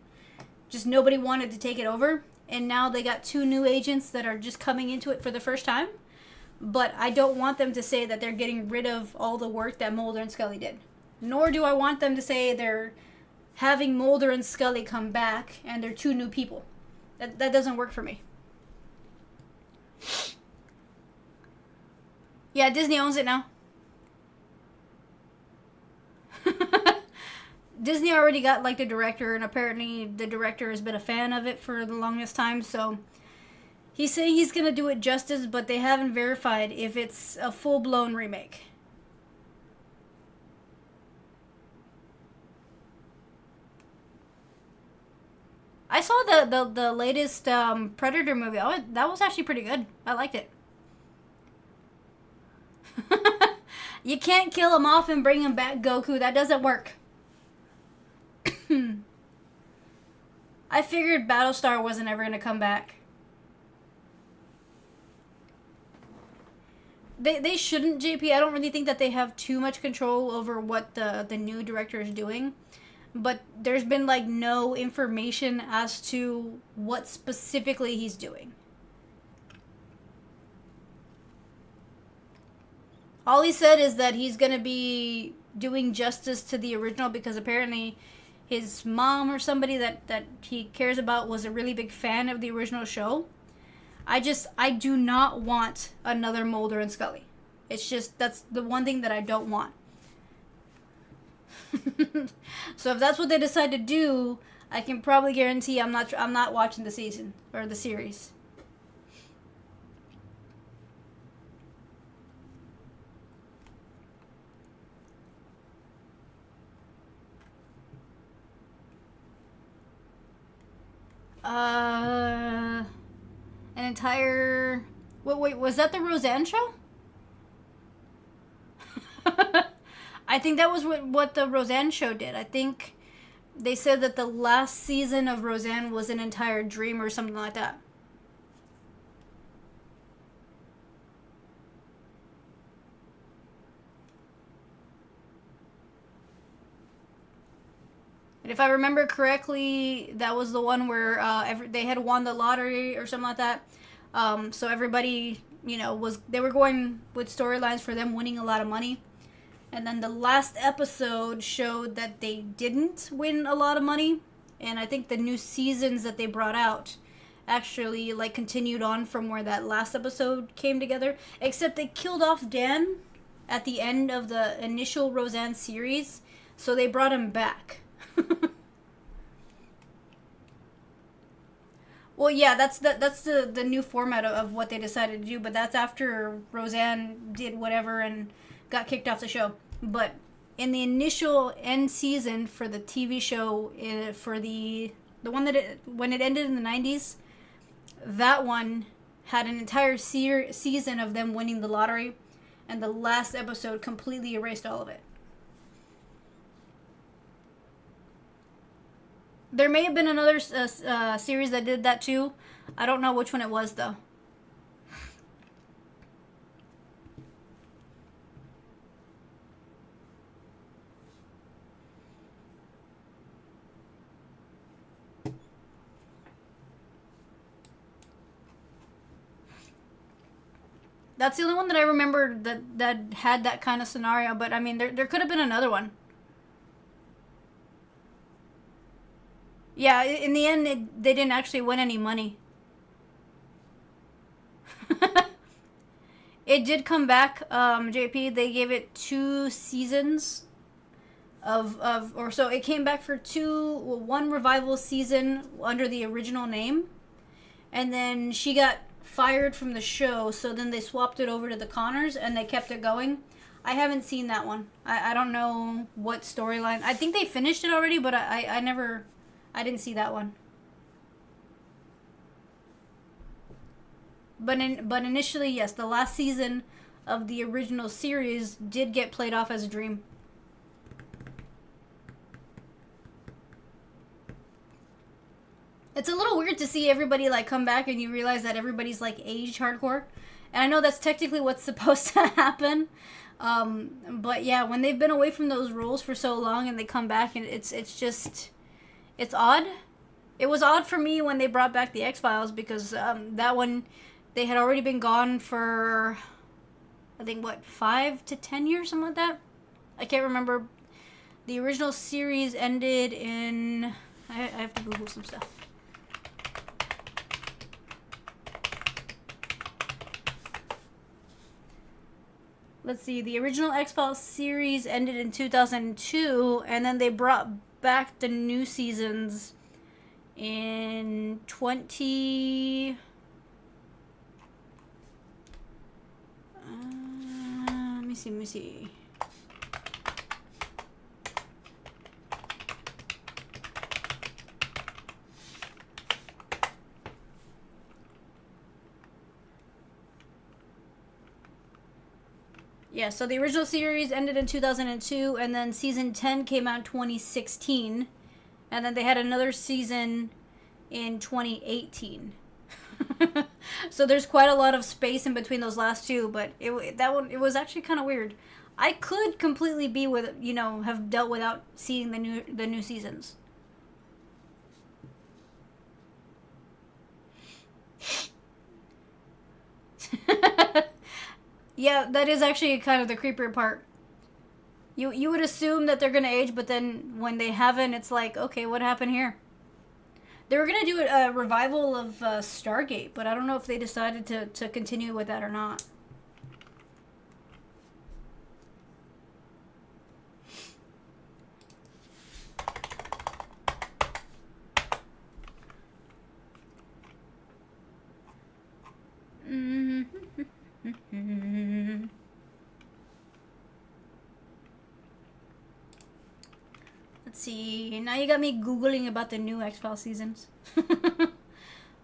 just nobody wanted to take it over, and now they got two new agents that are just coming into it for the first time. But I don't want them to say that they're getting rid of all the work that Mulder and Scully did. Nor do I want them to say they're having Mulder and Scully come back and they're two new people. That doesn't work for me. Yeah, Disney owns it now. Disney already got, like, the director, and apparently the director has been a fan of it for the longest time, so he's saying he's gonna do it justice, but they haven't verified if it's a full-blown remake. I saw the latest Predator movie. Oh, that was actually pretty good. I liked it. You can't kill him off and bring him back, Goku. That doesn't work. I figured Battlestar wasn't ever going to come back. They shouldn't, JP. I don't really think that they have too much control over what the new director is doing. But there's been, like, no information as to what specifically he's doing. All he said is that he's going to be doing justice to the original because apparently his mom or somebody that he cares about was a really big fan of the original show. I do not want another Mulder and Scully. It's just, that's the one thing that I don't want. So if that's what they decide to do, I can probably guarantee I'm not watching the season or the series. An entire... Wait, was that the Roseanne show? I think that was what the Roseanne show did. I think they said that the last season of Roseanne was an entire dream or something like that. And if I remember correctly, that was the one where they had won the lottery or something like that. So everybody, they were going with storylines for them winning a lot of money. And then the last episode showed that they didn't win a lot of money. And I think the new seasons that they brought out actually continued on from where that last episode came together. Except they killed off Dan at the end of the initial Roseanne series. So they brought him back. Well, yeah, that's the new format of what they decided to do. But that's after Roseanne did whatever and got kicked off the show. But in the initial end season for the TV show, for the one when it ended in the 90s, that one had an entire season of them winning the lottery, and the last episode completely erased all of it. There may have been another series that did that too. I don't know which one it was though. That's the only one that I remember that had that kind of scenario. But I mean, there could have been another one. Yeah, in the end, they didn't actually win any money. It did come back, JP. They gave it 2 seasons or so. It came back for one revival season under the original name, and then she got fired from the show. So then they swapped it over to the Connors, and they kept it going. I haven't seen that one. I don't know what storyline. I think they finished it already, but I didn't see that one. But initially, yes, the last season of the original series did get played off as a dream. It's a little weird to see everybody come back and you realize that everybody's aged hardcore. And I know that's technically what's supposed to happen. But yeah, when they've been away from those roles for so long and they come back, and it's odd. It was odd for me when they brought back the X-Files because that one, they had already been gone for, I think, 5 to 10 years, something like that? I can't remember. The original series ended in... I have to Google some stuff. Let's see. The original X-Files series ended in 2002, and then they brought back the new seasons in 20... let me see. Yeah, so the original series ended in 2002, and then season 10 came out in 2016, and then they had another season in 2018. So there's quite a lot of space in between those last two, but it was actually kind of weird. I could completely be with, have dealt without seeing the new seasons. Yeah, that is actually kind of the creepier part. You would assume that they're gonna age, but then when they haven't, it's like, okay, what happened here? They were gonna do a revival of Stargate, but I don't know if they decided to continue with that or not. Let's see. Now you got me Googling about the new X-Files seasons.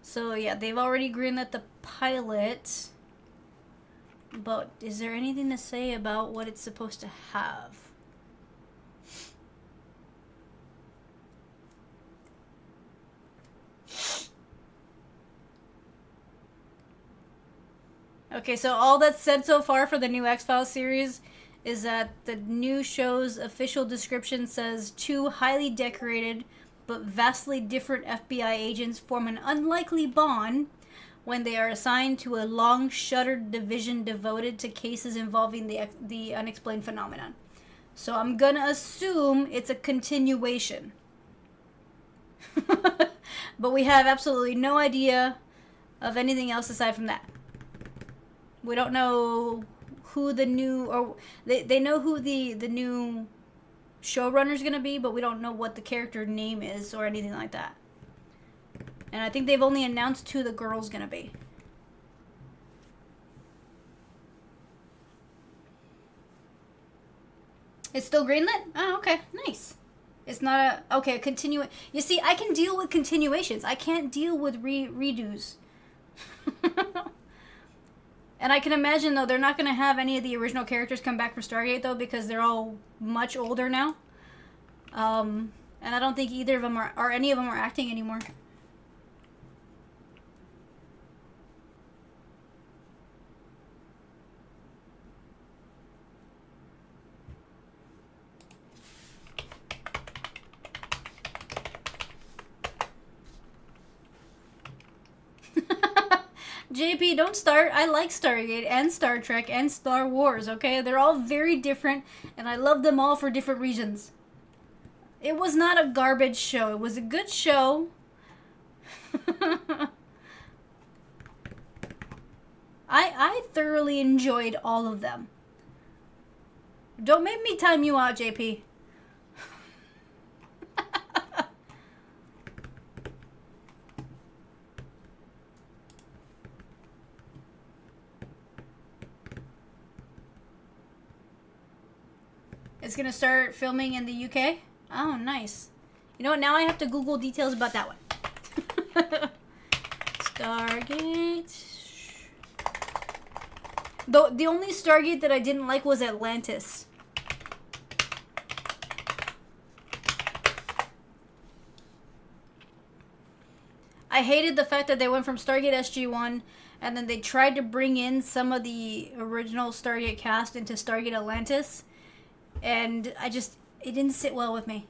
So, yeah, they've already greenlit the pilot. But is there anything to say about what it's supposed to have? Okay, so all that's said so far for the new X-Files series is that the new show's official description says two highly decorated but vastly different FBI agents form an unlikely bond when they are assigned to a long-shuttered division devoted to cases involving the unexplained phenomenon. So I'm gonna assume it's a continuation. But we have absolutely no idea of anything else aside from that. We don't know who the new, or they know who the new showrunner's gonna be, but we don't know what the character name is or anything like that. And I think they've only announced who the girl's gonna be. It's still greenlit? Oh, okay, nice. It's not a, okay, you see, I can deal with continuations. I can't deal with redos. And I can imagine, though, they're not going to have any of the original characters come back for Stargate, though, because they're all much older now. And I don't think either of them or any of them are acting anymore. JP, don't start. I like Stargate and Star Trek and Star Wars, okay? They're all very different, and I love them all for different reasons. It was not a garbage show. It was a good show. I thoroughly enjoyed all of them. Don't make me time you out, JP. It's gonna start filming in the UK? Oh, nice. You know what? Now I have to Google details about that one. Stargate. The only Stargate that I didn't like was Atlantis. I hated the fact that they went from Stargate SG-1 and then they tried to bring in some of the original Stargate cast into Stargate Atlantis. And it didn't sit well with me.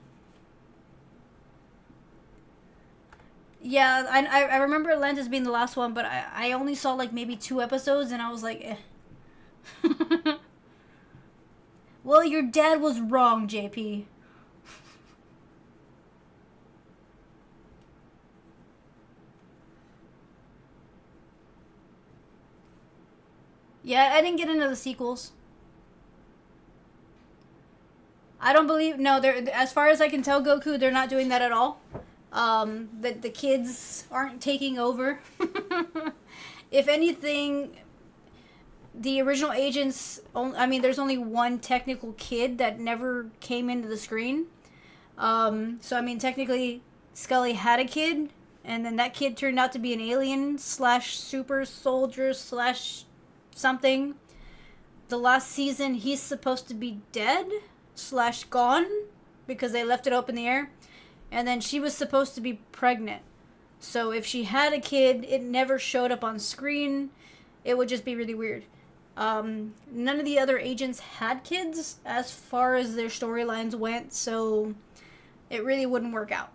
Yeah, I remember Atlantis being the last one, but I only saw like maybe 2 episodes and I was like, eh. Well, your dad was wrong, JP. Yeah, I didn't get into the sequels. I don't believe, no, they're, as far as I can tell, Goku, they're not doing that at all. The kids aren't taking over. If anything, the original agents, there's only one technical kid that never came into the screen. So, technically, Scully had a kid, and then that kid turned out to be an alien / super soldier / something. The last season, he's supposed to be dead / gone because they left it up in the air. And then she was supposed to be pregnant. So if she had a kid, it never showed up on screen. It would just be really weird. None of the other agents had kids as far as their storylines went, so it really wouldn't work out.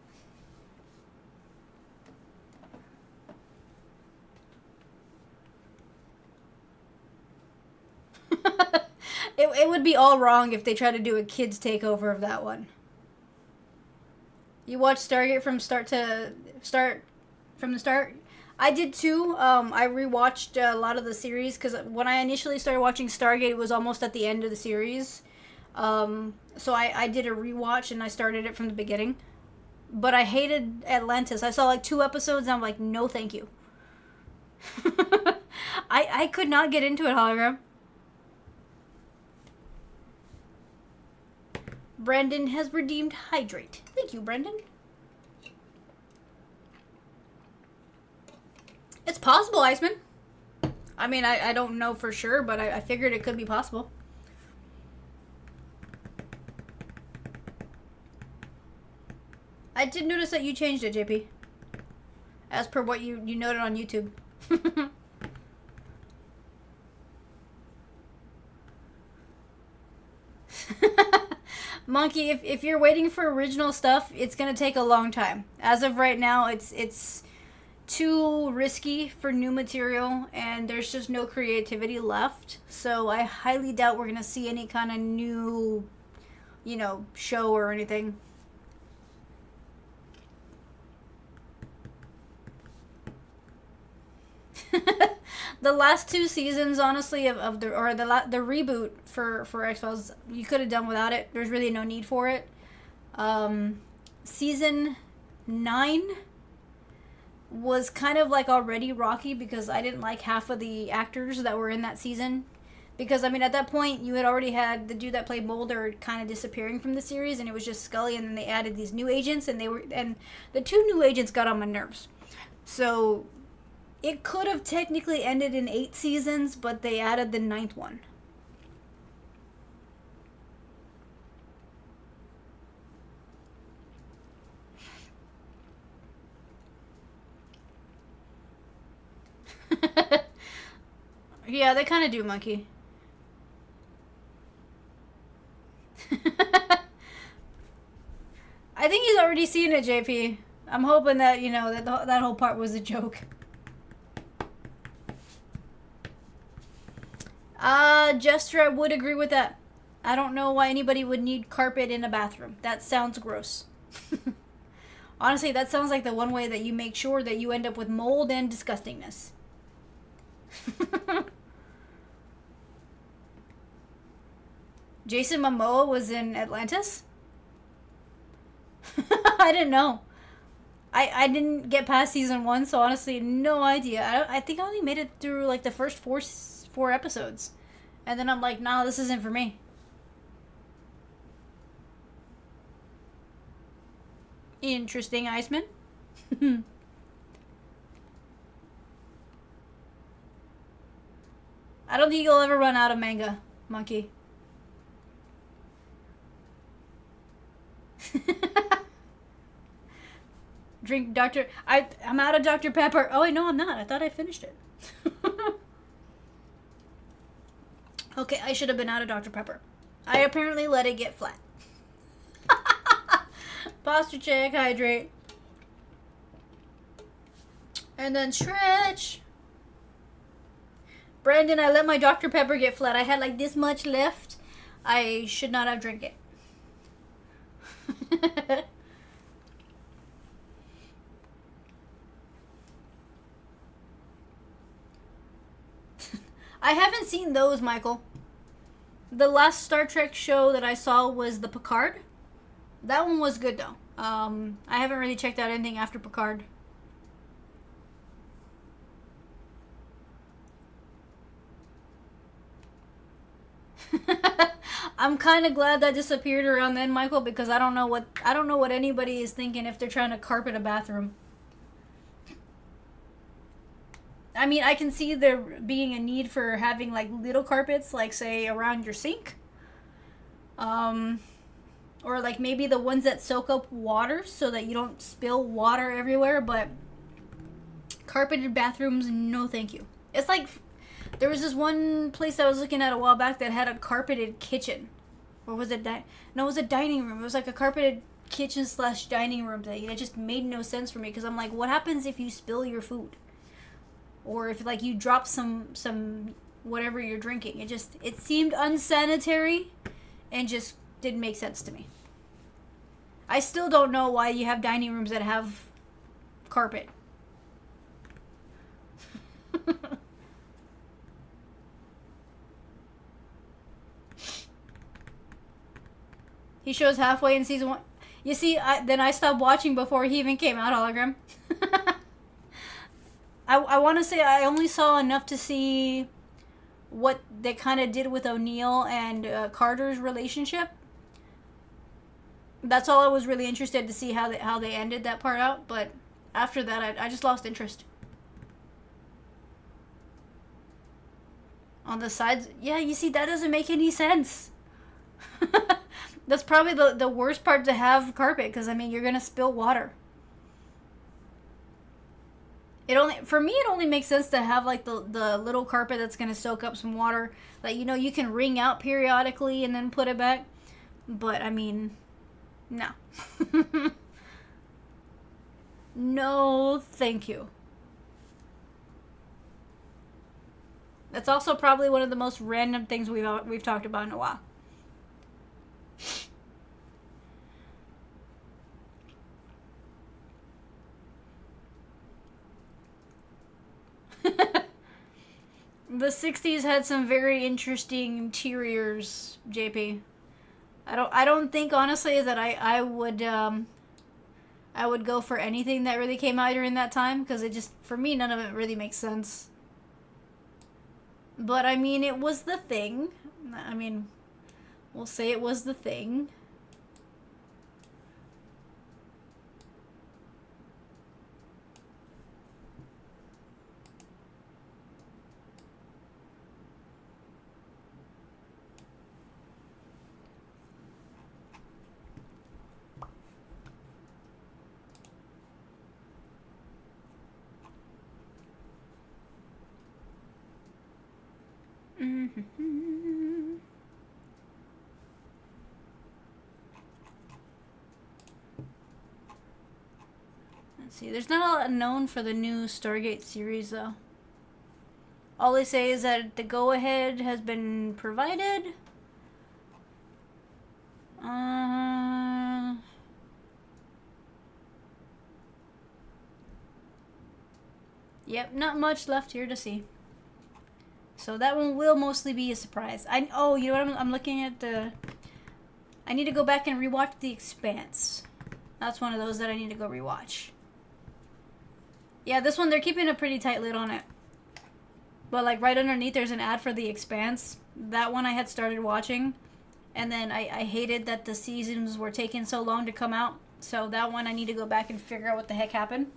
It would be all wrong if they tried to do a kids takeover of that one. You watched Stargate from from the start. I did too. I rewatched a lot of the series because when I initially started watching Stargate, it was almost at the end of the series. So I did a rewatch and I started it from the beginning. But I hated Atlantis. I saw like 2 episodes and I'm like, no, thank you. I could not get into it, Hologram. Brandon has redeemed Hydrate. Thank you, Brandon. It's possible, Iceman. I mean, I don't know for sure, but I figured it could be possible. I did notice that you changed it, JP. As per what you noted on YouTube. Monkey, if you're waiting for original stuff, it's gonna take a long time. As of right now, it's too risky for new material, and there's just no creativity left. So I highly doubt we're gonna see any kind of new, show or anything. The last 2 seasons, honestly, of the reboot for X-Files, you could have done without it. There's really no need for it. Season 9 was kind of like already rocky because I didn't like half of the actors that were in that season. Because, I mean, at that point, you had already had the dude that played Mulder kind of disappearing from the series, and it was just Scully, and then they added these new agents, and the 2 new agents got on my nerves. So it could have technically ended in 8 seasons, but they added the 9th one. Yeah, they kind of do, Monkey. I think he's already seen it, JP. I'm hoping that, that whole part was a joke. Jester, I would agree with that. I don't know why anybody would need carpet in a bathroom. That sounds gross. Honestly, that sounds like the one way that you make sure that you end up with mold and disgustingness. Jason Momoa was in Atlantis? I didn't know. I didn't get past season 1, so honestly, no idea. I think I only made it through like the first 4 episodes. And then I'm like, nah, this isn't for me. Interesting, Iceman. I don't think you'll ever run out of manga, Monkey. Drink Dr. I'm out of Dr. Pepper. Oh, wait, no, I'm not. I thought I finished it. Okay, I should have been out of Dr. Pepper. I apparently let it get flat. Posture check, hydrate. And then stretch. Brandon, I let my Dr. Pepper get flat. I had like this much left. I should not have drank it. I haven't seen those, Michael. The last Star Trek show that I saw was the Picard. That one was good, though. I haven't really checked out anything after Picard. I'm kind of glad that disappeared around then, Michael, because I don't know what anybody is thinking if they're trying to carpet a bathroom. I mean, I can see there being a need for having like little carpets, like say around your sink. Or like maybe the ones that soak up water so that you don't spill water everywhere, but carpeted bathrooms, no thank you. It's like, there was this one place I was looking at a while back that had a carpeted kitchen. Or was it no, it was a dining room. It was like a carpeted kitchen / dining room thing. It just made no sense for me because I'm like, what happens if you spill your food? Or if like you drop some whatever you're drinking. It seemed unsanitary and just didn't make sense to me. I still don't know why you have dining rooms that have carpet. He shows halfway in season 1. You see, then I stopped watching before he even came out, hologram. I want to say I only saw enough to see what they kind of did with O'Neill and Carter's relationship. That's all I was really interested to see how they ended that part out. But after that, I just lost interest. On the sides, yeah, you see, that doesn't make any sense. That's probably the worst part to have carpet, because I mean you're gonna spill water. For me it only makes sense to have like the little carpet that's gonna soak up some water, like, you know, you can wring out periodically and then put it back. But I mean, no. No, thank you. That's also probably one of the most random things we've talked about in a while. The 60s had some very interesting interiors, JP. I don't think honestly that I would go for anything that really came out during that time, because it just, for me, none of it really makes sense. But I mean, it was the thing. I mean, we'll say it was the thing. Let's see, there's not a lot known for the new Stargate series, though. All they say is that the go-ahead has been provided. Yep, not much left here to see. So that one will mostly be a surprise. Oh, you know what? I'm looking at the... I need to go back and rewatch The Expanse. That's one of those that I need to go rewatch. Yeah, this one, they're keeping a pretty tight lid on it. But like right underneath, there's an ad for The Expanse. That one I had started watching. And then I hated that the seasons were taking so long to come out. So that one I need to go back and figure out what the heck happened.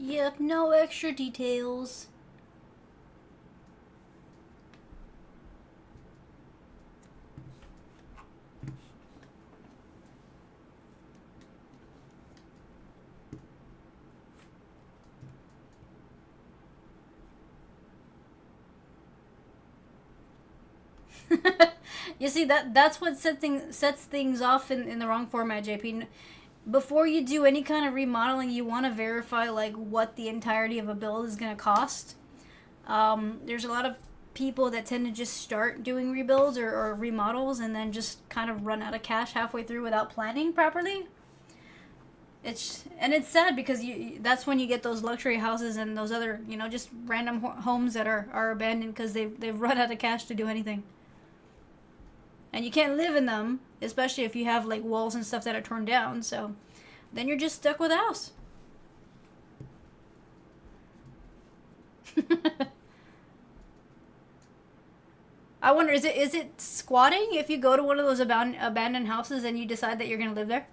Yep, no extra details. You see, that's what sets things off in the wrong format, JP. Before you do any kind of remodeling, you want to verify like what the entirety of a build is going to cost. There's a lot of people that tend to just start doing rebuilds or remodels and then just kind of run out of cash halfway through without planning properly. It's sad because that's when you get those luxury houses and those other, you know, just random homes that are abandoned because they've run out of cash to do anything. And you can't live in them, especially if you have like walls and stuff that are torn down. So then you're just stuck with a house. I wonder, is it squatting if you go to one of those abandoned houses and you decide that you're gonna live there?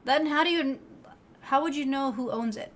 Then how would you know who owns it?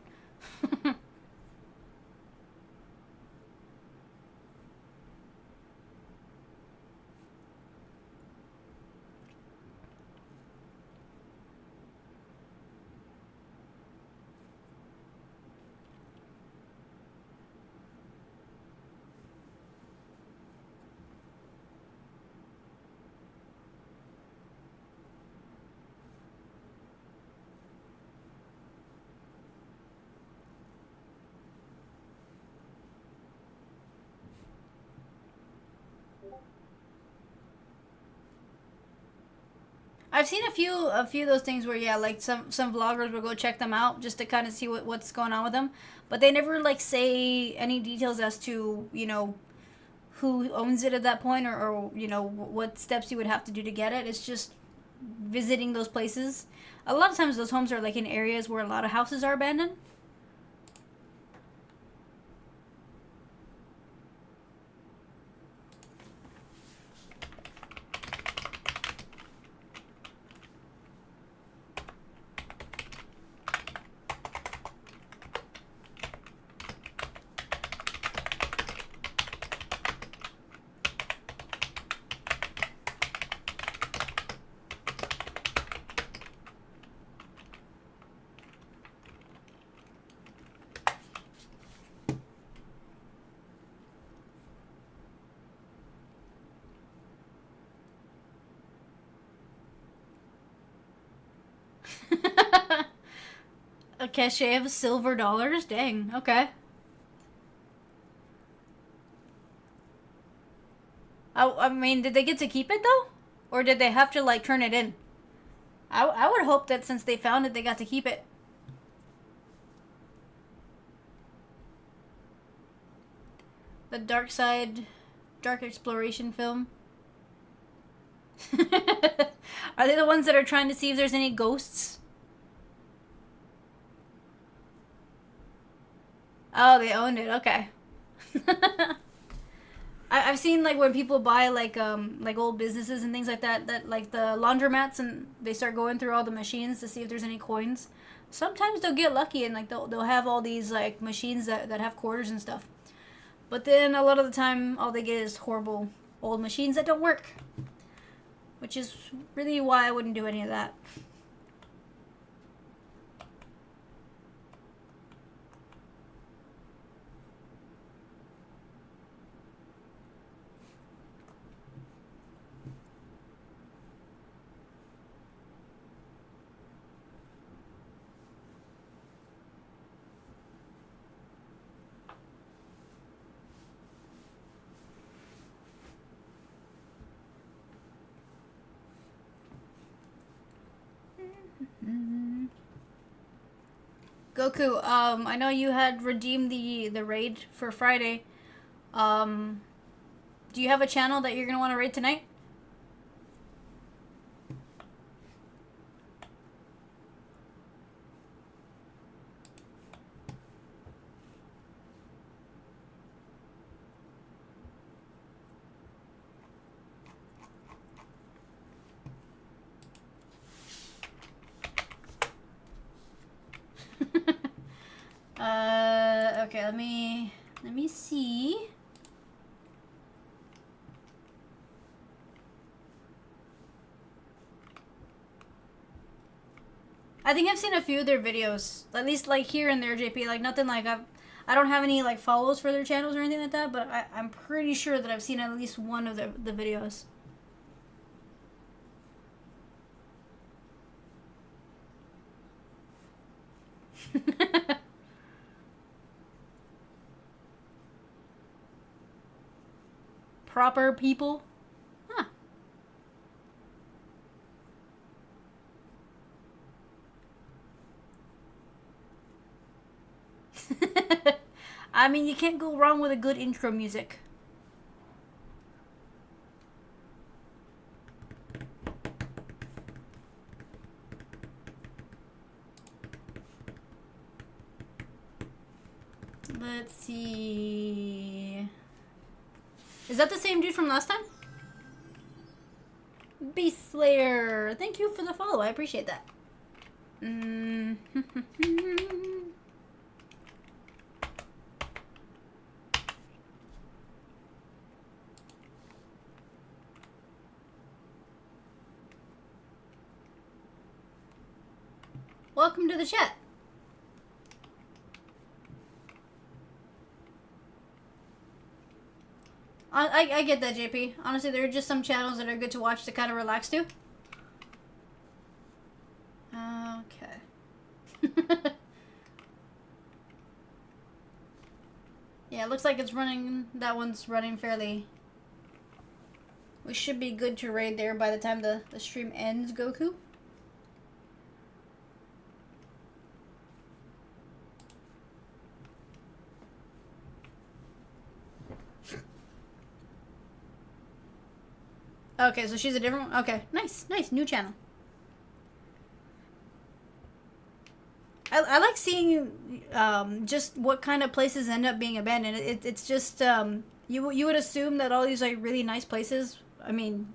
I've seen a few of those things where, yeah, like some vloggers will go check them out just to kind of see what's going on with them, but they never like say any details as to, who owns it at that point, or what steps you would have to do to get it. It's just visiting those places. A lot of times those homes are like in areas where a lot of houses are abandoned. A cachet of silver dollars? Dang, okay. I mean, did they get to keep it though? Or did they have to like turn it in? I would hope that since they found it, they got to keep it. The Dark Exploration film. Are they the ones that are trying to see if there's any ghosts? Oh, they owned it. Okay. I've seen like when people buy like old businesses and things like that like the laundromats, and they start going through all the machines to see if there's any coins. Sometimes they'll get lucky and like they'll have all these like machines that have quarters and stuff. But then a lot of the time all they get is horrible old machines that don't work. Which is really why I wouldn't do any of that. Goku, I know you had redeemed the raid for Friday. Um, do you have a channel that you're gonna want to raid tonight? Okay, let me see. I think I've seen a few of their videos, at least like here and there, JP. Like nothing like I don't have any like follows for their channels or anything like that, but I'm pretty sure that I've seen at least one of the videos. Proper people. Huh. I mean, you can't go wrong with a good intro music. Let's see. Is that the same dude from last time? Beast Slayer. Thank you for the follow. I appreciate that. Welcome to the chat. I get that, JP. Honestly, there are just some channels that are good to watch to kind of relax to. Okay. Yeah, it looks like it's running. That one's running fairly. We should be good to raid there by the time the stream ends, Goku. Okay, so she's a different one? Okay, nice, nice, new channel. I like seeing just what kind of places end up being abandoned. It's just, you would assume that all these, like, really nice places, I mean,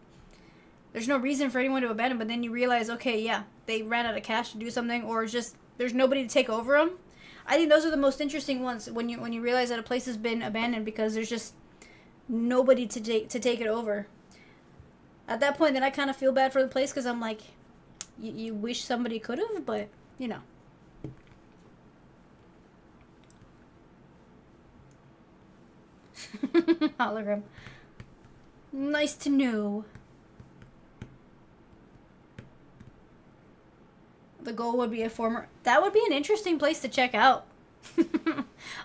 there's no reason for anyone to abandon, but then you realize, okay, yeah, they ran out of cash to do something, or just, there's nobody to take over them. I think those are the most interesting ones, when you realize that a place has been abandoned because there's just nobody to take it over. At that point, then I kind of feel bad for the place because I'm like, you wish somebody could have, but, you know. Hologram. Nice to know. The goal would be a former... That would be an interesting place to check out.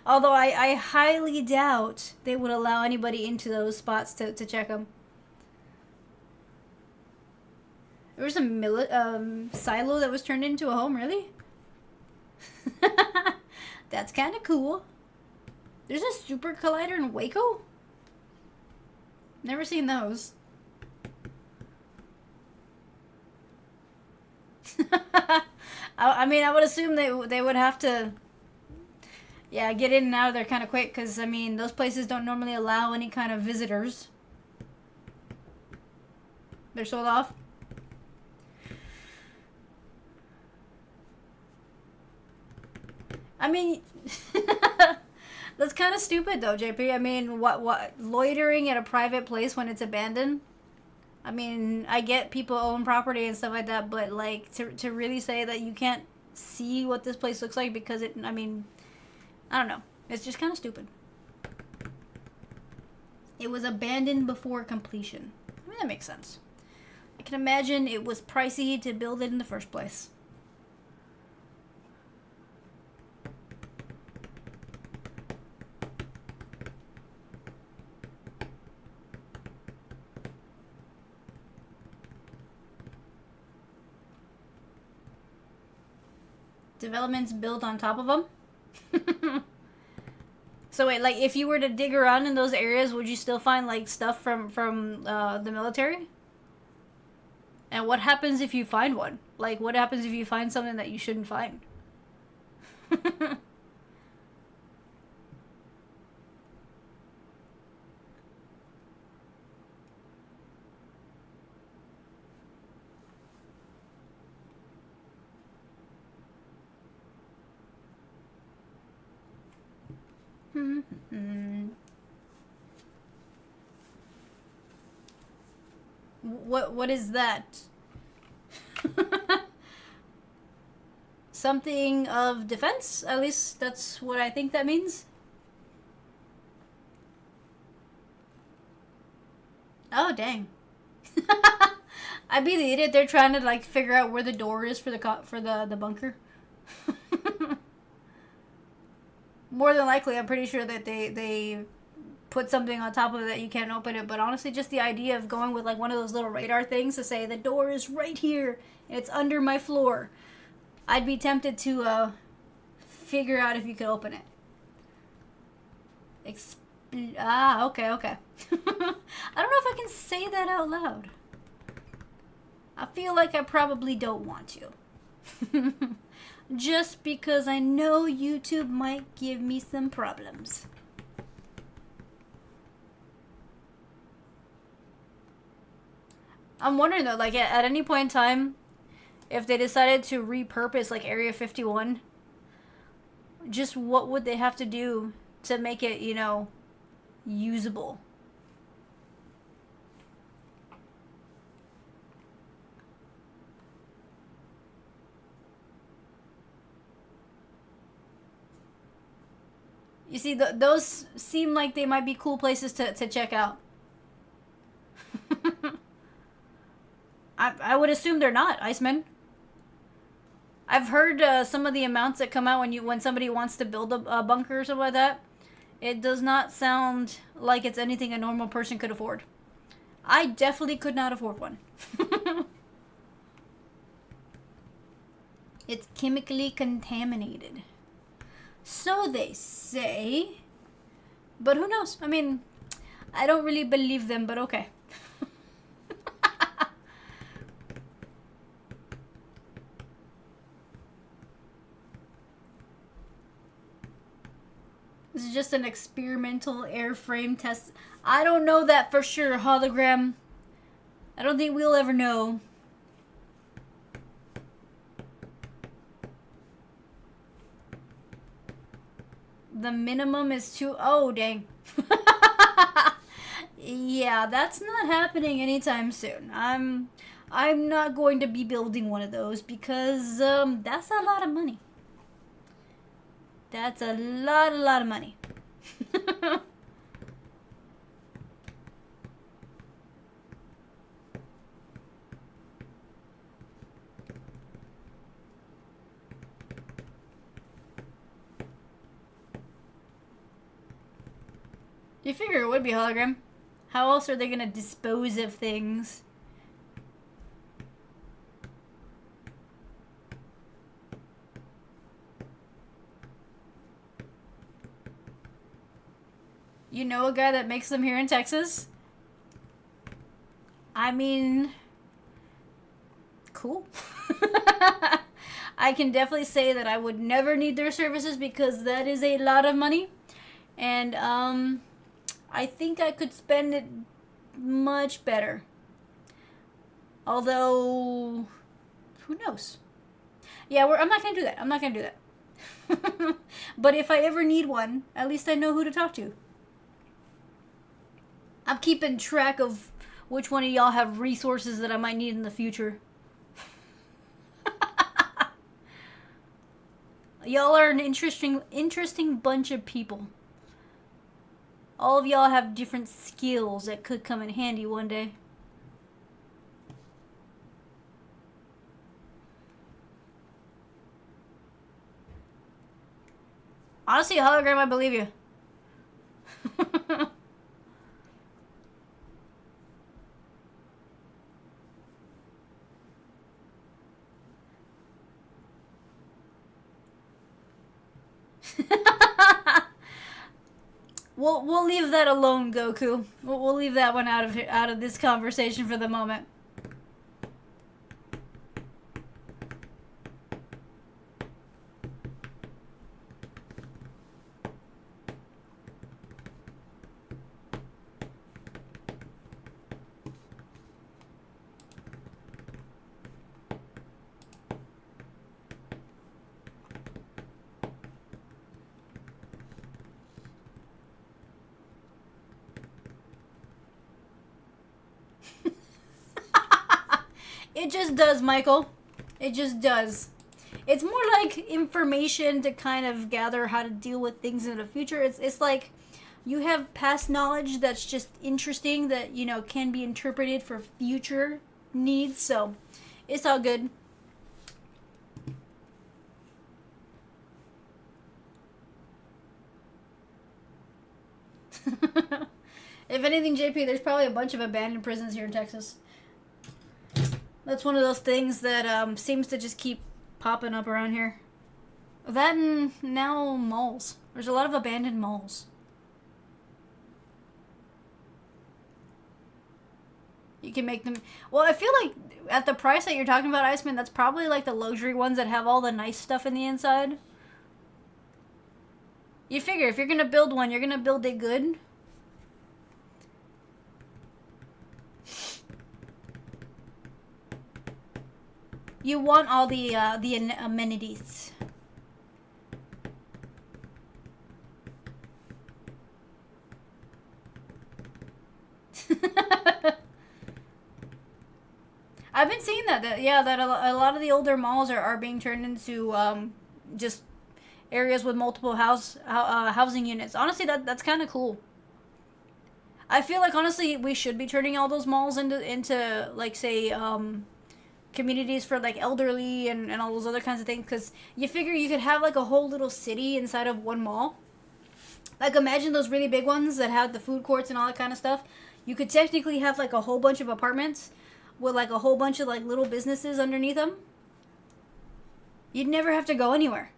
Although I highly doubt they would allow anybody into those spots to check them. There was a silo that was turned into a home, really? That's kind of cool. There's a super collider in Waco? Never seen those. I mean, I would assume they would have to, yeah, get in and out of there kind of quick, because, I mean, those places don't normally allow any kind of visitors. They're sold off. I mean, that's kind of stupid though, JP. I mean, what loitering at a private place when it's abandoned? I mean, I get people own property and stuff like that, but like to really say that you can't see what this place looks like because I mean, I don't know. It's just kind of stupid. It was abandoned before completion. I mean, that makes sense. I can imagine it was pricey to build it in the first place. Developments built on top of them. So wait, like if you were to dig around in those areas, would you still find like stuff from the military? And what happens if you find one? Like what happens if you find something that you shouldn't find? What is that? Something of defense? At least that's what I think that means. Oh, dang. I'd be the idiot. They're trying to like figure out where the door is for the bunker. More than likely, I'm pretty sure that they put something on top of it that you can't open it. But honestly, just the idea of going with like one of those little radar things to say the door is right here and it's under my floor. I'd be tempted to figure out if you could open it. Okay. I don't know if I can say that out loud. I feel like I probably don't want to. Just because I know YouTube might give me some problems. I'm wondering though, like at any point in time, if they decided to repurpose like Area 51, just what would they have to do to make it, you know, usable? You see, those seem like they might be cool places to check out. I would assume they're not, Iceman. I've heard some of the amounts that come out when somebody wants to build a bunker or something like that. It does not sound like it's anything a normal person could afford. I definitely could not afford one. It's chemically contaminated. So they say. But who knows? I mean, I don't really believe them, but okay. This is just an experimental airframe test. I don't know that for sure, hologram. I don't think we'll ever know. The minimum is 2. Oh, dang. Yeah, that's not happening anytime soon. I'm not going to be building one of those because that's a lot of money. That's a lot of money. You figure it would be hologram. How else are they gonna dispose of things? You know a guy that makes them here in Texas? I mean, cool. I can definitely say that I would never need their services because that is a lot of money. And, I think I could spend it much better. Although, who knows? Yeah, I'm not going to do that. I'm not going to do that. But if I ever need one, at least I know who to talk to. I'm keeping track of which one of y'all have resources that I might need in the future. Y'all are an interesting bunch of people. All of y'all have different skills that could come in handy one day. Honestly, hologram, I believe you. We'll leave that alone, Goku. We'll leave that one out of this conversation for the moment. It just does, Michael. It just does. It's more like information to kind of gather how to deal with things in the future. It's like you have past knowledge that's just interesting that, you know, can be interpreted for future needs. So, it's all good. If anything, JP, there's probably a bunch of abandoned prisons here in Texas. That's one of those things that seems to just keep popping up around here. That and now malls. There's a lot of abandoned malls. You can make them. Well, I feel like at the price that you're talking about, Iceman, that's probably like the luxury ones that have all the nice stuff in the inside. You figure if you're gonna build one, you're gonna build it good. You want all the amenities. I've been seeing that a lot of the older malls are being turned into just areas with multiple housing units. Honestly, that's kind of cool. I feel like honestly we should be turning all those malls into like say communities for like elderly and all those other kinds of things, because you figure you could have like a whole little city inside of one mall. Like imagine those really big ones that have the food courts and all that kind of stuff. You could technically have like a whole bunch of apartments with like a whole bunch of like little businesses underneath them. You'd never have to go anywhere.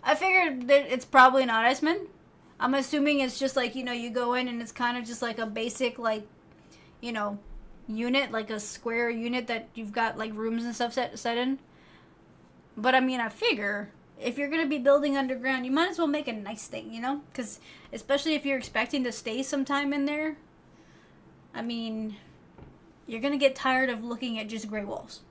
I figured that it's probably not Iceman. I'm assuming it's just like, you go in and it's kind of just like a basic, like, unit, like a square unit that you've got like rooms and stuff set in. But I mean, I figure if you're going to be building underground, you might as well make a nice thing, Because especially if you're expecting to stay sometime in there, I mean, you're going to get tired of looking at just gray walls.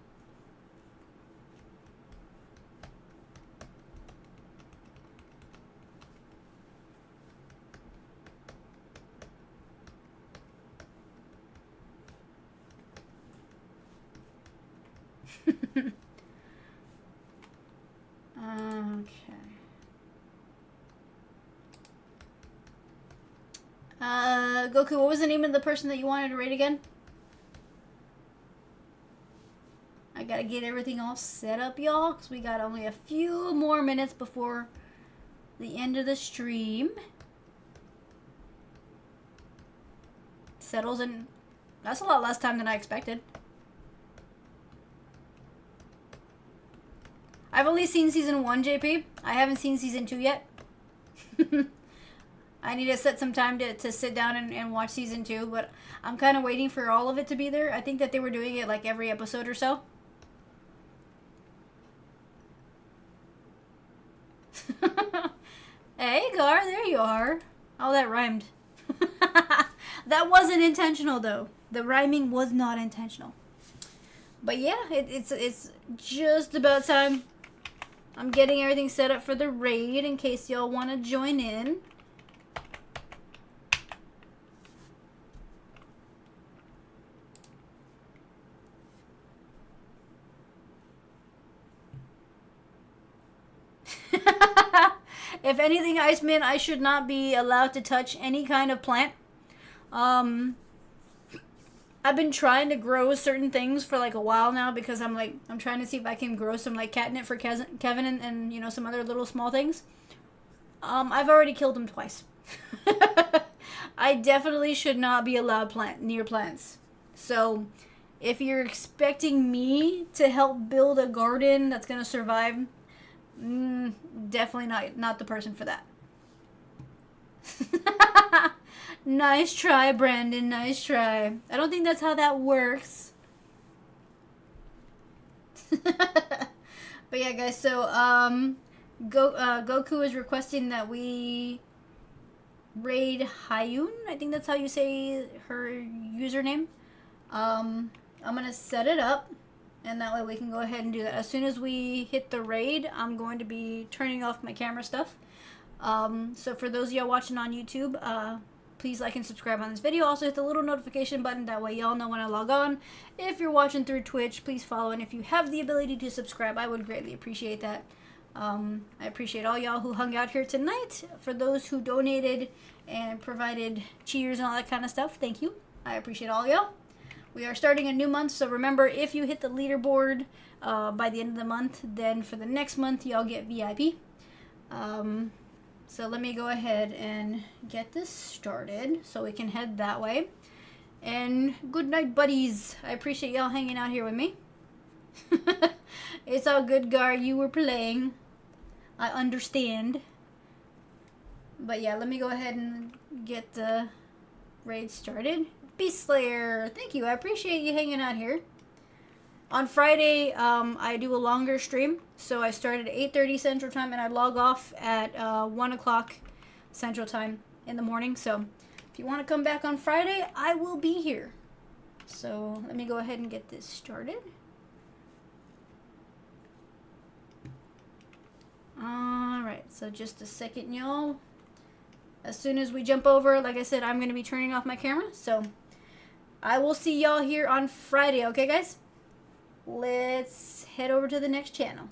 Okay. Goku, what was the name of the person that you wanted to raid again? I gotta get everything all set up, y'all, because we got only a few more minutes before the end of the stream. Settles in. That's a lot less time than I expected. I've only seen season 1, JP. I haven't seen season 2 yet. I need to set some time to sit down and watch season 2, but I'm kind of waiting for all of it to be there. I think that they were doing it like every episode or so. Hey, Gar, there you are. Oh, that rhymed. That wasn't intentional, though. The rhyming was not intentional. But yeah, it's just about time. I'm getting everything set up for the raid in case y'all want to join in. If anything, Iceman, I should not be allowed to touch any kind of plant. I've been trying to grow certain things for like a while now because I'm trying to see if I can grow some like catnip for Kevin and some other little small things. I've already killed him twice. I definitely should not be allowed near plants. So if you're expecting me to help build a garden that's gonna survive, definitely not the person for that. Nice try, Brandon. Nice try. I don't think that's how that works. But yeah, guys. So Goku is requesting that we raid Hayun. I think that's how you say her username. I'm gonna set it up, and that way we can go ahead and do that. As soon as we hit the raid, I'm going to be turning off my camera stuff. So for those of y'all watching on YouTube, please like and subscribe on this video. Also hit the little notification button, that way y'all know when I log on. If you're watching through Twitch, please follow, and if you have the ability to subscribe, I would greatly appreciate that. I appreciate all y'all who hung out here tonight. For those who donated and provided cheers and all that kind of stuff, thank you. I appreciate all y'all. We are starting a new month, so remember, if you hit the leaderboard by the end of the month, then for the next month, y'all get VIP. So let me go ahead and get this started so we can head that way. And good night, buddies. I appreciate y'all hanging out here with me. It's all good, Gar. You were playing. I understand. But yeah, let me go ahead and get the raid started. Beast Slayer, thank you. I appreciate you hanging out here. On Friday, I do a longer stream. So I start at 8:30 Central Time and I log off at 1 o'clock Central Time in the morning. So if you want to come back on Friday, I will be here. So let me go ahead and get this started. Alright, so just a second, y'all. As soon as we jump over, like I said, I'm going to be turning off my camera. So I will see y'all here on Friday, okay, guys? Let's head over to the next channel.